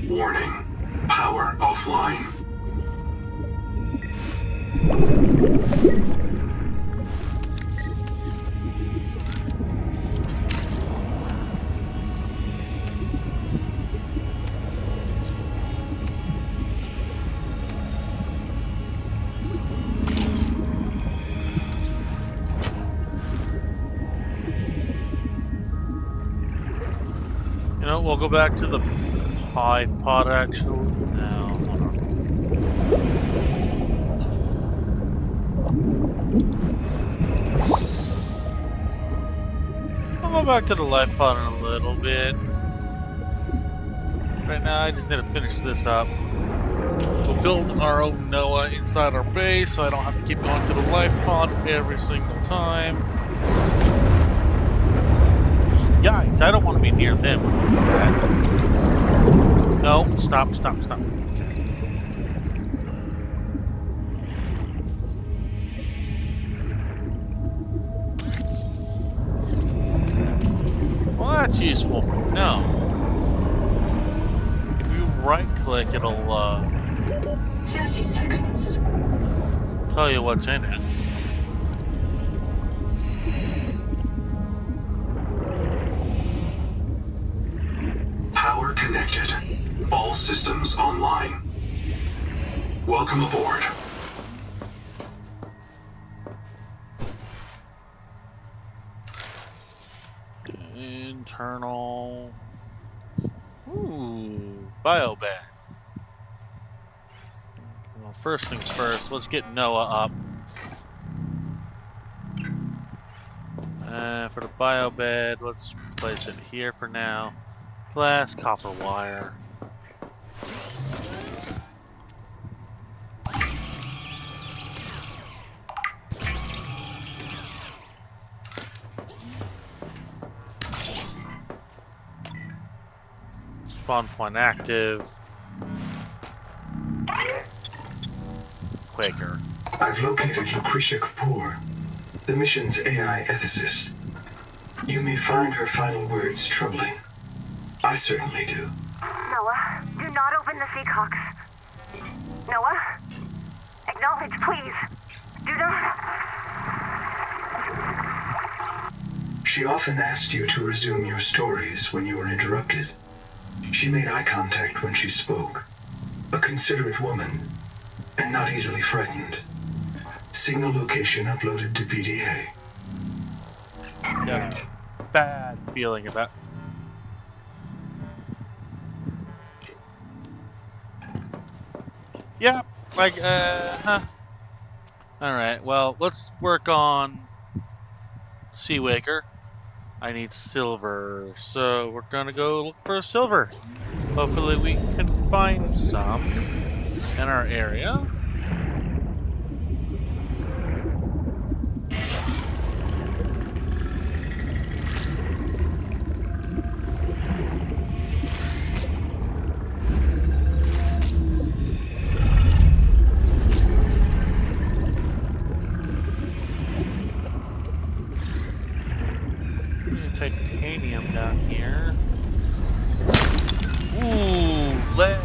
Warning. Power offline. You know, we'll go back to the pie pod actually. Now, hold on. I'll go back to the life pod in a little bit. Right now, I just need to finish this up. We'll build our own Noah inside our base, so I don't have to keep going to the life pod every single time. Yikes, I don't want to be near them. No, stop, stop, stop. Well, that's useful. No. If you right-click, it'll, 30 seconds. tell you what's in it. Power connected. All systems online. Welcome aboard. Internal. Ooh, biobag. Well, first things first, let's get Noah up. For the biobed, let's place it here for now. Glass, copper wire. Spawn point active. Quaker. I've located Lucretia Kapoor, the mission's AI ethicist. You may find her final words troubling. I certainly do. Noah, do not open the Seacocks. Noah? Acknowledge, please. Do not. She often asked you to resume your stories when you were interrupted. She made eye contact when she spoke. A considerate woman, and not easily frightened. Signal location uploaded to PDA. Got a bad feeling about. Yep, like, Alright, well, let's work on Seawaker. I need silver, so we're gonna go look for silver. Hopefully we can find some in our area. Titanium down here. Ooh, lead.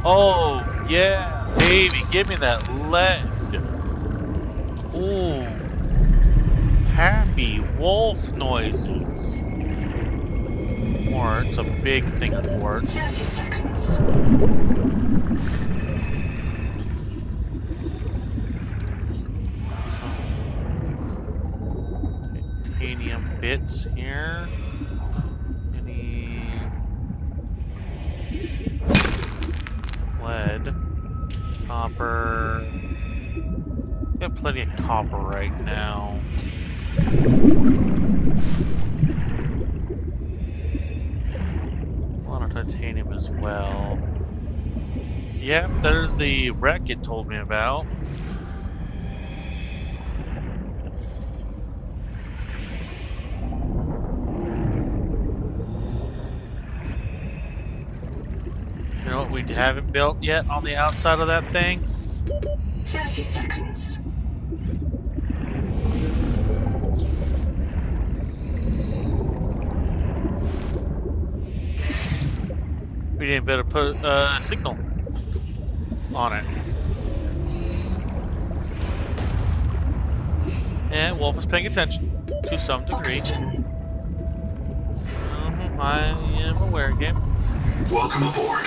Oh, yeah, baby, give me that lead. Ooh, happy wolf noises. Quartz, a big thing of quartz. 30 seconds. Titanium bits here. Any lead, copper. Got plenty of copper right now. A lot of titanium as well. Yep, there's the wreck it told me about. You know what we haven't built yet on the outside of that thing? 30 seconds. We didn't better put a signal on it. And Wolf is paying attention to some degree. Oxygen. I am aware, game. Welcome aboard.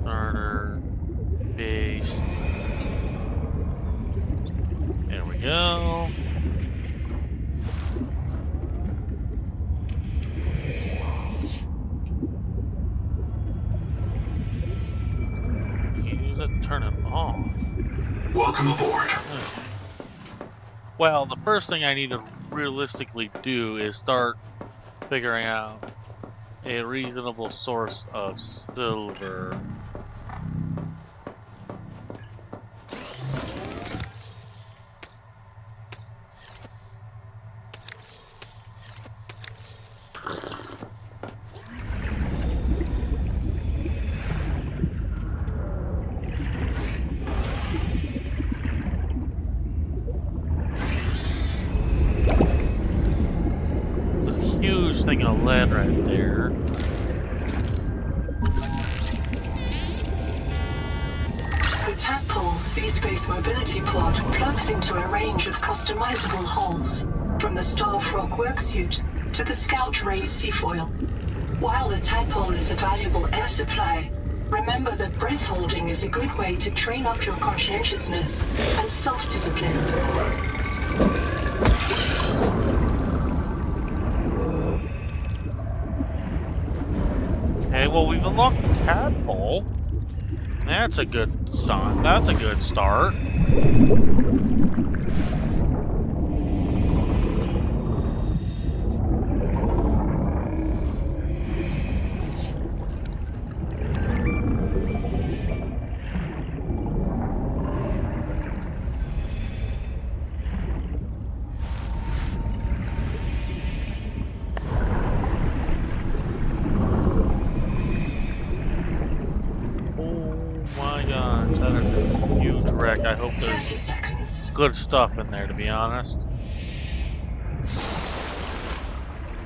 Starter base. There we go. Use it, turn it off. Welcome aboard. Well, the first thing I need to realistically do is start figuring out a reasonable source of silver. Huge thing of lead right there. The Tadpole Sea-Space Mobility Pod plugs into a range of customizable hulls, from the Starfrog worksuit to the Scout Ray seafoil. While the Tadpole is a valuable air supply, remember that breath holding is a good way to train up your conscientiousness and self-discipline. Okay, well, we've unlocked the tadpole. That's a good sign. That's a good start. I hope there's good stuff in there, to be honest.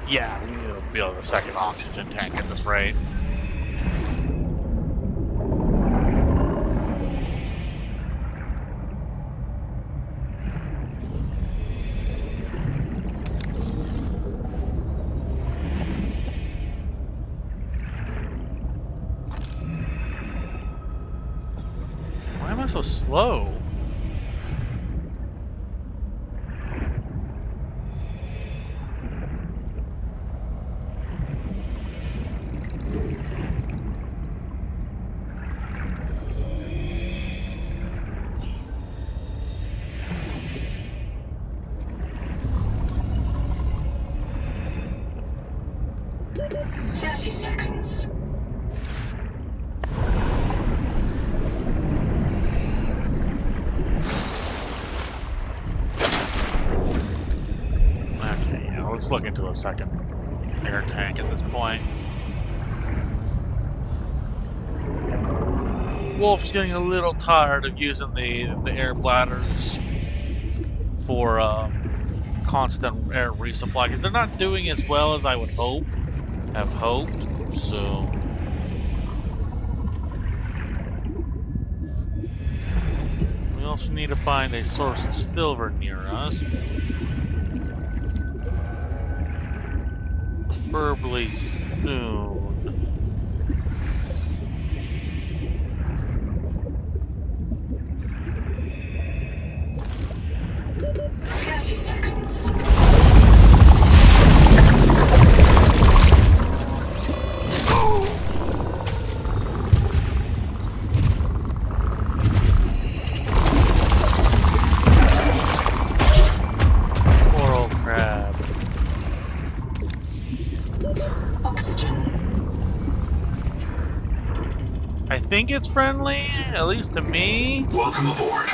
Yeah, we need to build a second oxygen tank at this rate. Why am I so slow? Let's look into a second air tank at this point. Wolf's getting a little tired of using the air bladders for constant air resupply because they're not doing as well as I would have hoped. So we also need to find a source of silver near us. Preferably soon. 30 seconds. friendly, at least to me. Welcome aboard.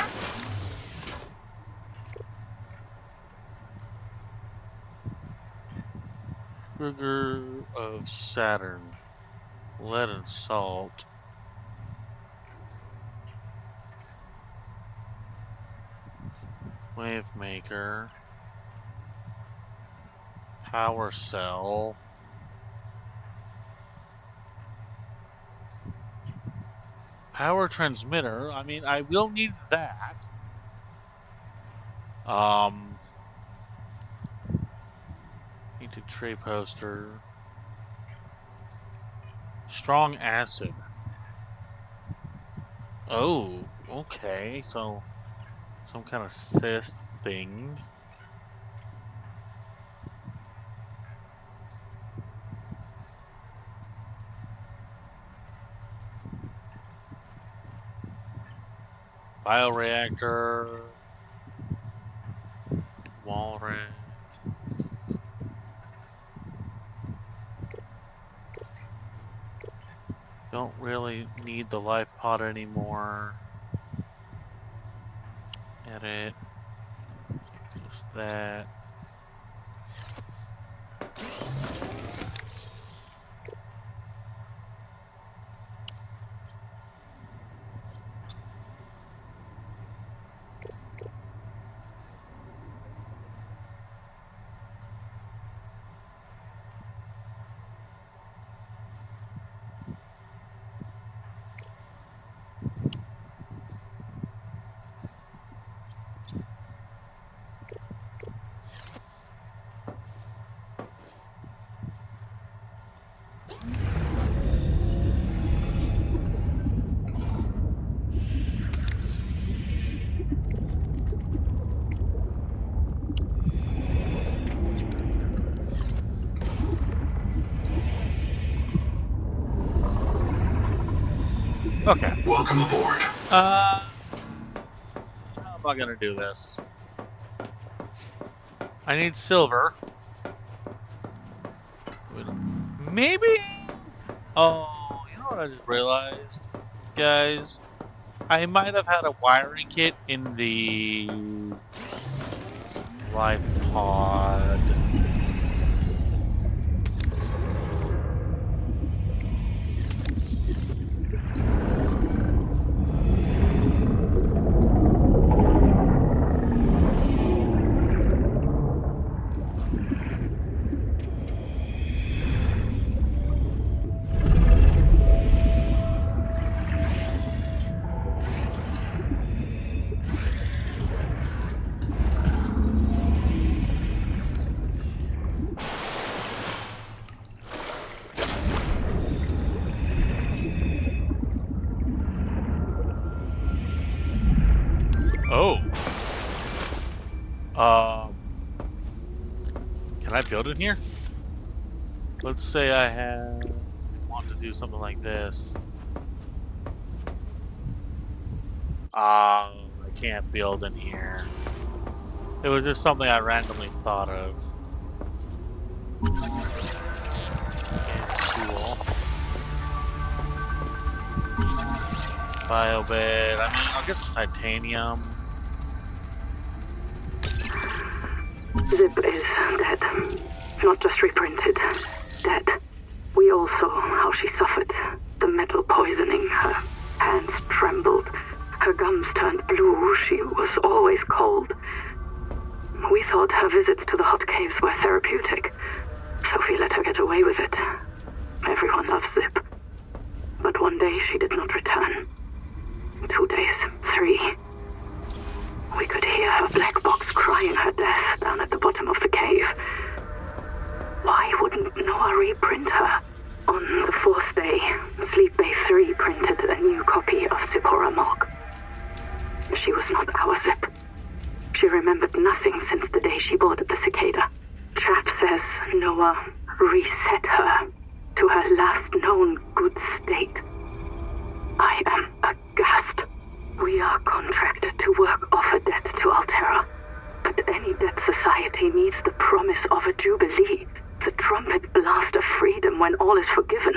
Sugar of Saturn. Lead and salt. Wave maker. Power cell. Power transmitter. I mean, I will need that. Painted tray poster. Strong acid. Oh, okay. So, some kind of cyst thing. Bioreactor. Walrus. Don't really need the life pod anymore. Edit. Just that. Okay. Welcome aboard. How am I gonna do this? I need silver. Maybe? Oh, you know what I just realized? Guys, I might have had a wiring kit in the life pod. Oh. Can I build in here? Let's say I want to do something like this. I can't build in here. It was just something I randomly thought of. Cool. Biobed. I mean, I'll get some titanium. Zip is dead. Not just reprinted. Dead. We all saw how she suffered. The metal poisoning. Her hands trembled. Her gums turned blue. She was always cold. We thought her visits to the hot caves were therapeutic. Sophie let her get away with it. Everyone loves Zip. But one day she did not return. 2 days, 3. We could hear her black box crying her death down at the bottom of the cave. Why wouldn't Noah reprint her? On the 4th day, Sleep Bay 3 printed a new copy of Zipporah Morgue. She was not our Zip. She remembered nothing since the day she boarded the Cicada. Chap says Noah reset her to her last known good state. I am aghast. We are contracted to work off a debt to Altera. But any debt society needs the promise of a jubilee, the trumpet blast of freedom when all is forgiven.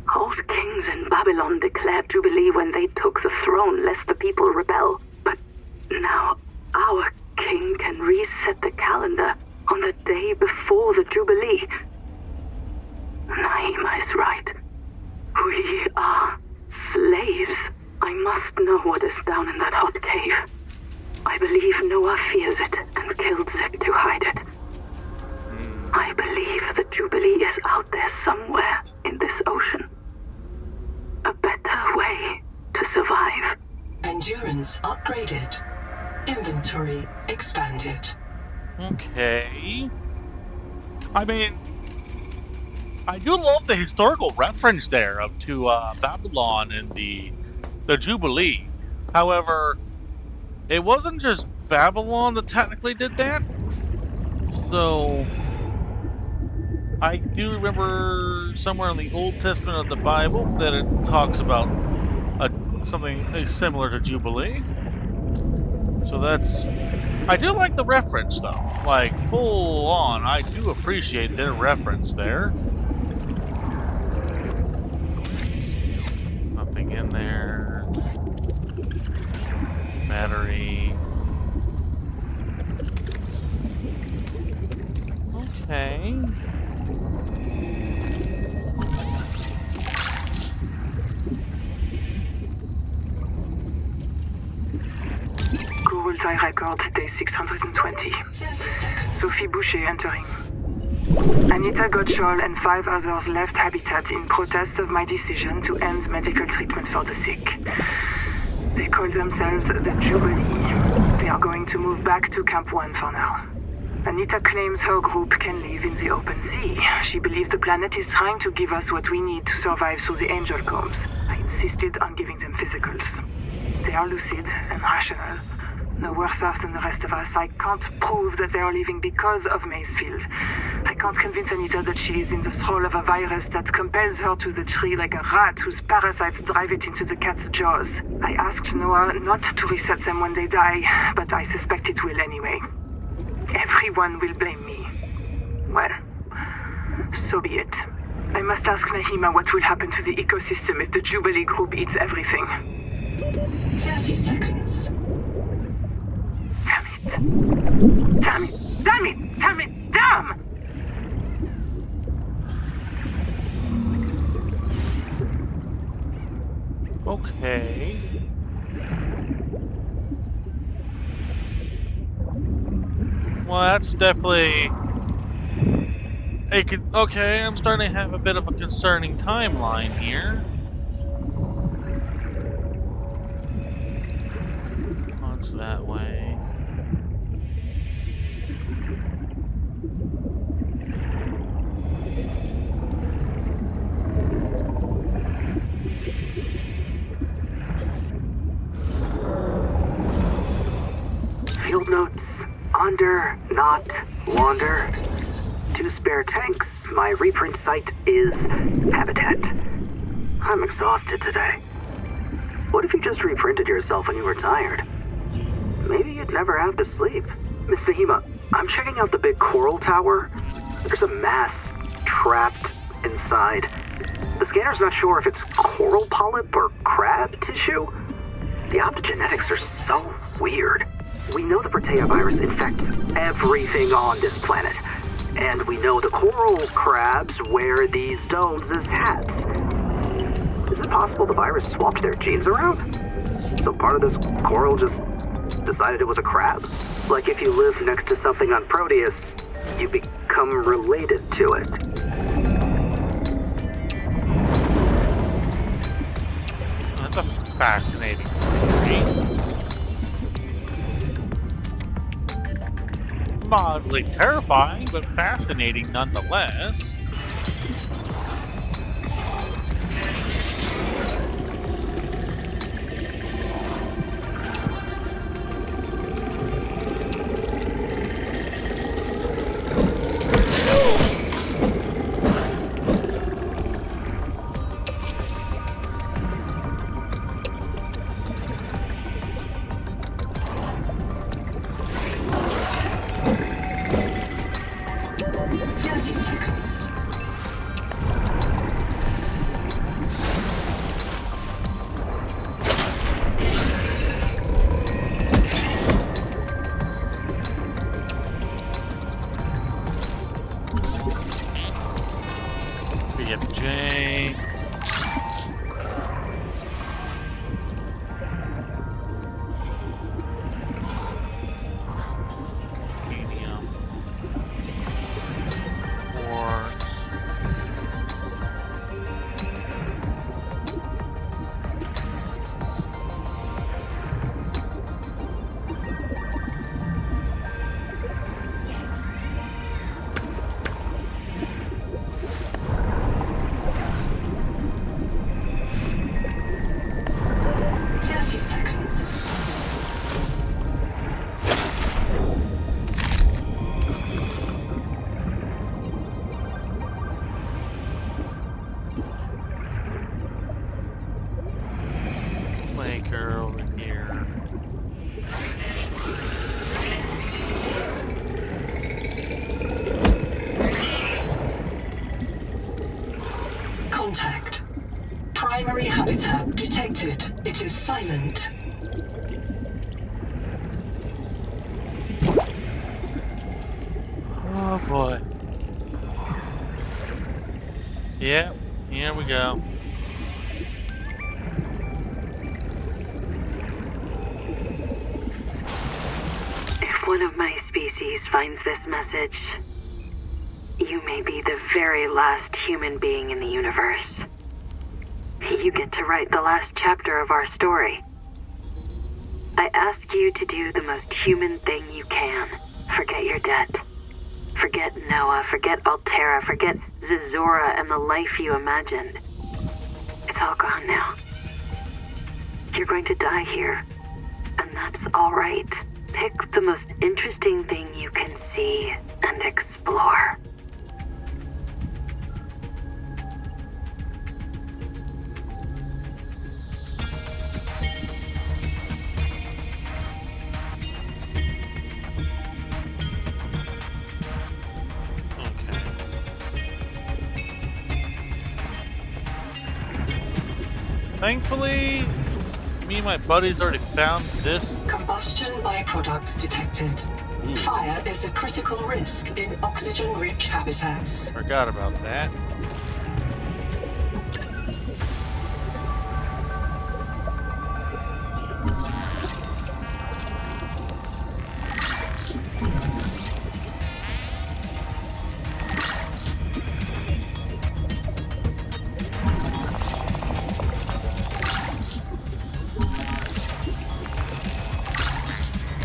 How old kings in Babylon declared Jubilee when they took the throne, lest the people rebel. But now our king can reset the calendar on the day before the Jubilee. Naima is right. We are slaves. I must know what is down in that hot cave. I believe Noah fears it and killed Zek to hide it. I believe the Jubilee is out there somewhere in this ocean. A better way to survive. Endurance upgraded. Inventory expanded. Okay. I mean, I do love the historical reference there to Babylon and the Jubilee. However, it wasn't just Babylon that technically did that. So, I do remember somewhere in the Old Testament of the Bible that it talks about something similar to Jubilee. So that's... I do like the reference, though. Like, full on, I do appreciate their reference there. Nothing in there. Battery. Okay. Google tie record, day 620. 30 seconds. Sophie Boucher entering. Anita Gottschall and 5 others left Habitat in protest of my decision to end medical treatment for the sick. They call themselves the Jubilee. They are going to move back to Camp 1 for now. Anita claims her group can live in the open sea. She believes the planet is trying to give us what we need to survive through the angel combs. I insisted on giving them physicals. They are lucid and rational. No worse off than the rest of us. I can't prove that they are leaving because of Macefield. I can't convince Anita that she is in the thrall of a virus that compels her to the tree like a rat whose parasites drive it into the cat's jaws. I asked Noah not to reset them when they die, but I suspect it will anyway. Everyone will blame me. Well, so be it. I must ask Nahima what will happen to the ecosystem if the Jubilee group eats everything. 30 seconds. Damn it. Damn it. Damn it. Damn it. Damn! Okay. Well, that's definitely... Okay, I'm starting to have a bit of a concerning timeline here. What's that way? Field notes. Onder, not, wander. 2 spare tanks. My reprint site is Habitat. I'm exhausted today. What if you just reprinted yourself when you were tired? Maybe you'd never have to sleep. Miss Nahima, I'm checking out the big coral tower. There's a mass trapped inside. The scanner's not sure if it's coral polyp or crab tissue. The optogenetics are so weird. We know the Protea virus infects everything on this planet. And we know the coral crabs wear these domes as hats. Is it possible the virus swapped their genes around? So part of this coral just decided it was a crab? Like if you live next to something on Proteus, you become related to it. That's a fascinating theory. Mildly terrifying, but fascinating nonetheless. is silent. Oh boy. Yep, here we go. If one of my species finds this message, you may be the very last human being in the universe. You get to write the last chapter of our story. I ask you to do the most human thing you can. Forget your debt. Forget Noah, forget Altera, forget Zazora and the life you imagined. It's all gone now. You're going to die here, and that's all right. Pick the most interesting thing you can see and explore. Thankfully, me and my buddies already found this. Combustion byproducts detected. Fire is a critical risk in oxygen-rich habitats. Forgot about that.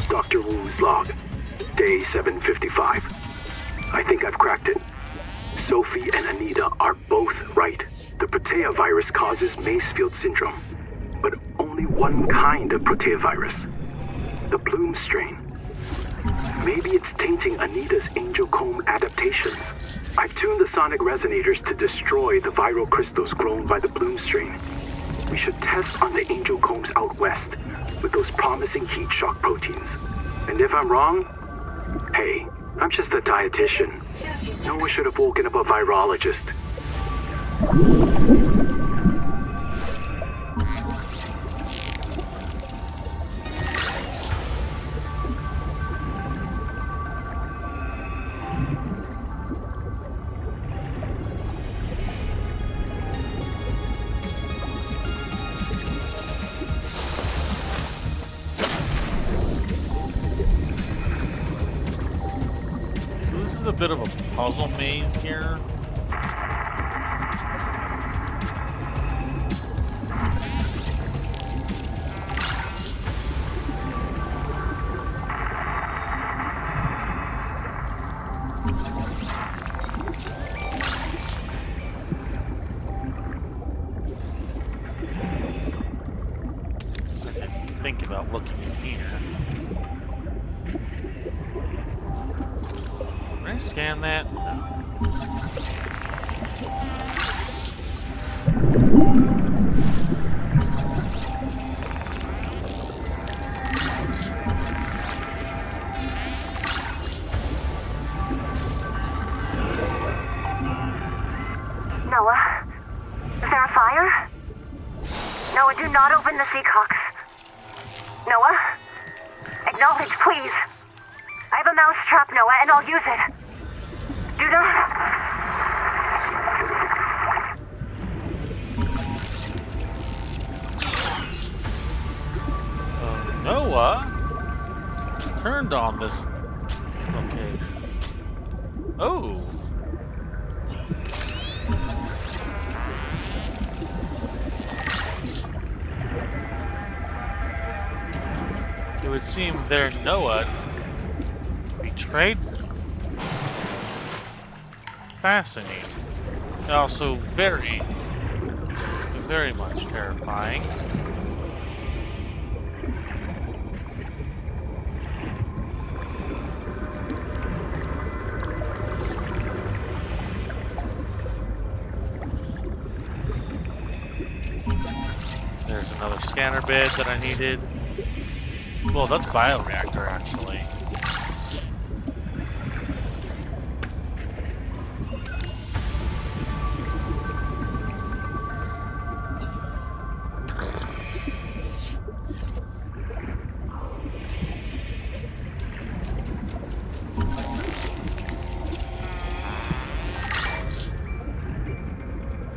Dr. Wu's log. Day 755. I think I've cracked it. Sophie and Anita are both right. The Protea virus causes Macefield syndrome, but only one kind of Protea virus. The Bloom strain. Maybe it's tainting Anita's angel comb adaptations. I've tuned the sonic resonators to destroy the viral crystals grown by the Bloom strain. We should test on the angel combs out west with those promising heat shock proteins. And if I'm wrong, hey, I'm just a dietitian. No one should have woken up a virologist. A bit of a puzzle maze here. I didn't think about looking in here. Can I scan that? No. Noah? Is there a fire? Noah, do not open the Seacocks. Noah? Acknowledge, please. I have a mouse trap, Noah, and I'll use it. Do not... Noah turned on this location. Oh. It would seem their Noah betrayed them. Fascinating. Also very much terrifying. There's another scanner bed that I needed. Well, that's bioreactor, actually.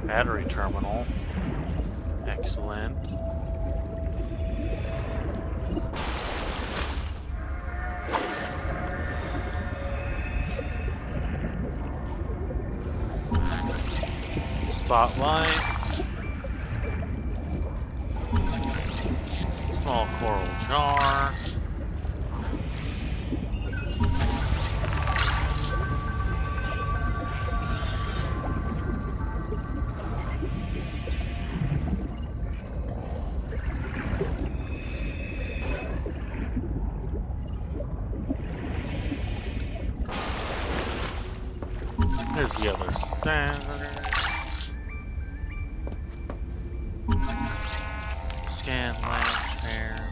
Battery terminal. Excellent. Spotlight. Small coral jar. There's the other standard. Scan lamp there.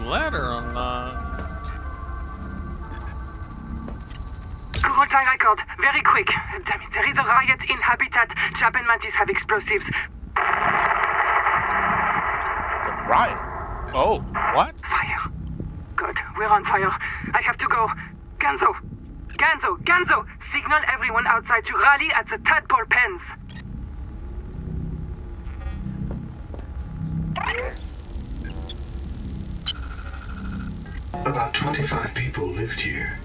Ladder unlocked. Kurultai record. Very quick. Damn it, there is a riot in habitat. Chap and Mantis have explosives. Right. Oh, what? Fire. Good, we're on fire. I have to go. Ganzo! Ganzo! Ganzo! Signal everyone outside to rally at the tadpole pens. About 25 people lived here.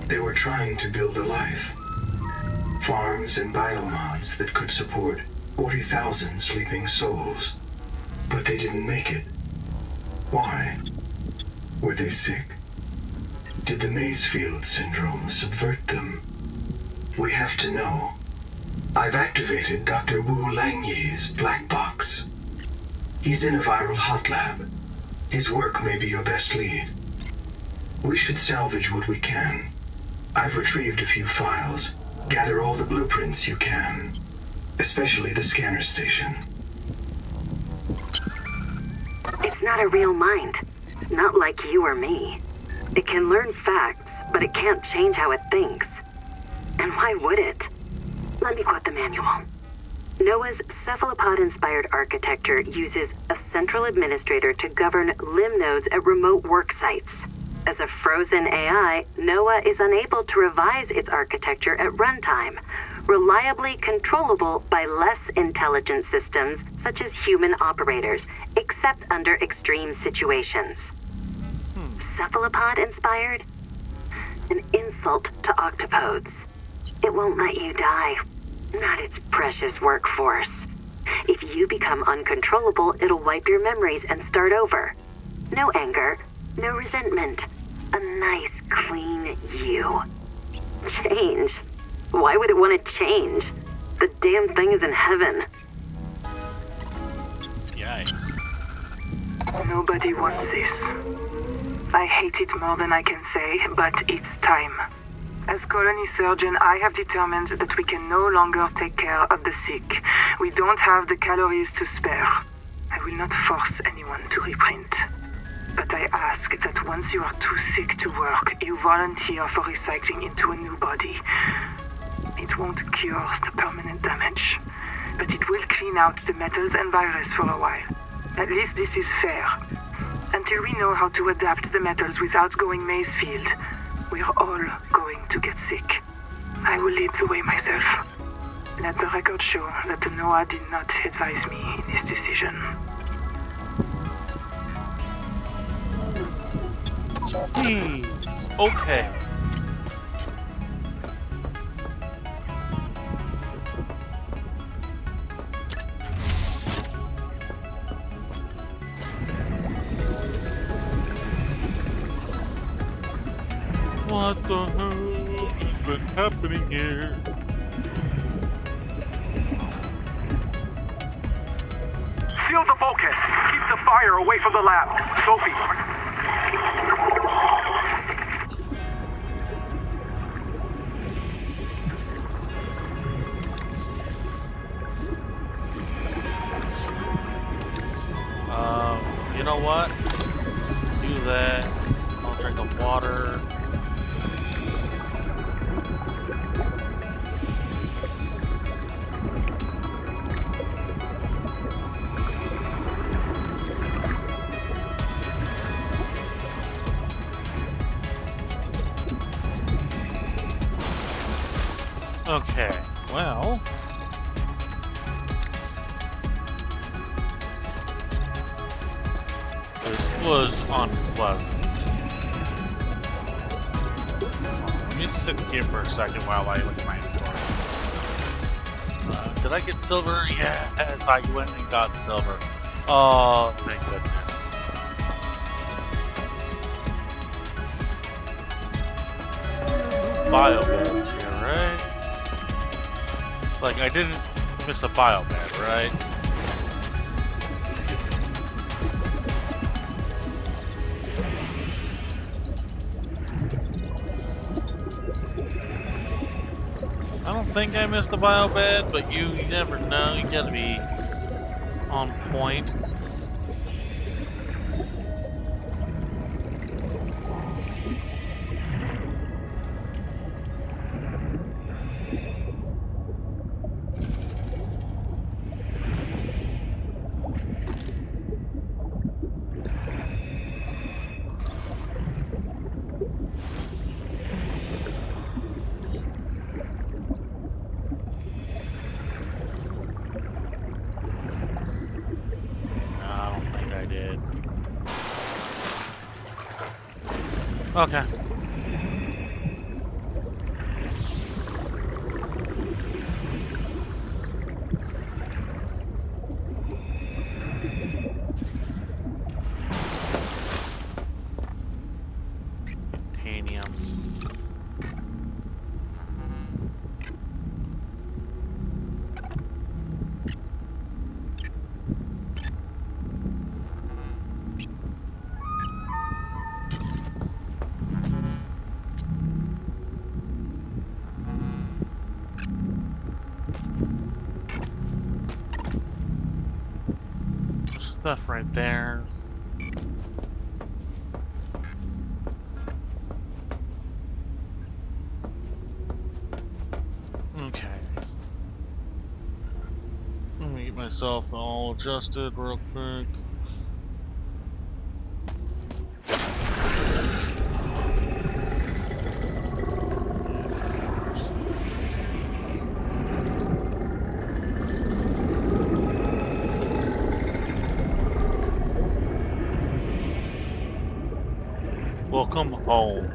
They were trying to build a life. Farms and biomods that could support 40,000 sleeping souls. But they didn't make it. Why? Were they sick? Did the Maysfield syndrome subvert them? We have to know. I've activated Dr. Wu Langyi's black box. He's in a viral hot lab. His work may be your best lead. We should salvage what we can. I've retrieved a few files. Gather all the blueprints you can. Especially the scanner station. It's not a real mind. Not like you or me. It can learn facts, but it can't change how it thinks. And why would it? Let me quote the manual. NOAA's cephalopod-inspired architecture uses a central administrator to govern limb nodes at remote work sites. As a frozen AI, NOAA is unable to revise its architecture at runtime, reliably controllable by less intelligent systems such as human operators, except under extreme situations. Cephalopod-inspired? An insult to octopodes. It won't let you die. Not its precious workforce. If you become uncontrollable, it'll wipe your memories and start over. No anger, no resentment. A nice, clean you. Change? Why would it want to change? The damn thing is in heaven. Yikes. Nobody wants this. I hate it more than I can say, but it's time. As colony surgeon, I have determined that we can no longer take care of the sick. We don't have the calories to spare. I will not force anyone to reprint. But I ask that once you are too sick to work, you volunteer for recycling into a new body. It won't cure the permanent damage, but it will clean out the metals and virus for a while. At least this is fair. Until we know how to adapt the metals without going Maysfield, we're all going to get sick. I will lead the way myself. Let the record show that the NOAA did not advise me in this decision. Okay. What the hell has been happening here? Seal the bulkhead. Keep the fire away from the lab. Sophie. You know what? do that. I'll drink of water. Okay, well... this was unpleasant. Let me sit here for a second while I look at my inventory. Did I get silver? Yes, I went and got silver. Oh, thank goodness. Biobeds here, right? Like, I didn't miss a biobed, right? I don't think I missed the biobed, but you never know. You gotta be on point. Okay. Titanium. Stuff right there. Okay. Let me get myself all adjusted real quick. Welcome home.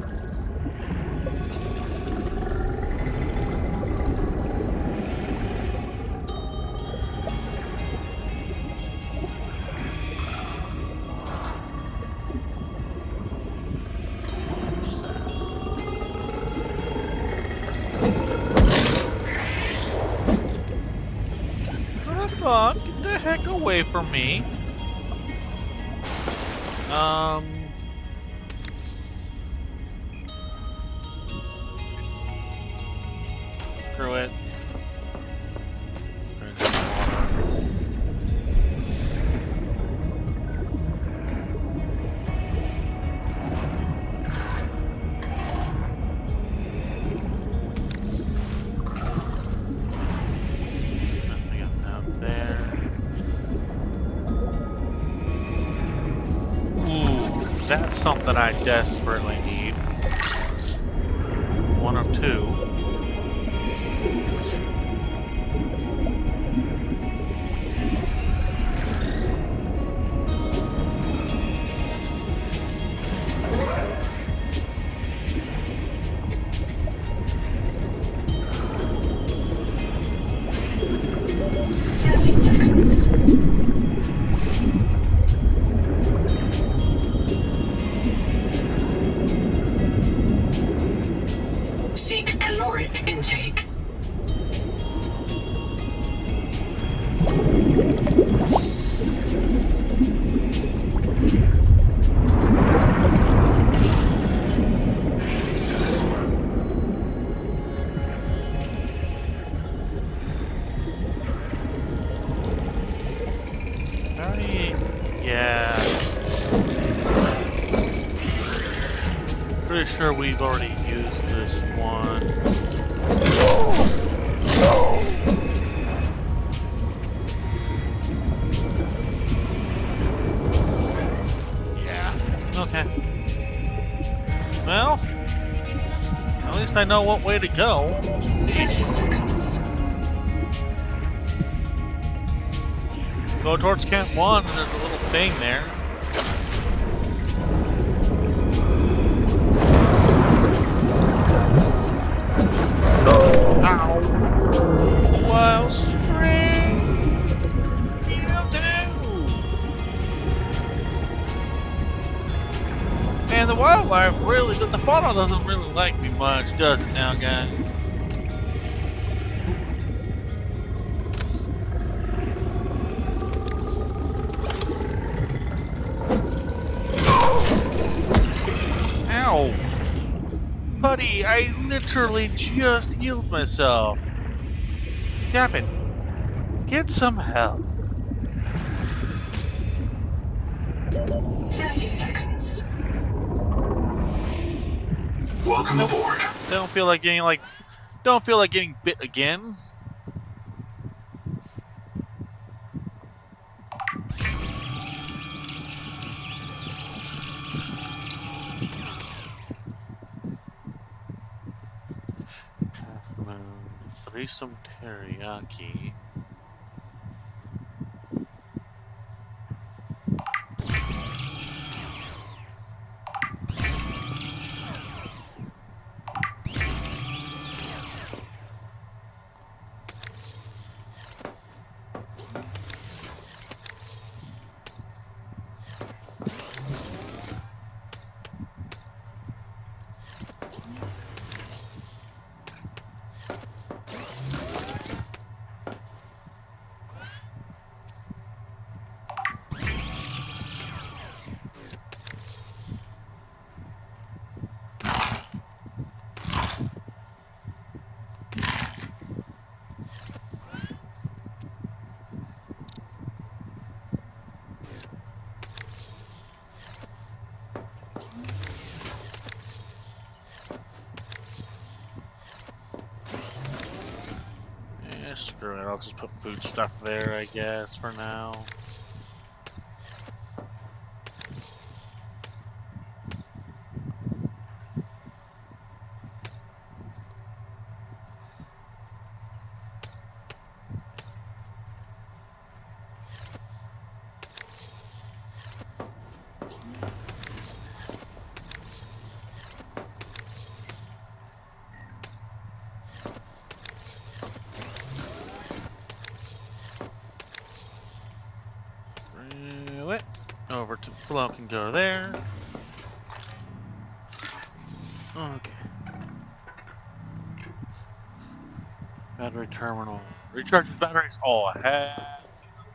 Get the heck away from me. Screw it. Drink some water. Nothing out there. Ooh, that's something I desperately need. One of two. Seek caloric intake. Yeah. pretty sure we've already used this one. Yeah. Okay. Well, at least I know what way to go. 30 seconds. Go towards Camp 1, and there's a little thing there. Ow! Wild string! You do! And the wildlife really, the fauna doesn't really like me much, does it now, guys? Ow! Buddy, I literally just healed myself. Stop it. Get some help. 30 seconds. Welcome aboard. Don't feel like getting bit again. Half moon, threesome teriyaki. Screw it, I'll just put food stuff there, I guess, for now. Over to the flow can go there. Okay. Battery terminal. Recharges batteries. Oh, heck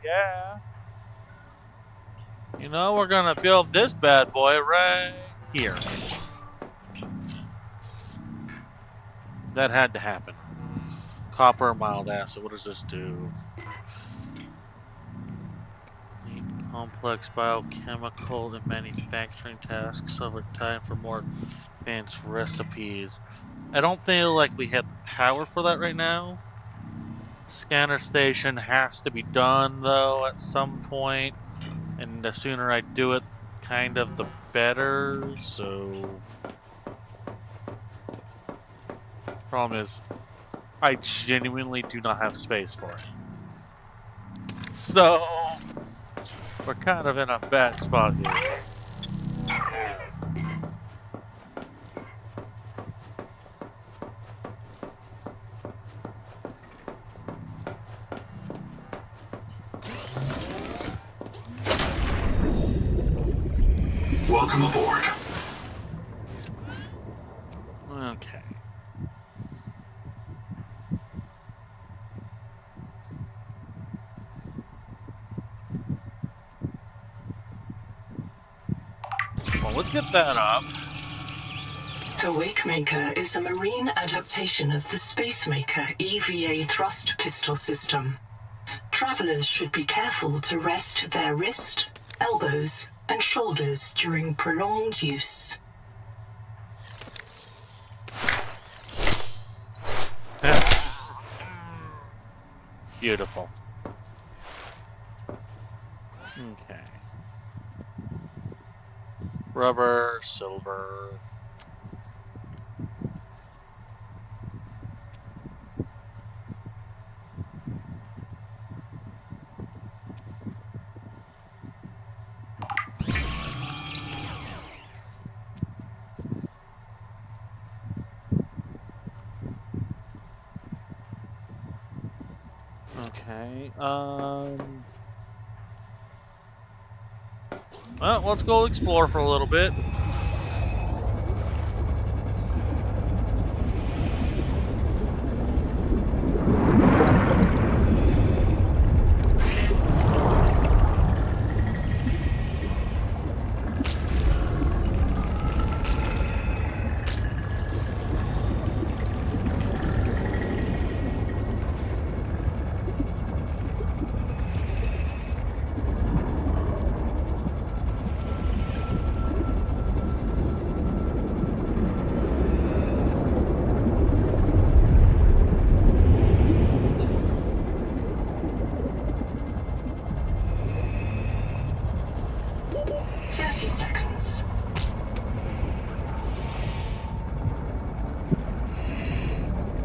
yeah. You know, we're gonna build this bad boy right here. That had to happen. Copper, mild acid. What does this do? Complex biochemical and manufacturing tasks over time for more advanced recipes. I don't feel like we have the power for that right now. Scanner station has to be done though at some point, and the sooner I do it, kind of the better. So, problem is, I genuinely do not have space for it. So, we're kind of in a bad spot here. Welcome aboard. Okay. Well, let's get that up. The Wakemaker is a marine adaptation of the Spacemaker EVA thrust pistol system. Travelers should be careful to rest their wrist, elbows, and shoulders during prolonged use. Beautiful. Okay. Rubber, silver. Okay. Well, let's go explore for a little bit.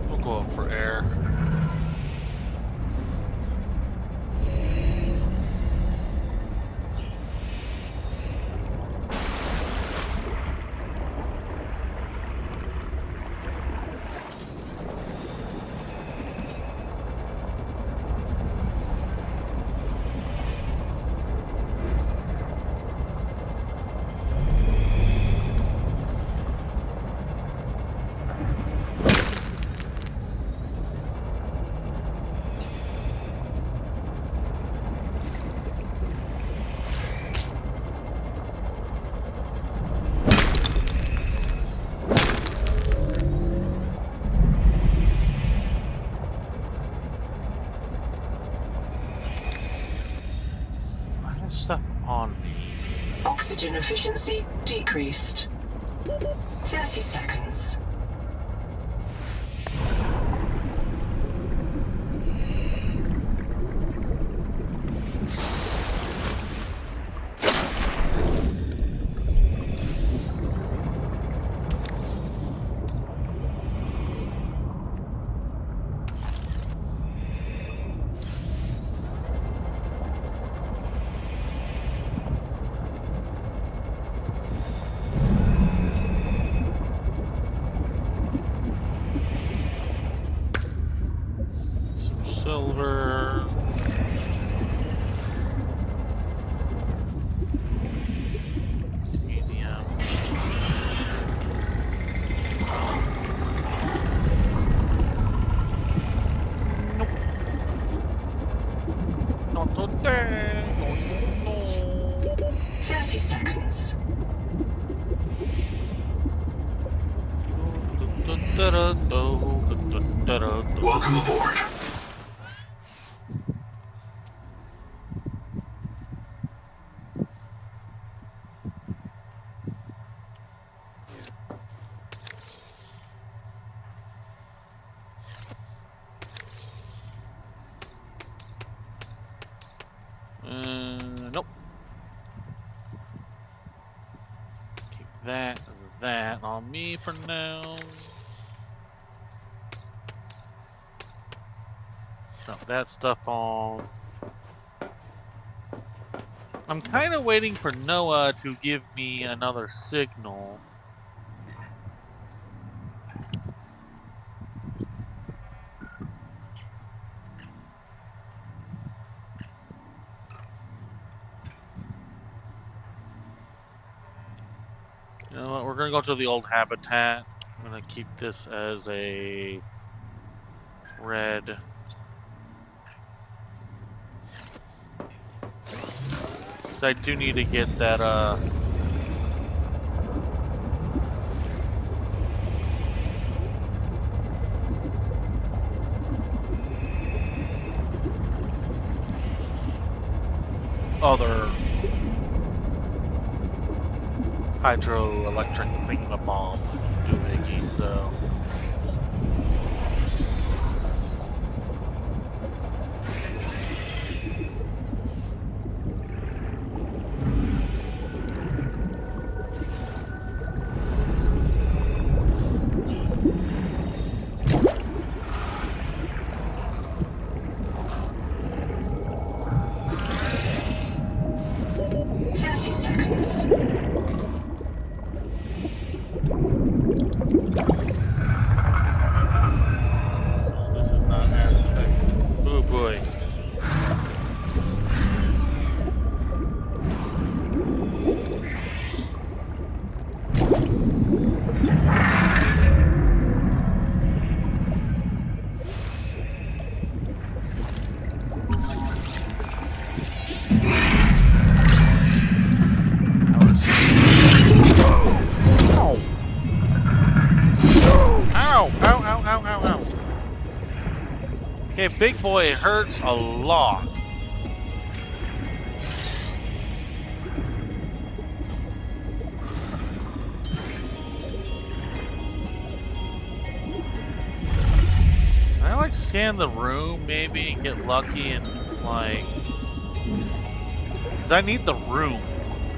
We'll go up for air. Stuff on me. Oxygen efficiency decreased. 30 seconds. Silver. Medium. Nope. Not today. No. 30 seconds. Welcome aboard. Nope. Keep that on me for now. Dump that stuff on. I'm kind of waiting for Noah to give me another signal. You know what? We're gonna go to the old habitat. I'm gonna keep this as a red. So I do need to get that other hydroelectric thingamabob doohickey, so seconds. This is not happening. Oh boy. Ow! Ow, ow, ow, ow, ow. Okay, big boy hurts a lot. Can I like scan the room maybe and get lucky and like... Because I need the room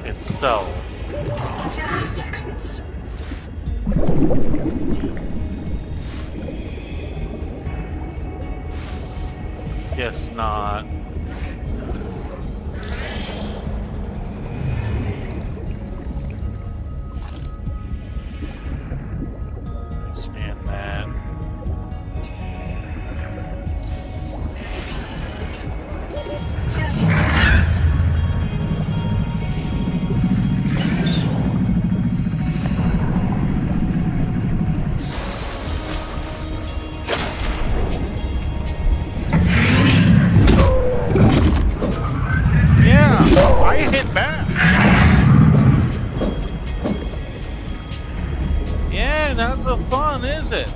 itself. 30 seconds. Guess not. Scan that. I hit back. Yeah, not so fun, is it?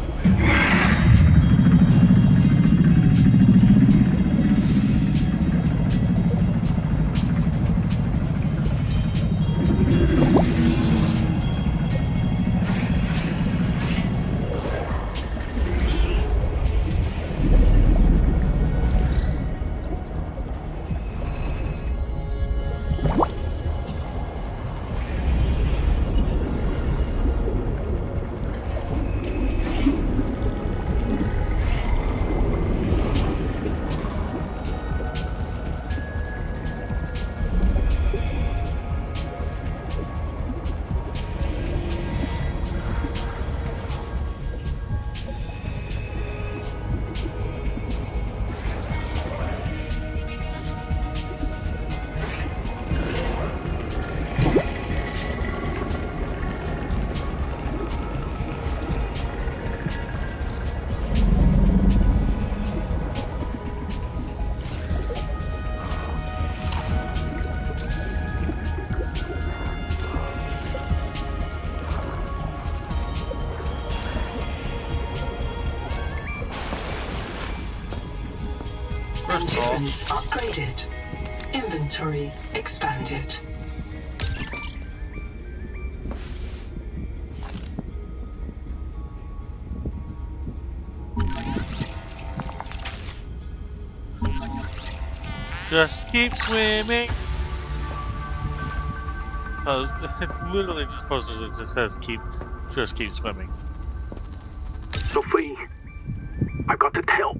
Engines upgraded. Inventory expanded. Just keep swimming. Oh, it's literally just posted. It just says just keep swimming. Sophie, I've got to tell.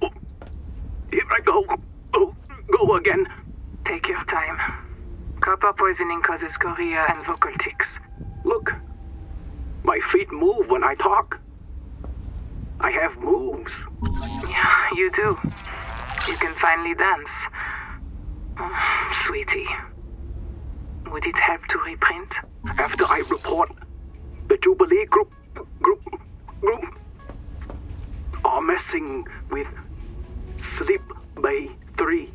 Oh, here I go. Oh, go again. Take your time. Copper poisoning causes chorea and vocal tics. Look, my feet move when I talk. I have moves. Yeah, you do. You can finally dance. Oh, sweetie. Would it help to reprint? After I report, the Jubilee group are messing with Sleep Bay 3.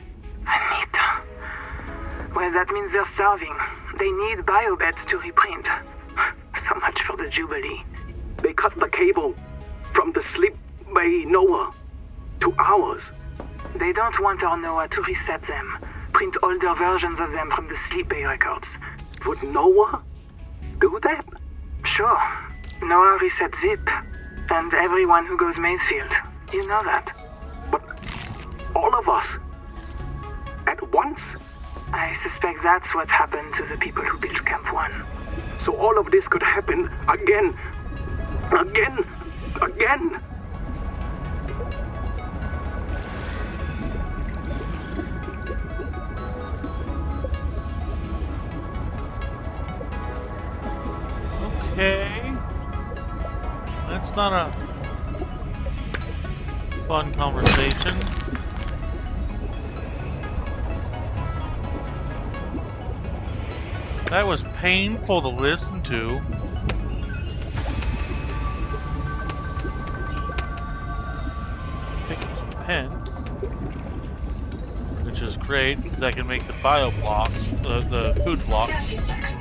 Anita. Well, that means they're starving. They need biobeds to reprint. So much for the Jubilee. They cut the cable from the Sleep Bay Noah to ours. They don't want our Noah to reset them. Print older versions of them from the Sleep Bay records. Would Noah do that? Sure. Noah resets Zip. And everyone who goes Maysfield. You know that. But all of us at once? I suspect that's what happened to the people who built Camp 1. So all of this could happen again. Okay. That's not a fun conversation. That was painful to listen to. Pick up some pent, which is great because I can make the bio blocks, the food blocks. 30 seconds.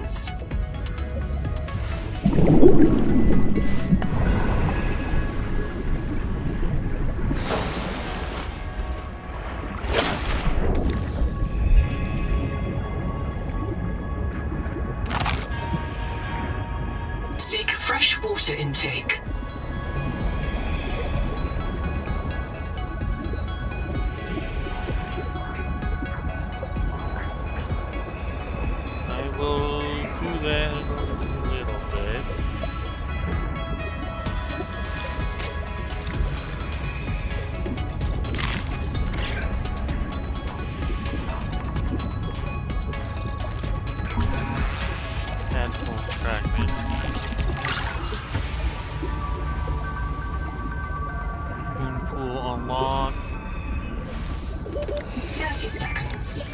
Seek fresh water intake. I will do that in a little bit. Tadpole fragment. Moon pool unlocked. 30 seconds.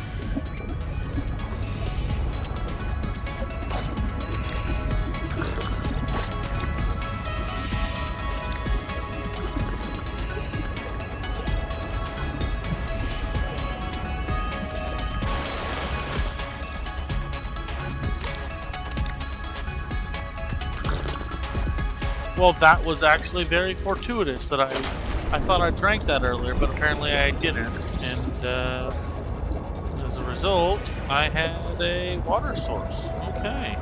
Well, that was actually very fortuitous that I thought I drank that earlier, but apparently I didn't. And as a result, I had a water source. Okay.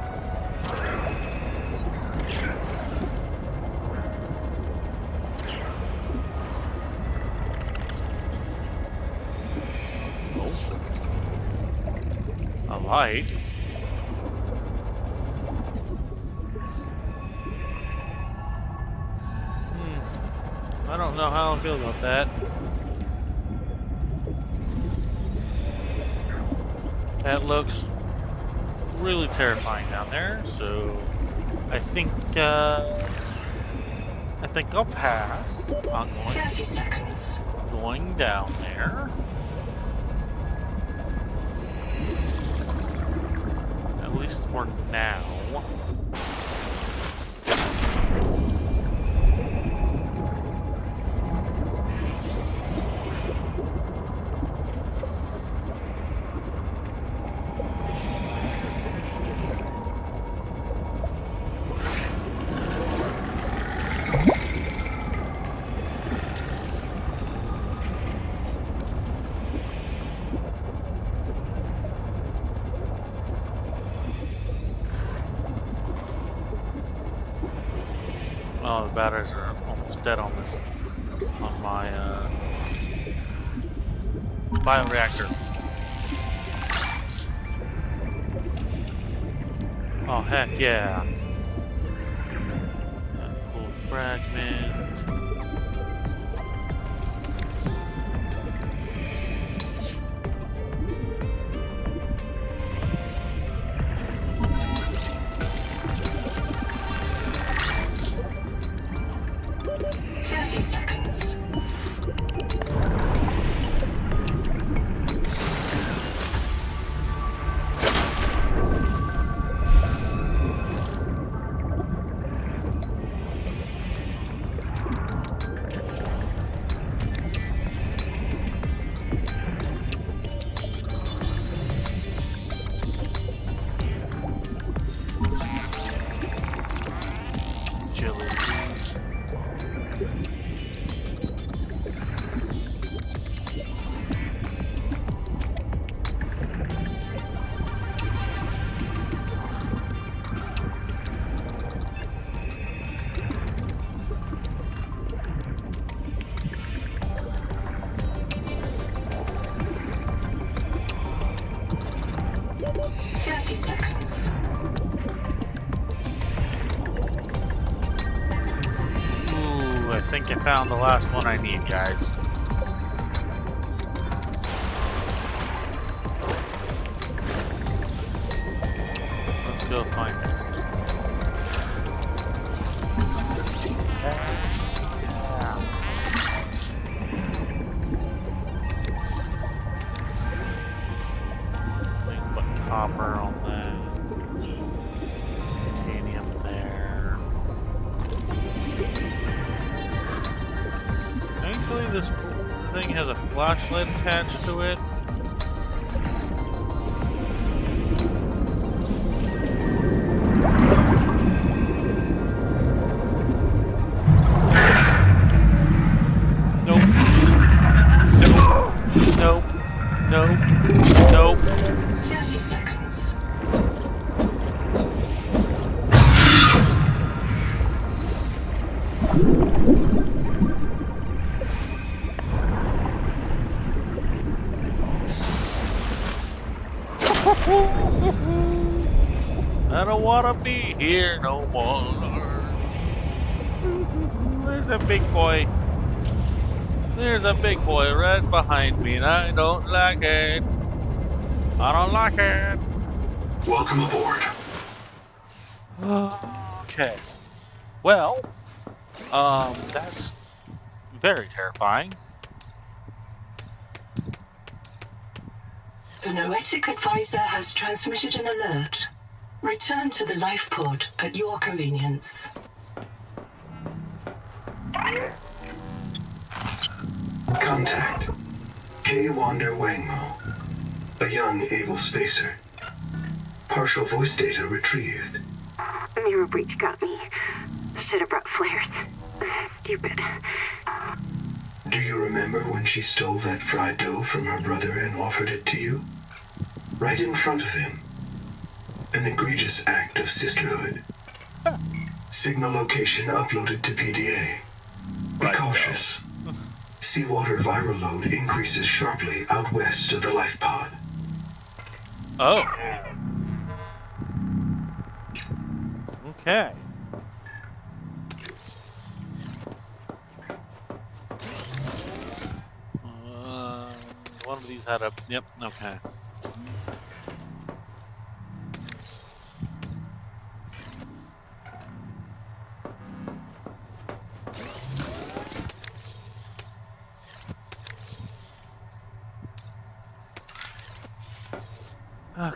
Oh. A light. I don't know how I feel about that. That looks really terrifying down there, so I think I'll pass on 30 seconds. going down there. At least for now. Oh, the batteries are almost dead on this, on my bioreactor. Oh, heck yeah. That cool fragment. Seconds. I think I found the last one I need, guys. Let's go find it. We can put copper on that. Titanium there. Actually, this thing has a flashlight attached to it. Nope. Nope. Nope. Nope. 30 seconds. I don't want to be here no more. There's a big boy. There's a big boy right behind me, and I don't like it. I don't like it. Welcome aboard. Okay. Well, that's very terrifying. The Noetic advisor has transmitted an alert. Return to the life pod at your convenience. Contact. K. Wander Wangmo. A young, able spacer. Partial voice data retrieved. Mirror breach got me. Should have brought flares. Stupid. Do you remember when she stole that fried dough from her brother and offered it to you? Right in front of him. An egregious act of sisterhood. Signal location uploaded to PDA. Be cautious. Seawater viral load increases sharply out west of the life pod. Oh. Okay. One of these had a... Yep, okay. Okay.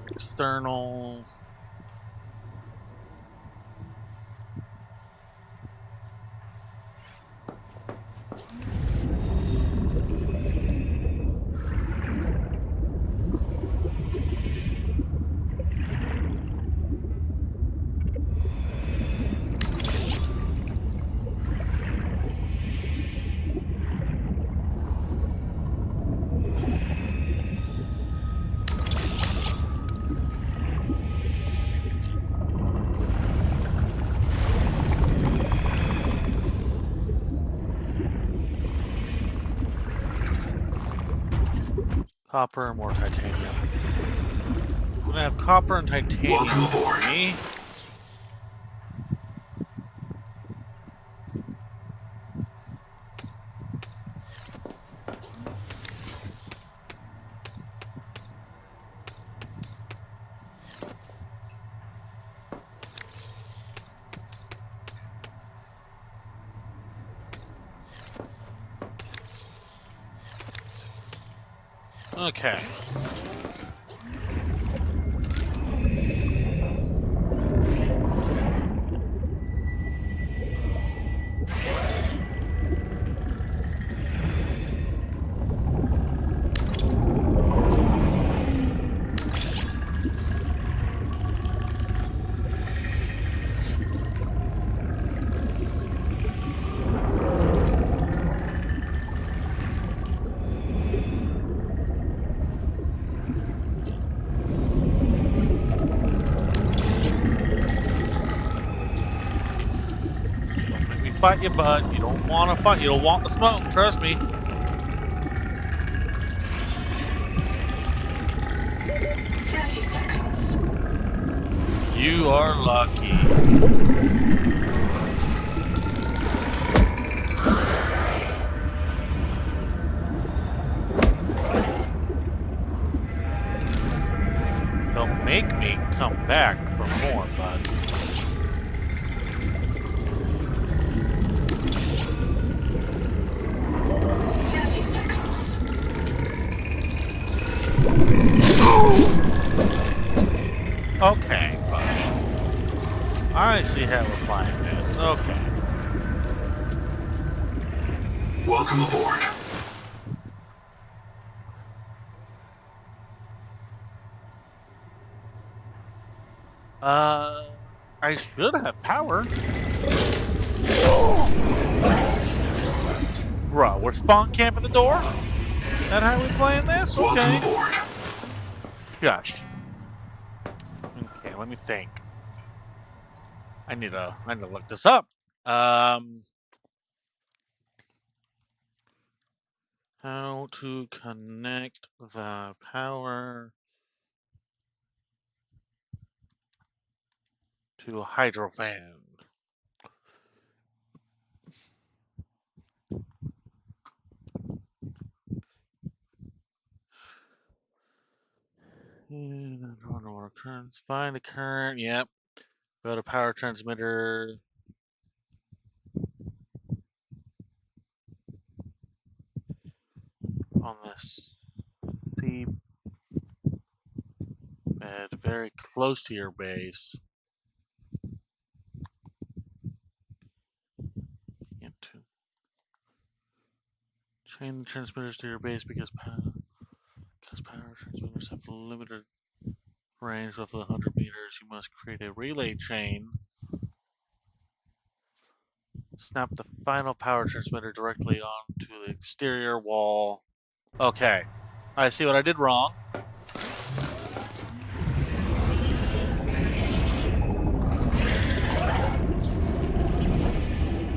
External... Copper and more titanium. I'm gonna have copper and titanium. Welcome aboard. For me. Okay. Fight you, bud. You don't want to fight. You don't want the smoke. Trust me. 30 seconds. You are lucky. Don't make me come back for more, bud. Okay, buddy. I see how we're playing this. Okay. Welcome aboard. I should have power. Bro, we're spawn camping the door? That how we playing this? Welcome Okay. aboard. Gosh. Okay, let me think. I need to look this up. How to connect the power to a hydro fan. And underwater currents. Find the current. Yep. Go to power transmitter. On this seabed, very close to your base. Into chain the transmitters to your base because power transmitters have limited range of 100 meters. You must create a relay chain. Snap the final power transmitter directly onto the exterior wall. Okay, I see what I did wrong.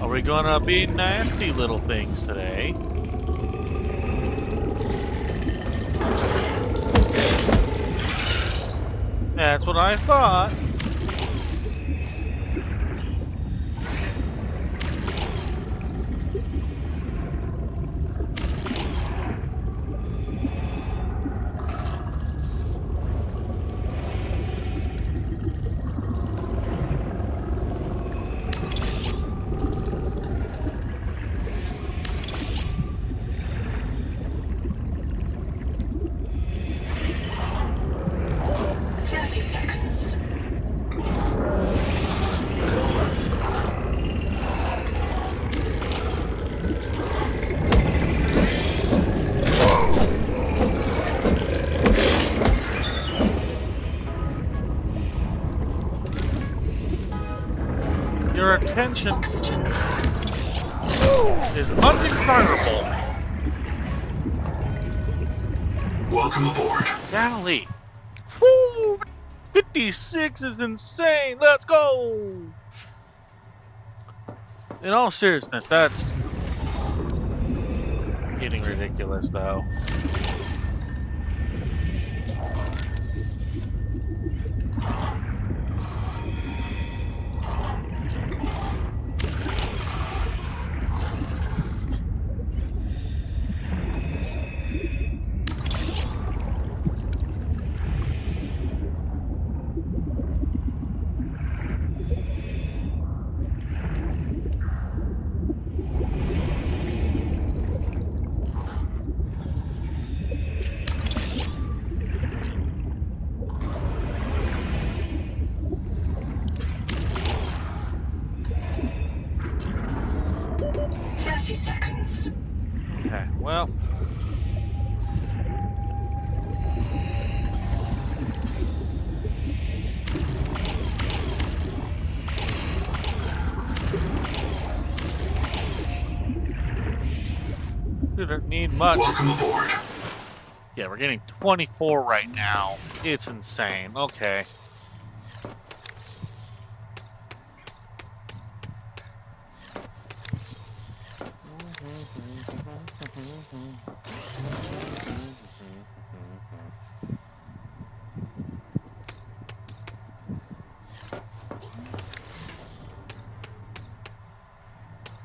Are we gonna be nasty little things today? That's what I thought. Your attention Oxygen. is undesirable. Welcome aboard. Golly. Woo! 56 is insane. Let's go. In all seriousness, that's getting ridiculous, though. Seconds. Okay, well. Didn't need much. Welcome aboard. Yeah, we're getting 24 right now. It's insane. Okay.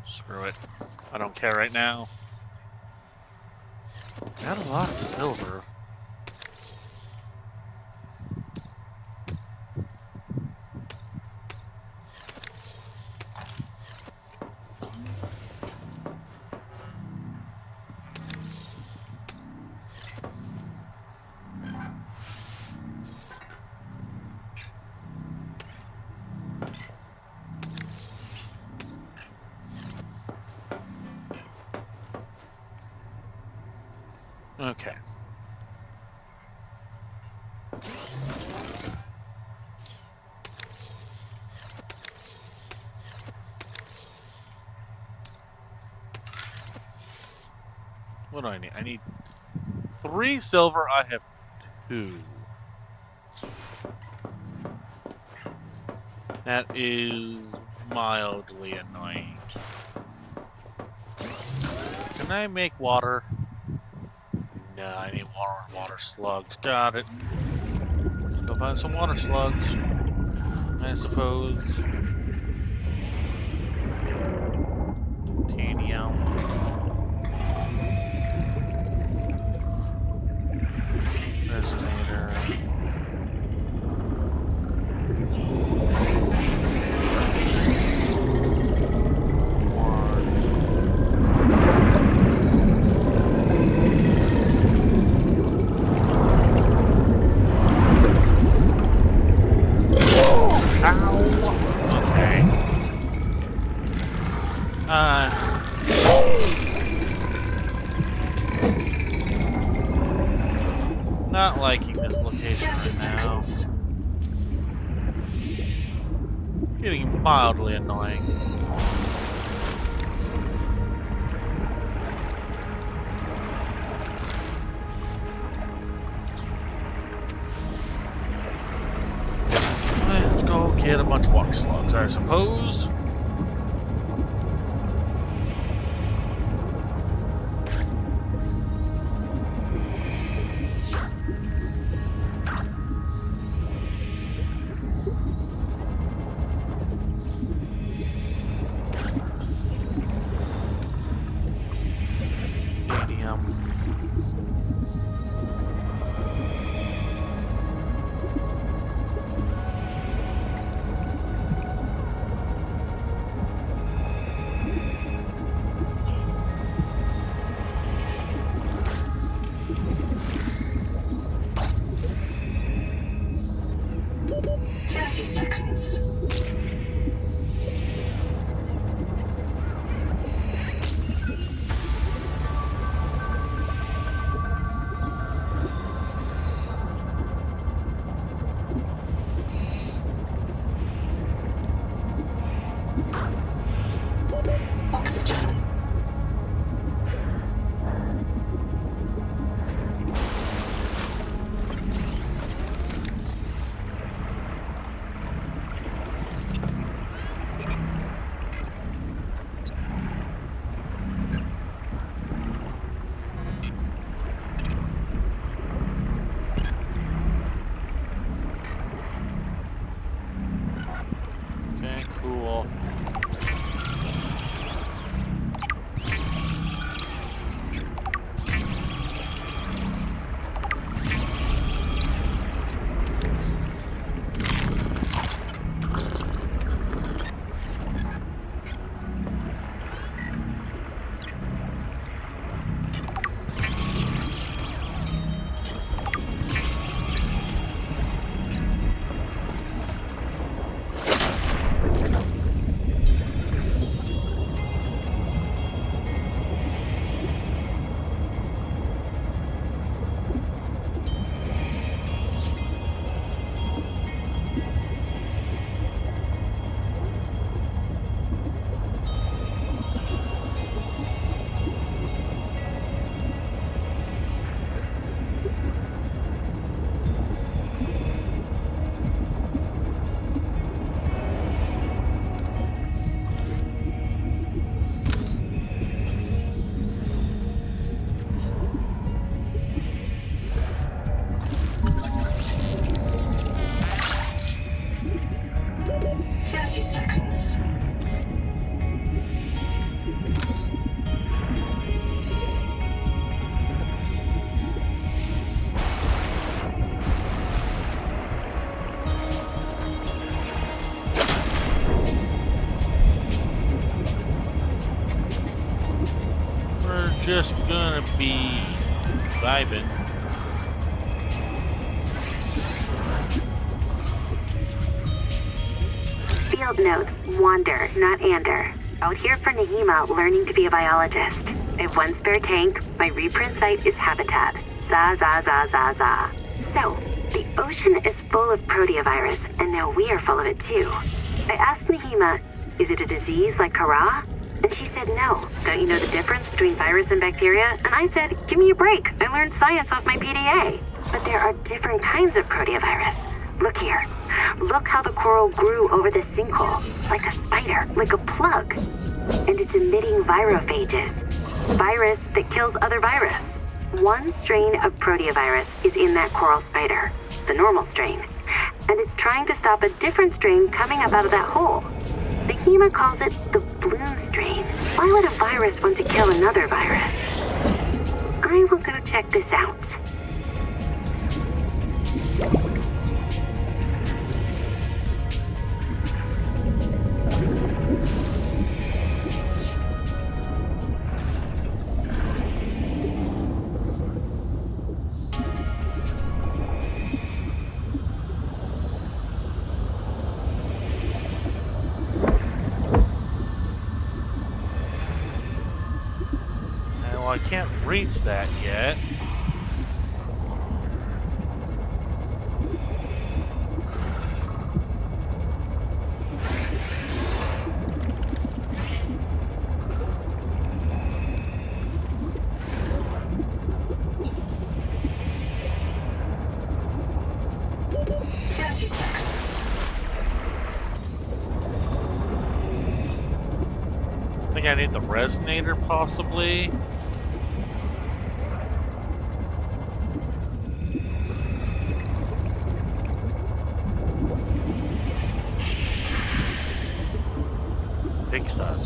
Screw it. I don't care right now. Got a lot of silver. Okay. What do I need? I need 3 silver. I have 2. That is mildly annoying. Can I make water? No, I need water slugs. Got it. Let's go find some water slugs, I suppose. Titanium. Resonator. Not liking this location right now. Getting mildly annoying. Let's go get a bunch of water slugs, I suppose. Just gonna be vibing. Field notes, wander, not ander. Out here for Nahima, learning to be a biologist. I have one spare tank. My reprint site is habitat. Za za za za za. So, the ocean is full of proteovirus, and now we are full of it too. I asked Nahima, is it a disease like Kara? And she said no. Don't you know the difference between virus and bacteria? And I said, give me a break. I learned science off my PDA. But there are different kinds of proteovirus. Look here. Look how the coral grew over the sinkhole. Like a spider, like a plug. And it's emitting virophages. Virus that kills other virus. One strain of proteovirus is in that coral spider, the normal strain. And it's trying to stop a different strain coming up out of that hole. Nahima calls it the bloom strain. Why would a virus want to kill another virus? I will go check this out. I can't reach that yet. I think I need the resonator, possibly. Fix us.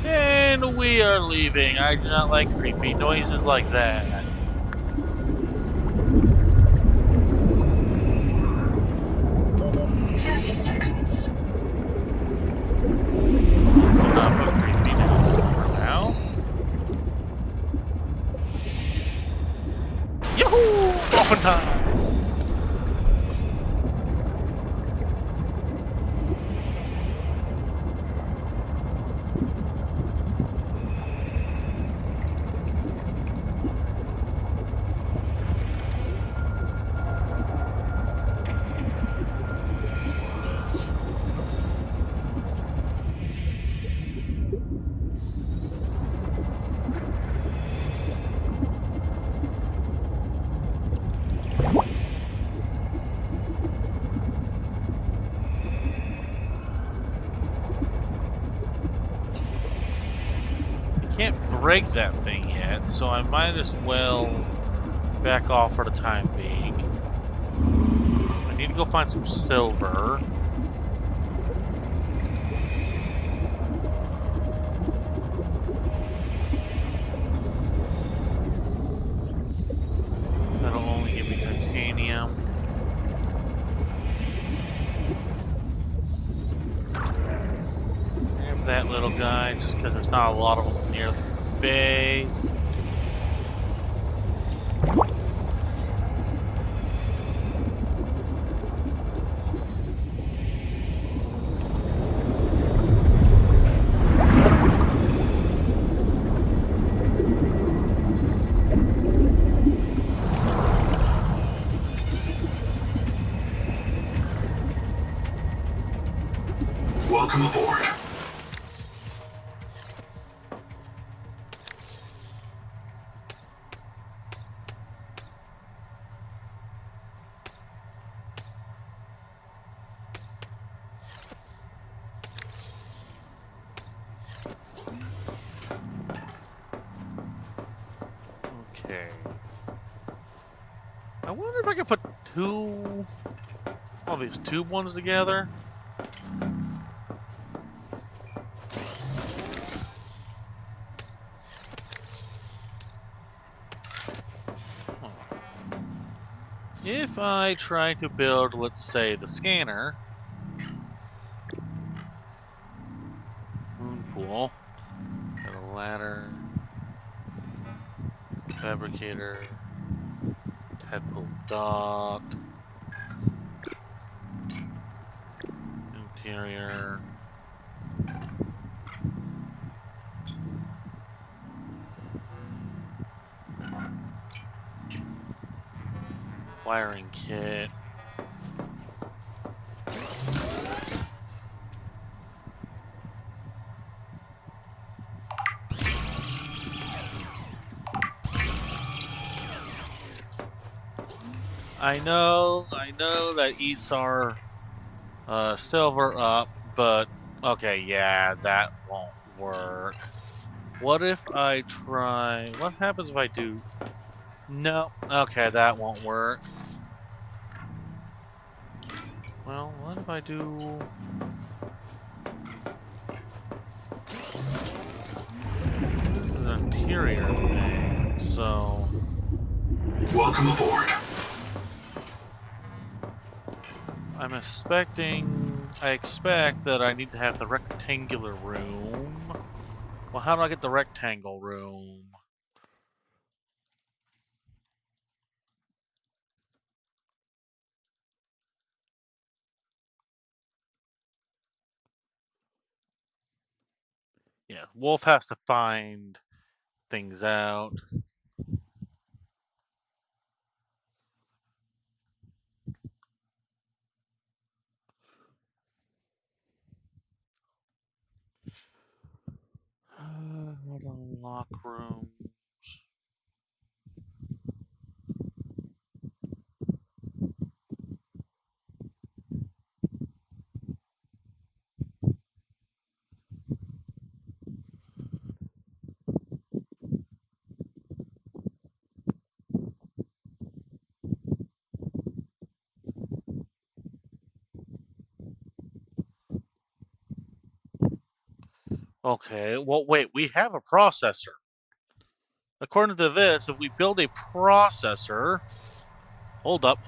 And we are leaving. I do not like creepy noises like that. Time. Break that thing yet, so I might as well back off for the time being. I need to go find some silver. That'll only give me titanium. And that little guy, just because there's not a lot of them near the base. Welcome aboard. Okay. I wonder if I could put all these tube ones together. If I try to build, let's say, the scanner, moon pool, that'll ladder, fabricator, tadpole dock, interior. Wiring kit. I know that eats our silver up, but okay, yeah, that won't work. What if I try? What happens if I do? No, okay, that won't work. Well, what if I do? This is an interior thing, so. Welcome aboard. I expect that I need to have the rectangular room. Well, how do I get the rectangle room? Yeah, Wolf has to find things out. What unlock rooms? Okay, well, wait, we have a processor. According to this, if we build a processor... Hold up.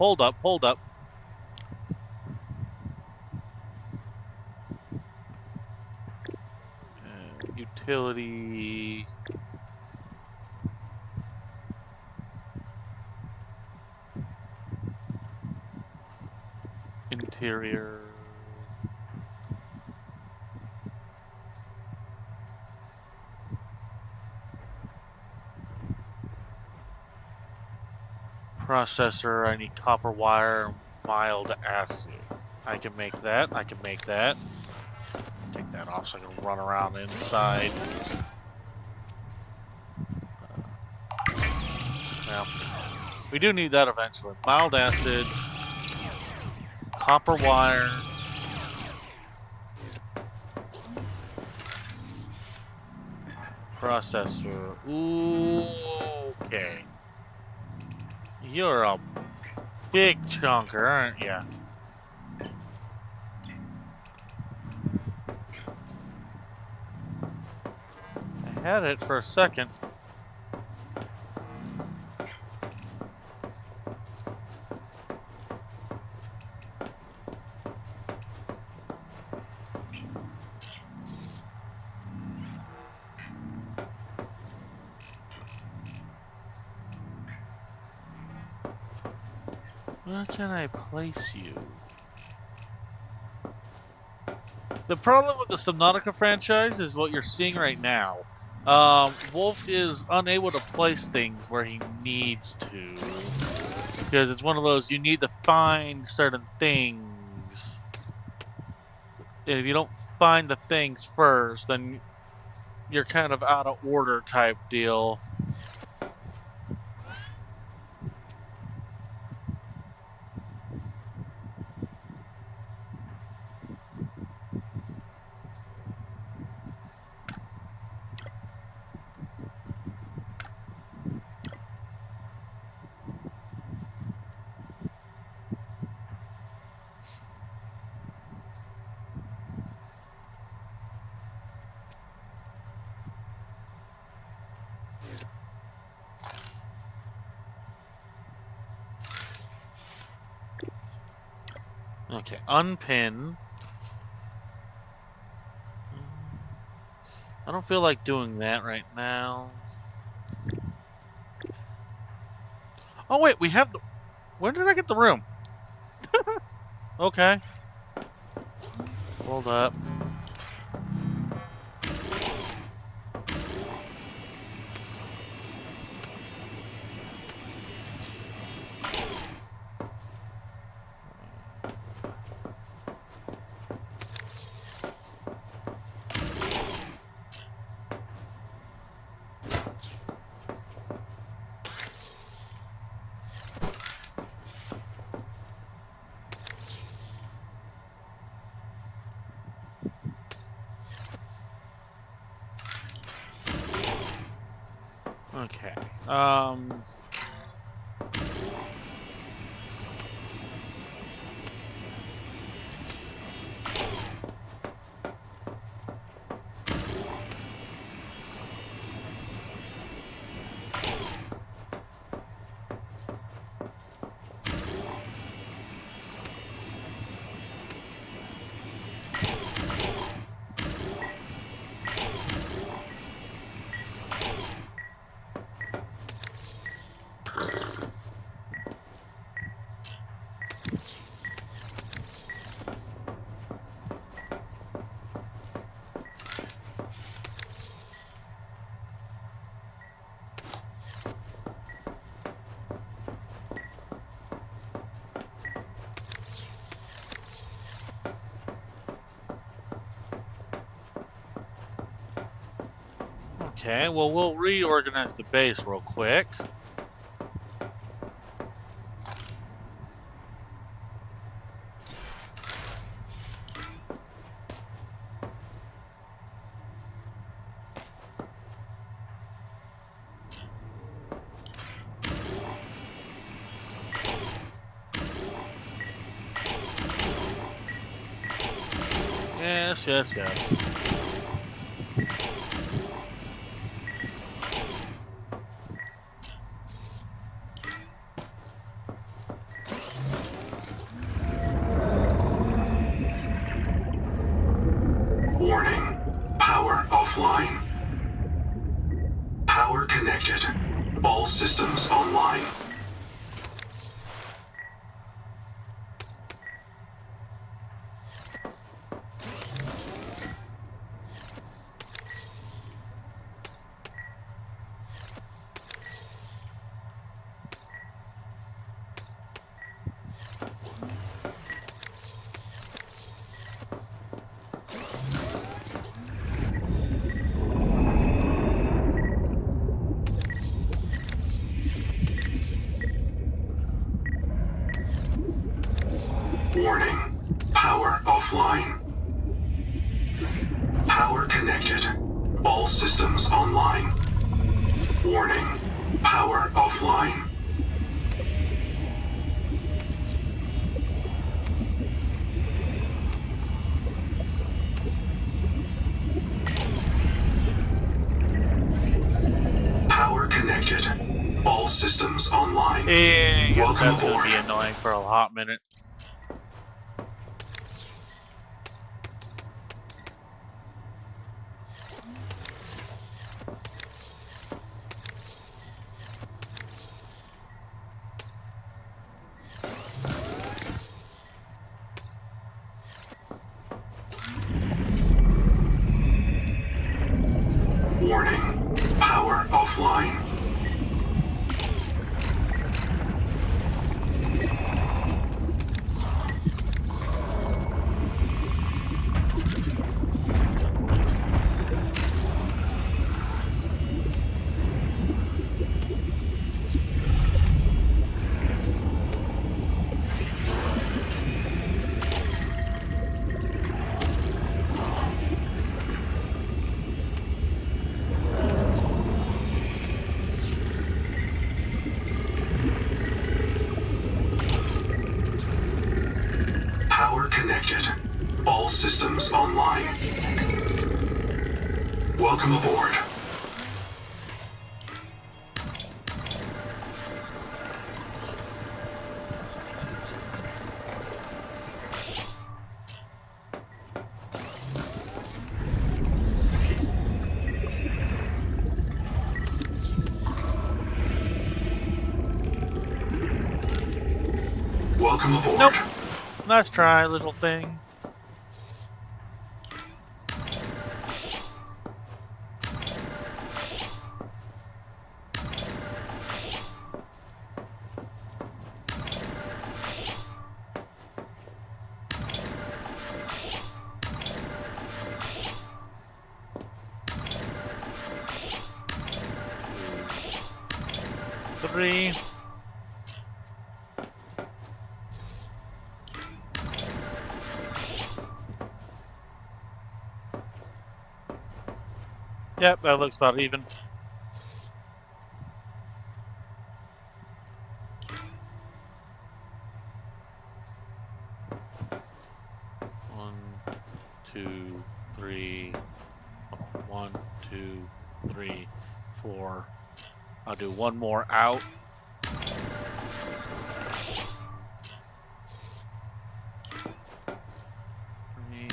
Utility... Interior... Processor, I need copper wire and mild acid. I can make that. Take that off so I can run around inside. Well, we do need that eventually. Mild acid, copper wire, processor. Ooh, okay. You're a big chunker, aren't ya? I had it for a second. Where can I place you? The problem with the Subnautica franchise is what you're seeing right now. Wolf is unable to place things where he needs to. Because it's one of those, you need to find certain things. And if you don't find the things first, then you're kind of out of order type deal. Okay, unpin. I don't feel like doing that right now. Oh wait, we have the... When did I get the room? Okay. Hold up. Okay. Okay, well, we'll reorganize the base real quick. Yes, yes, yes. Warning. Power offline. Power connected. All systems online. Warning. Power offline. Power connected. All systems online. Warning. Power offline. Power connected. All systems online. Yeah, I guess Welcome that's gonna aboard. be annoying for a hot minute. Warning. Power offline. Power connected. All systems online. 30 seconds. Welcome aboard. Welcome aboard. Nope. Nice try, little thing. Three. Yep, that looks about even. One, two, three. One, two, three, four. I'll do one more out. Three.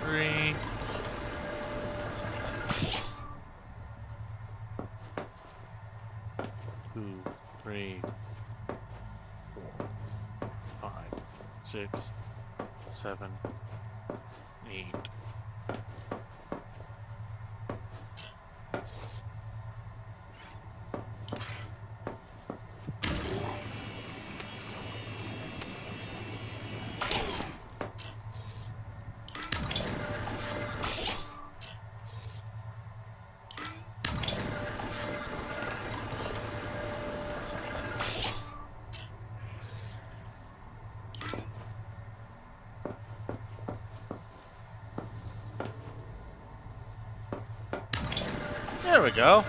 Three. Two, three, four, 5, 6, 7, 8. There we go.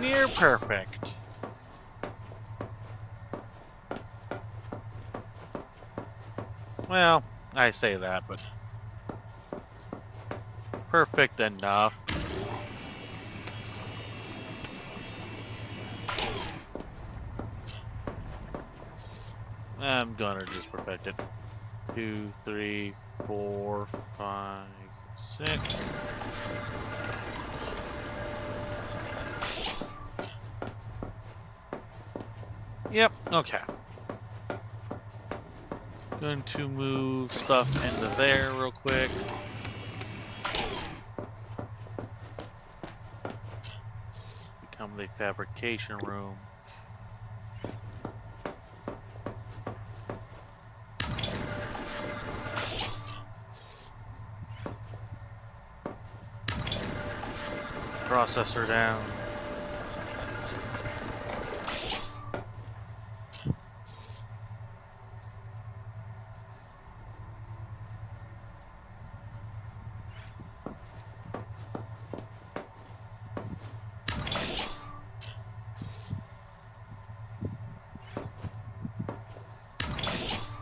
Near perfect. Well, I say that, but perfect enough. I'm gonna just perfect it. 2, 3, 4, 5, 6. Yep, okay. Going to move stuff into there real quick. Become the fabrication room. Processor down.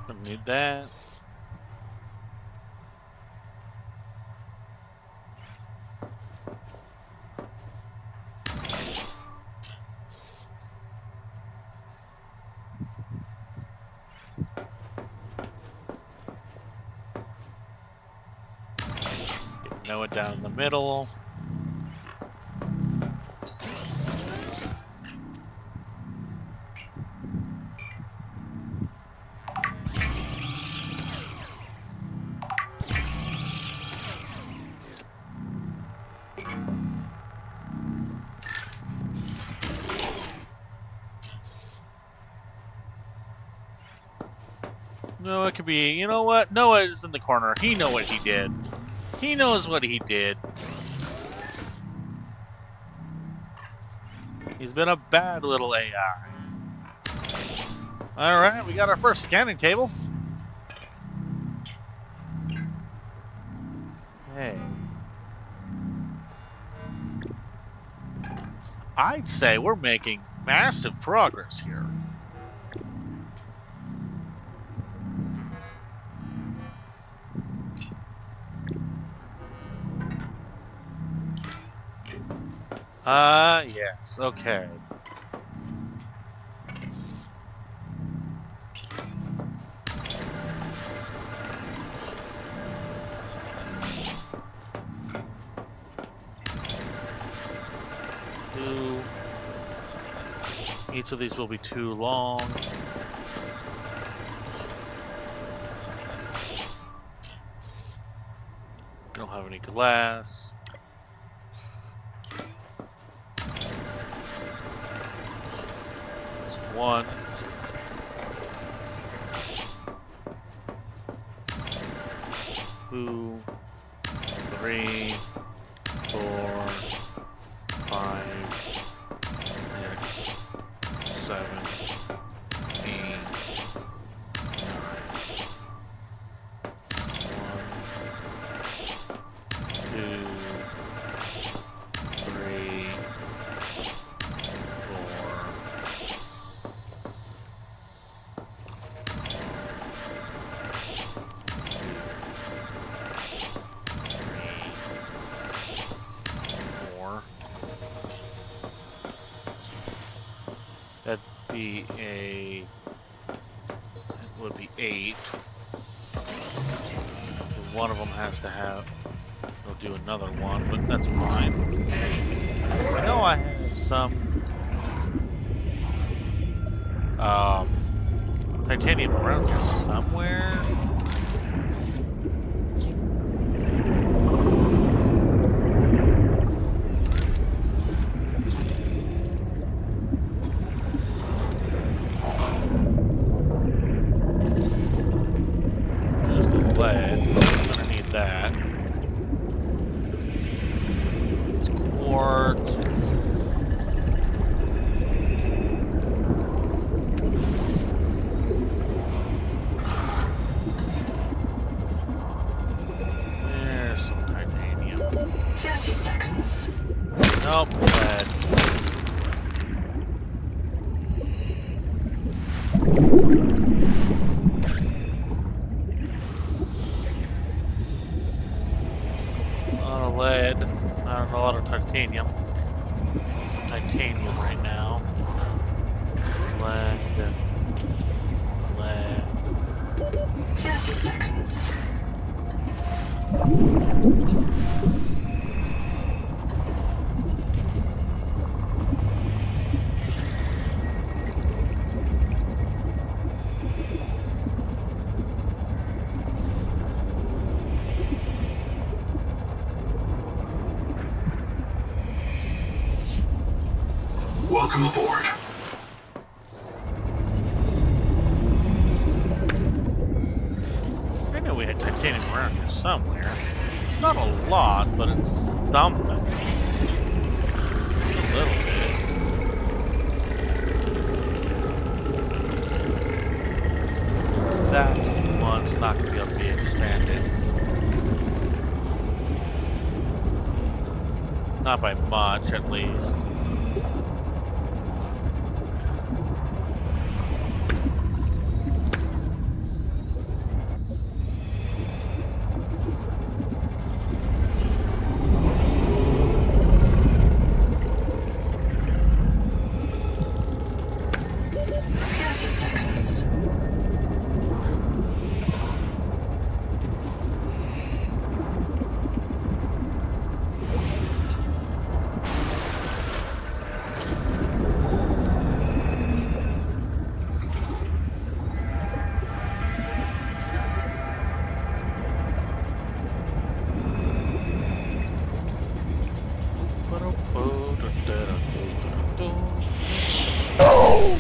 Don't need that. Get Noah down in the middle. Noah could be, you know what? Noah is in the corner. He knows what he did. He knows what he did. He's been a bad little AI. Alright, we got our first scanning table. Hey. I'd say we're making massive progress here. Yes, okay. 2. Each of these will be too long. Don't have any glass. That's 1. 2, 3, 4, 5, 6, 7, 8, 9. 1, 2, 3, 4. That'd be it would be 8. One of them has to have, we'll do another one, but that's fine. I know I have some titanium around here somewhere. There's the lead. I'm gonna need that. It's quartz. There's some titanium. 30 seconds. Nope, lead. A lot of lead, not a lot of titanium. Some titanium right now. Lead. 30 seconds. Welcome aboard. I know we had titanium around here somewhere. It's not a lot, but it's something. A little bit. That one's not going to be able to be expanded. Not by much, at least.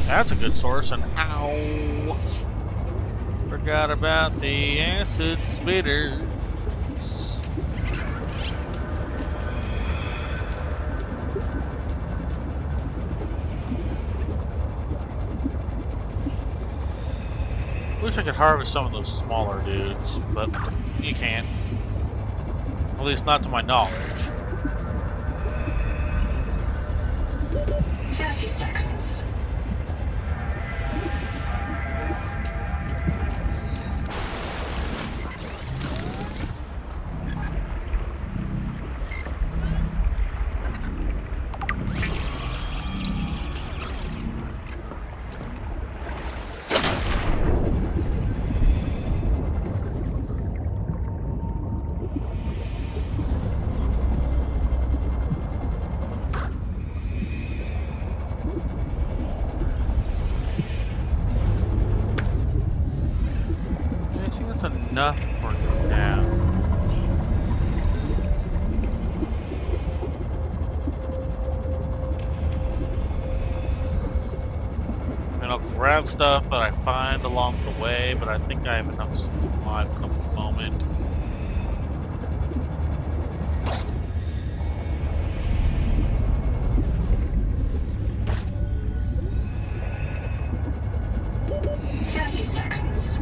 That's a good source, and ow! Forgot about the acid spitters. Wish I could harvest some of those smaller dudes, but you can't. At least not to my knowledge. 30 seconds. enough for now. And I'll grab stuff that I find along the way, but I think I have enough supply for the moment. Seconds.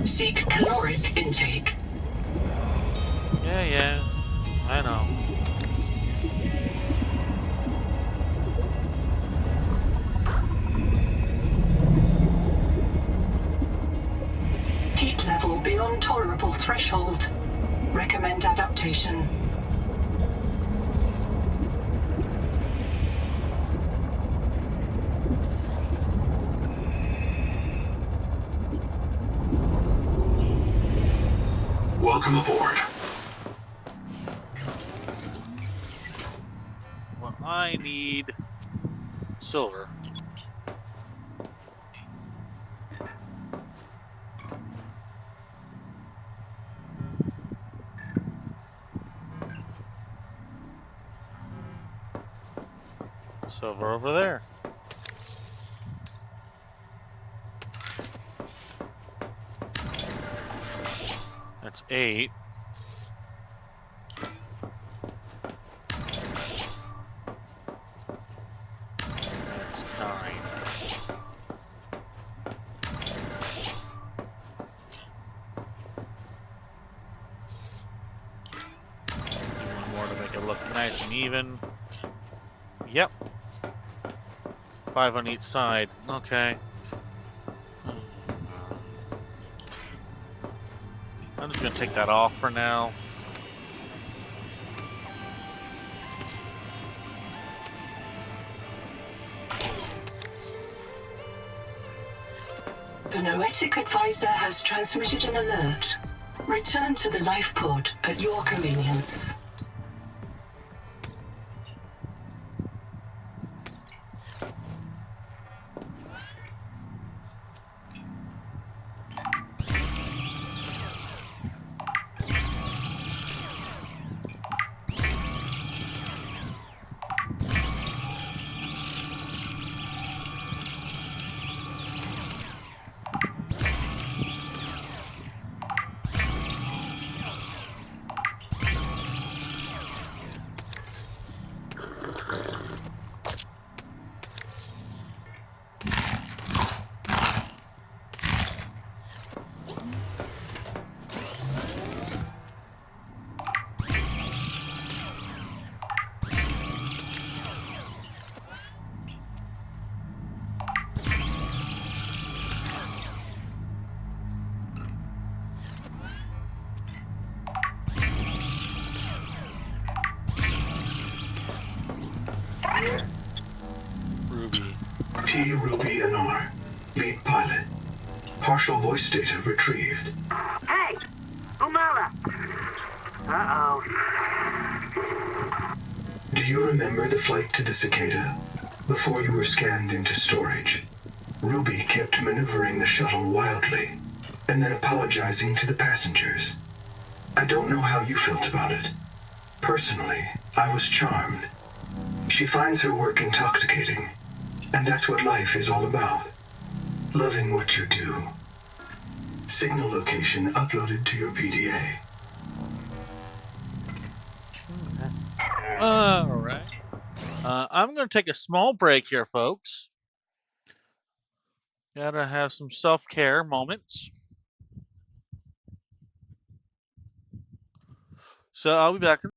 Seek caloric intake. Yeah, I know. Heat level beyond tolerable threshold. Recommend adaptation. Welcome aboard. Well, I need silver. Silver over there. That's 8. That's 9. Do one more to make it look nice and even. Yep. 5 on each side. Okay. I'm just gonna take that off for now. The Noetic Advisor has transmitted an alert. Return to the life pod at your convenience. Ruby. T. Ruby Anar, lead pilot. Partial voice data retrieved. Hey! Umala! Uh-oh. Do you remember the flight to the cicada? Before you were scanned into storage, Ruby kept maneuvering the shuttle wildly, and then apologizing to the passengers. I don't know how you felt about it. Personally, I was charmed. She finds her work intoxicating, and that's what life is all about. Loving what you do. Signal location uploaded to your PDA. Alright. I'm going to take a small break here, folks. Gotta have some self-care moments. So I'll be back in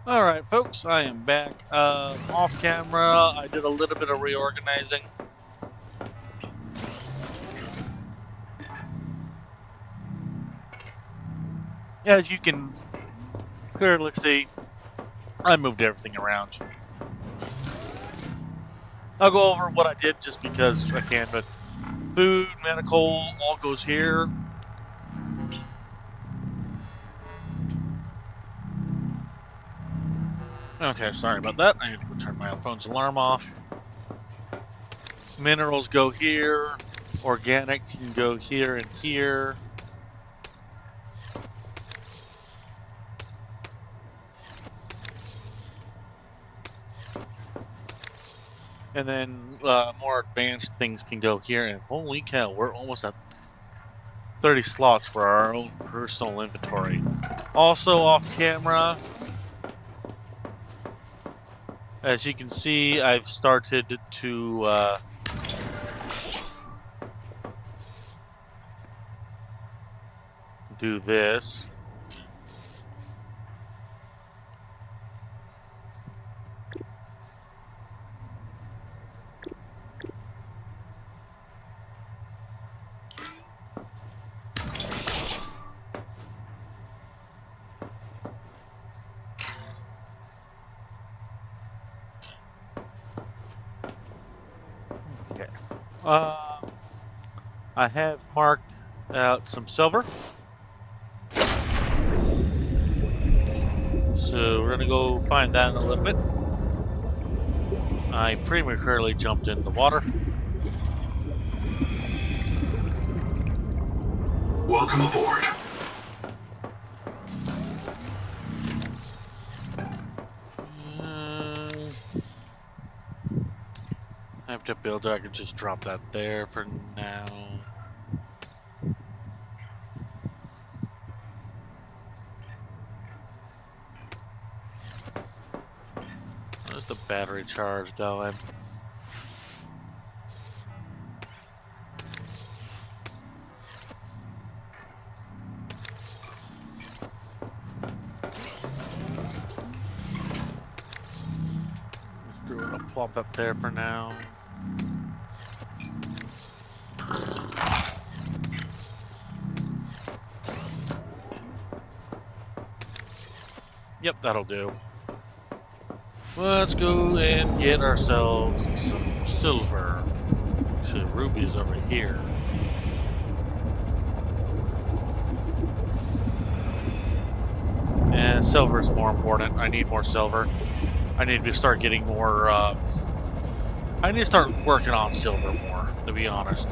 Alright, folks, I am back. Off camera, I did a little bit of reorganizing. As you can clearly see, I moved everything around. I'll go over what I did just because I can, but food, medical, all goes here. Okay, sorry about that. I need to go turn my phone's alarm off. Minerals go here. Organic can go here and here. And then more advanced things can go here. And holy cow, we're almost at 30 slots for our own personal inventory. Also off camera, as you can see, I've started to do this. Okay. I have marked out some silver. So we're gonna go find that in a little bit. I prematurely jumped in the water. Welcome aboard. I have to build it. I can just drop that there for now. Where's the battery charge going? Screw it, I'll plop that there for now. Yep, that'll do. Let's go and get ourselves some silver. Actually, ruby's over here. And silver's more important. I need more silver. I need to start getting more, I need to start working on silver more, to be honest.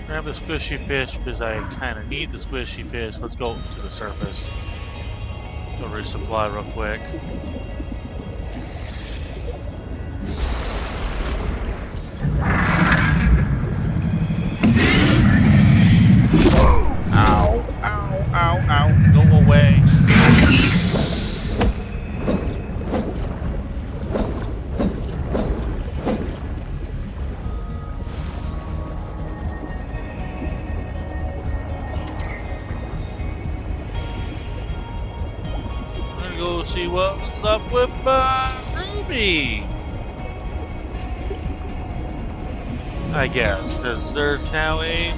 Grab the squishy fish because I kind of need the squishy fish. Let's go to the surface. Go resupply real quick. Ow, ow, ow, ow. Go away. Go see what's up with Ruby. I guess, because there's now a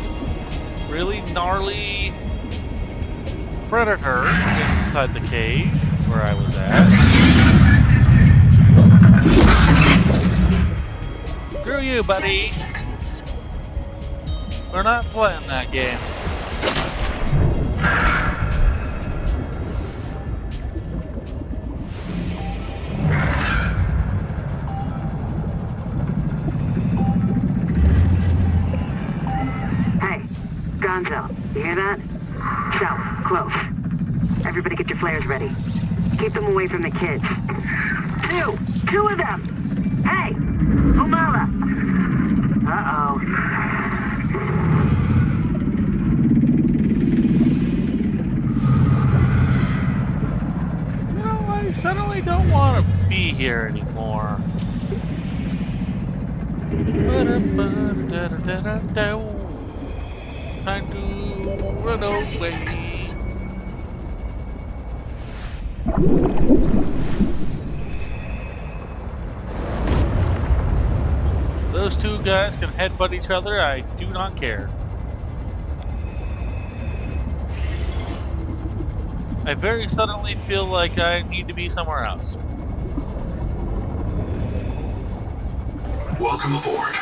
really gnarly predator inside the cave where I was at. Screw you, buddy. 30 seconds. We're not playing that game. Hey, Gonzo, you hear that? South, close. Everybody get your flares ready. Keep them away from the kids. Two of them! Hey! Humala! Uh-oh. You know, I suddenly don't want to be here anymore. Time to run 30 away. seconds. Those two guys can headbutt each other. I do not care. I very suddenly feel like I need to be somewhere else. Welcome aboard.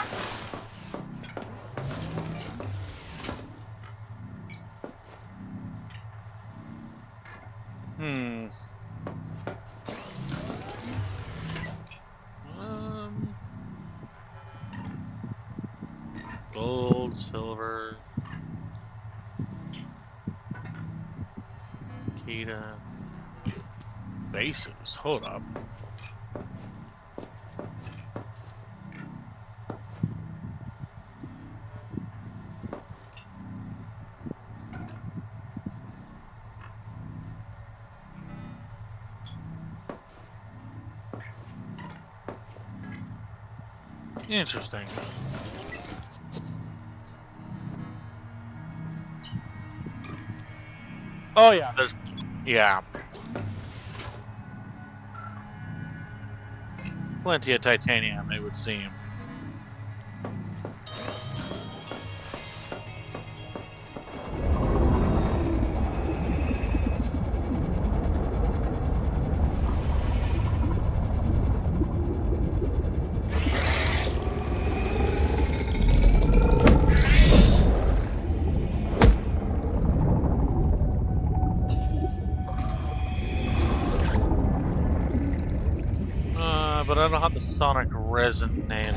Gold, silver, Kita, bases. Hold up. Interesting. Oh yeah, there's plenty of titanium, it would seem. But I don't have the sonic resonator.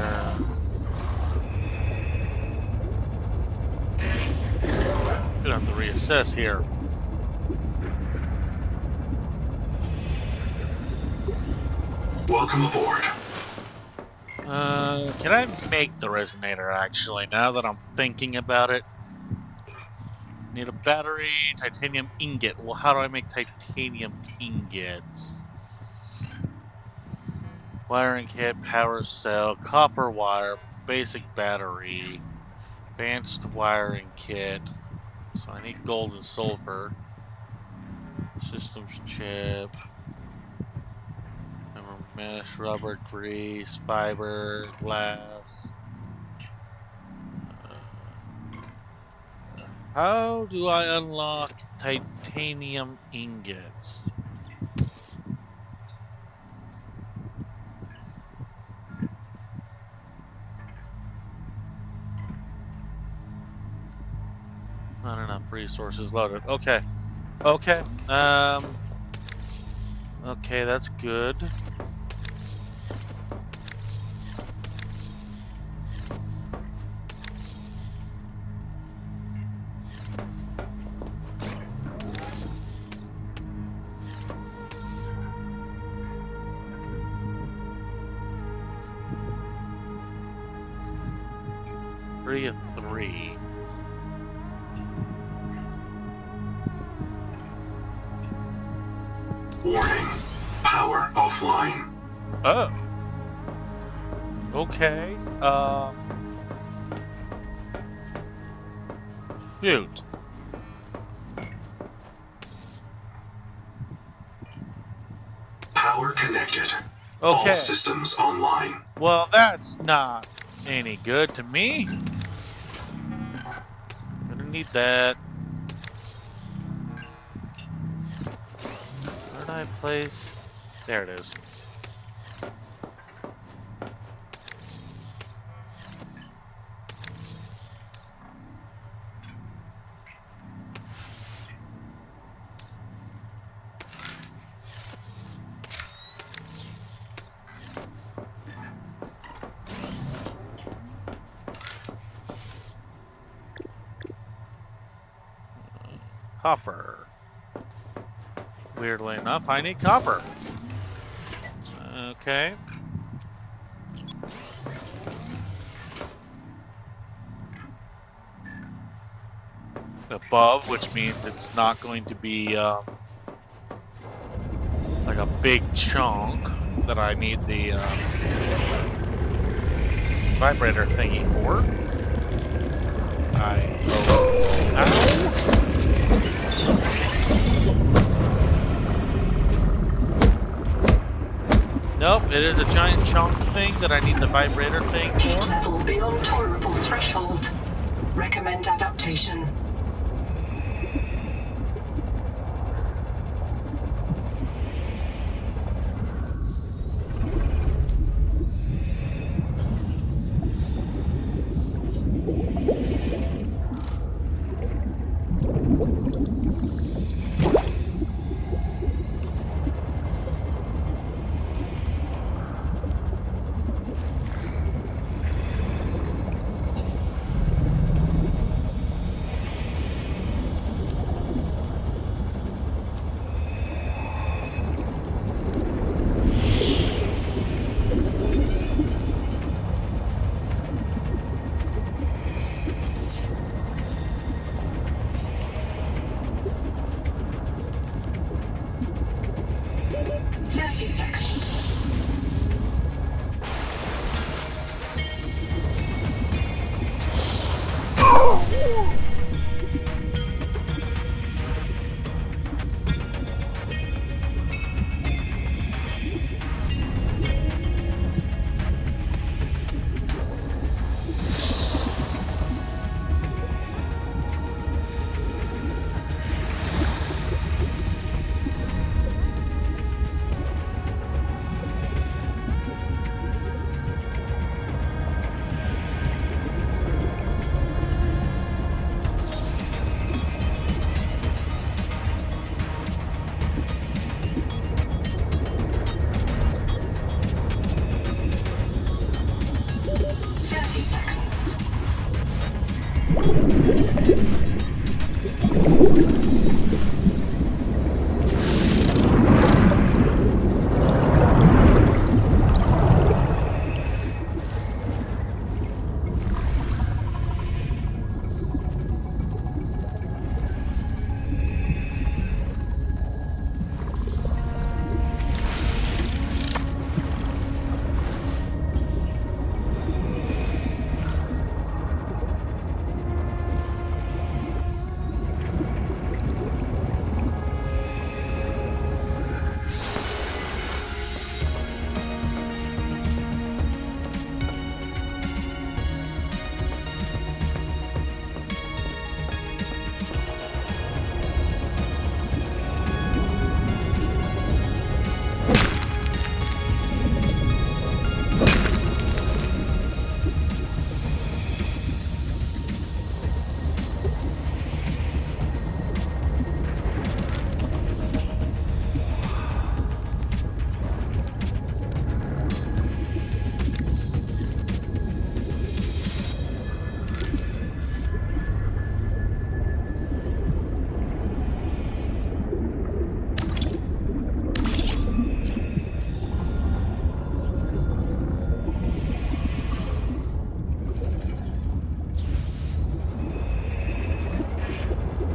Gonna have to reassess here. Welcome aboard. Can I make the resonator actually, now that I'm thinking about it? Need a battery, titanium ingot. Well, how do I make titanium ingots? Wiring kit, power cell, copper wire, basic battery, advanced wiring kit. So I need gold and silver. Systems chip. Mesh, rubber, grease, fiber, glass. How do I unlock titanium ingots? Not enough resources loaded. Okay. Okay. Okay, that's good. Three of three. Warning. Power offline. Oh. Okay. Shoot. Power connected. Okay. All systems online. Well, that's not any good to me. Gonna need that. Where did I place? There it is. copper. Weirdly enough, I need copper. Okay. Above, which means it's not going to be like a big chunk that I need the vibrator thingy for. Ow. Nope, it is a giant chunk thing that I need the vibrator thing Heat for. level beyond tolerable threshold. Recommend adaptation.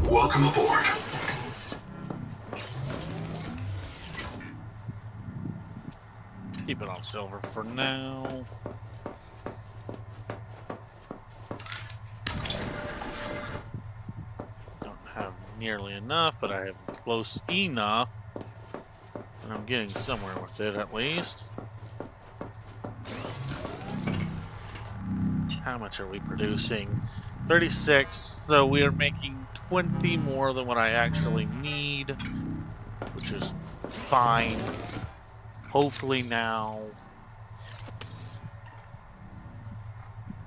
Welcome aboard. Keep it on silver for now. Don't have nearly enough, but I have close enough. And I'm getting somewhere with it at least. How much are we producing? 36, so we are making 20 more than what I actually need, which is fine. Hopefully now.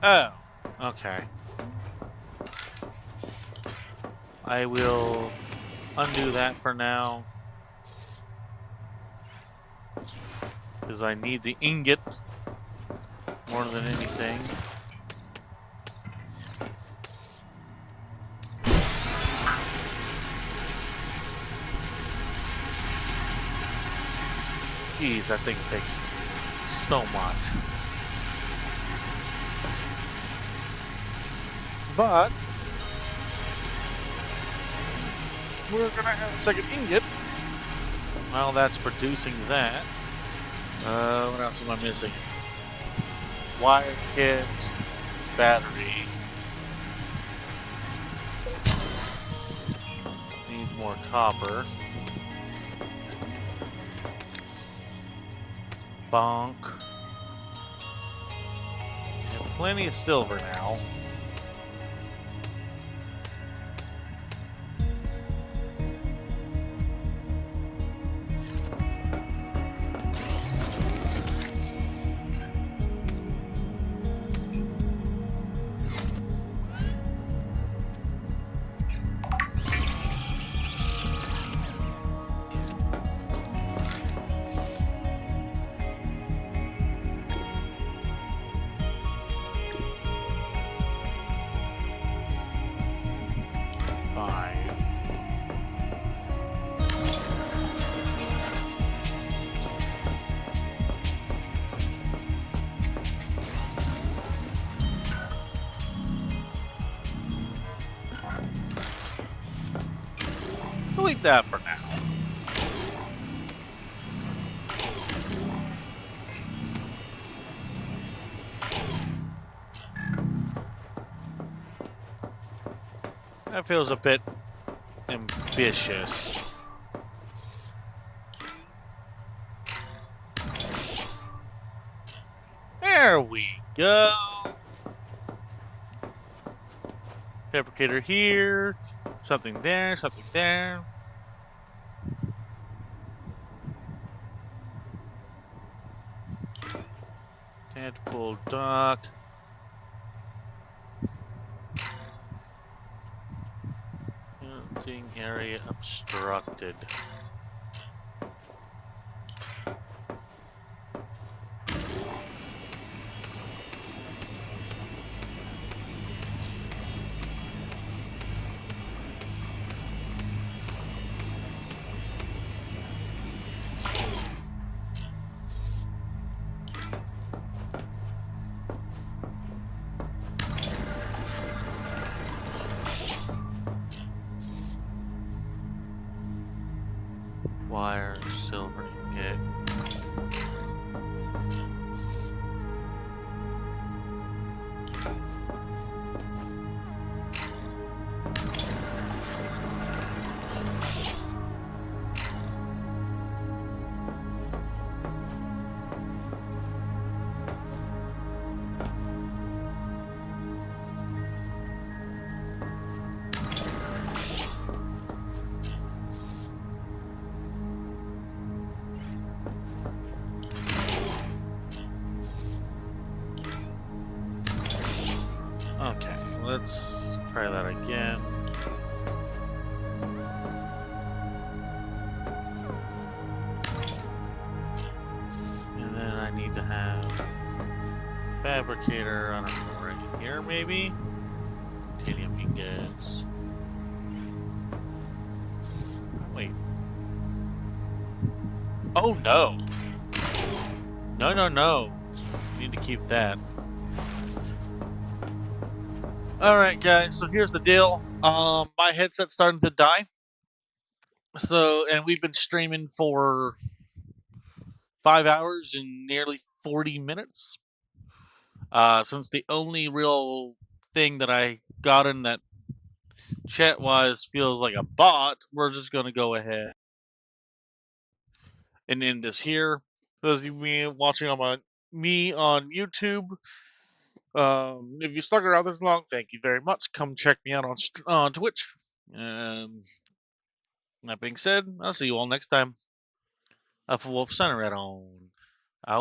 Oh, okay. I will undo that for now, because I need the ingot more than anything. Geez, that thing takes so much. But we're gonna have a second ingot. Well, that's producing that. What else am I missing? Wire kit, battery. Need more copper. Bonk. And plenty of silver now. We'll leave that for now. That feels a bit ambitious. There we go. Fabricator here. Something there, something there. Tentpool dock. Building area obstructed. Wire, silver ingot. Okay, let's try that again. And then I need to have fabricator, I don't know, right here maybe? Titanium ingots. Wait. Oh no! No, no, no. Need to keep that. Alright guys, so here's the deal. My headset's starting to die. So, and we've been streaming for 5 hours and nearly 40 minutes. Since the only real thing that I got in that chat-wise feels like a bot, we're just gonna go ahead and end this here. Those of you watching on me on YouTube, if you stuck around this long, thank you very much. Come check me out on Twitch. That being said, I'll see you all next time. Alpha Wolf Center at on. Out.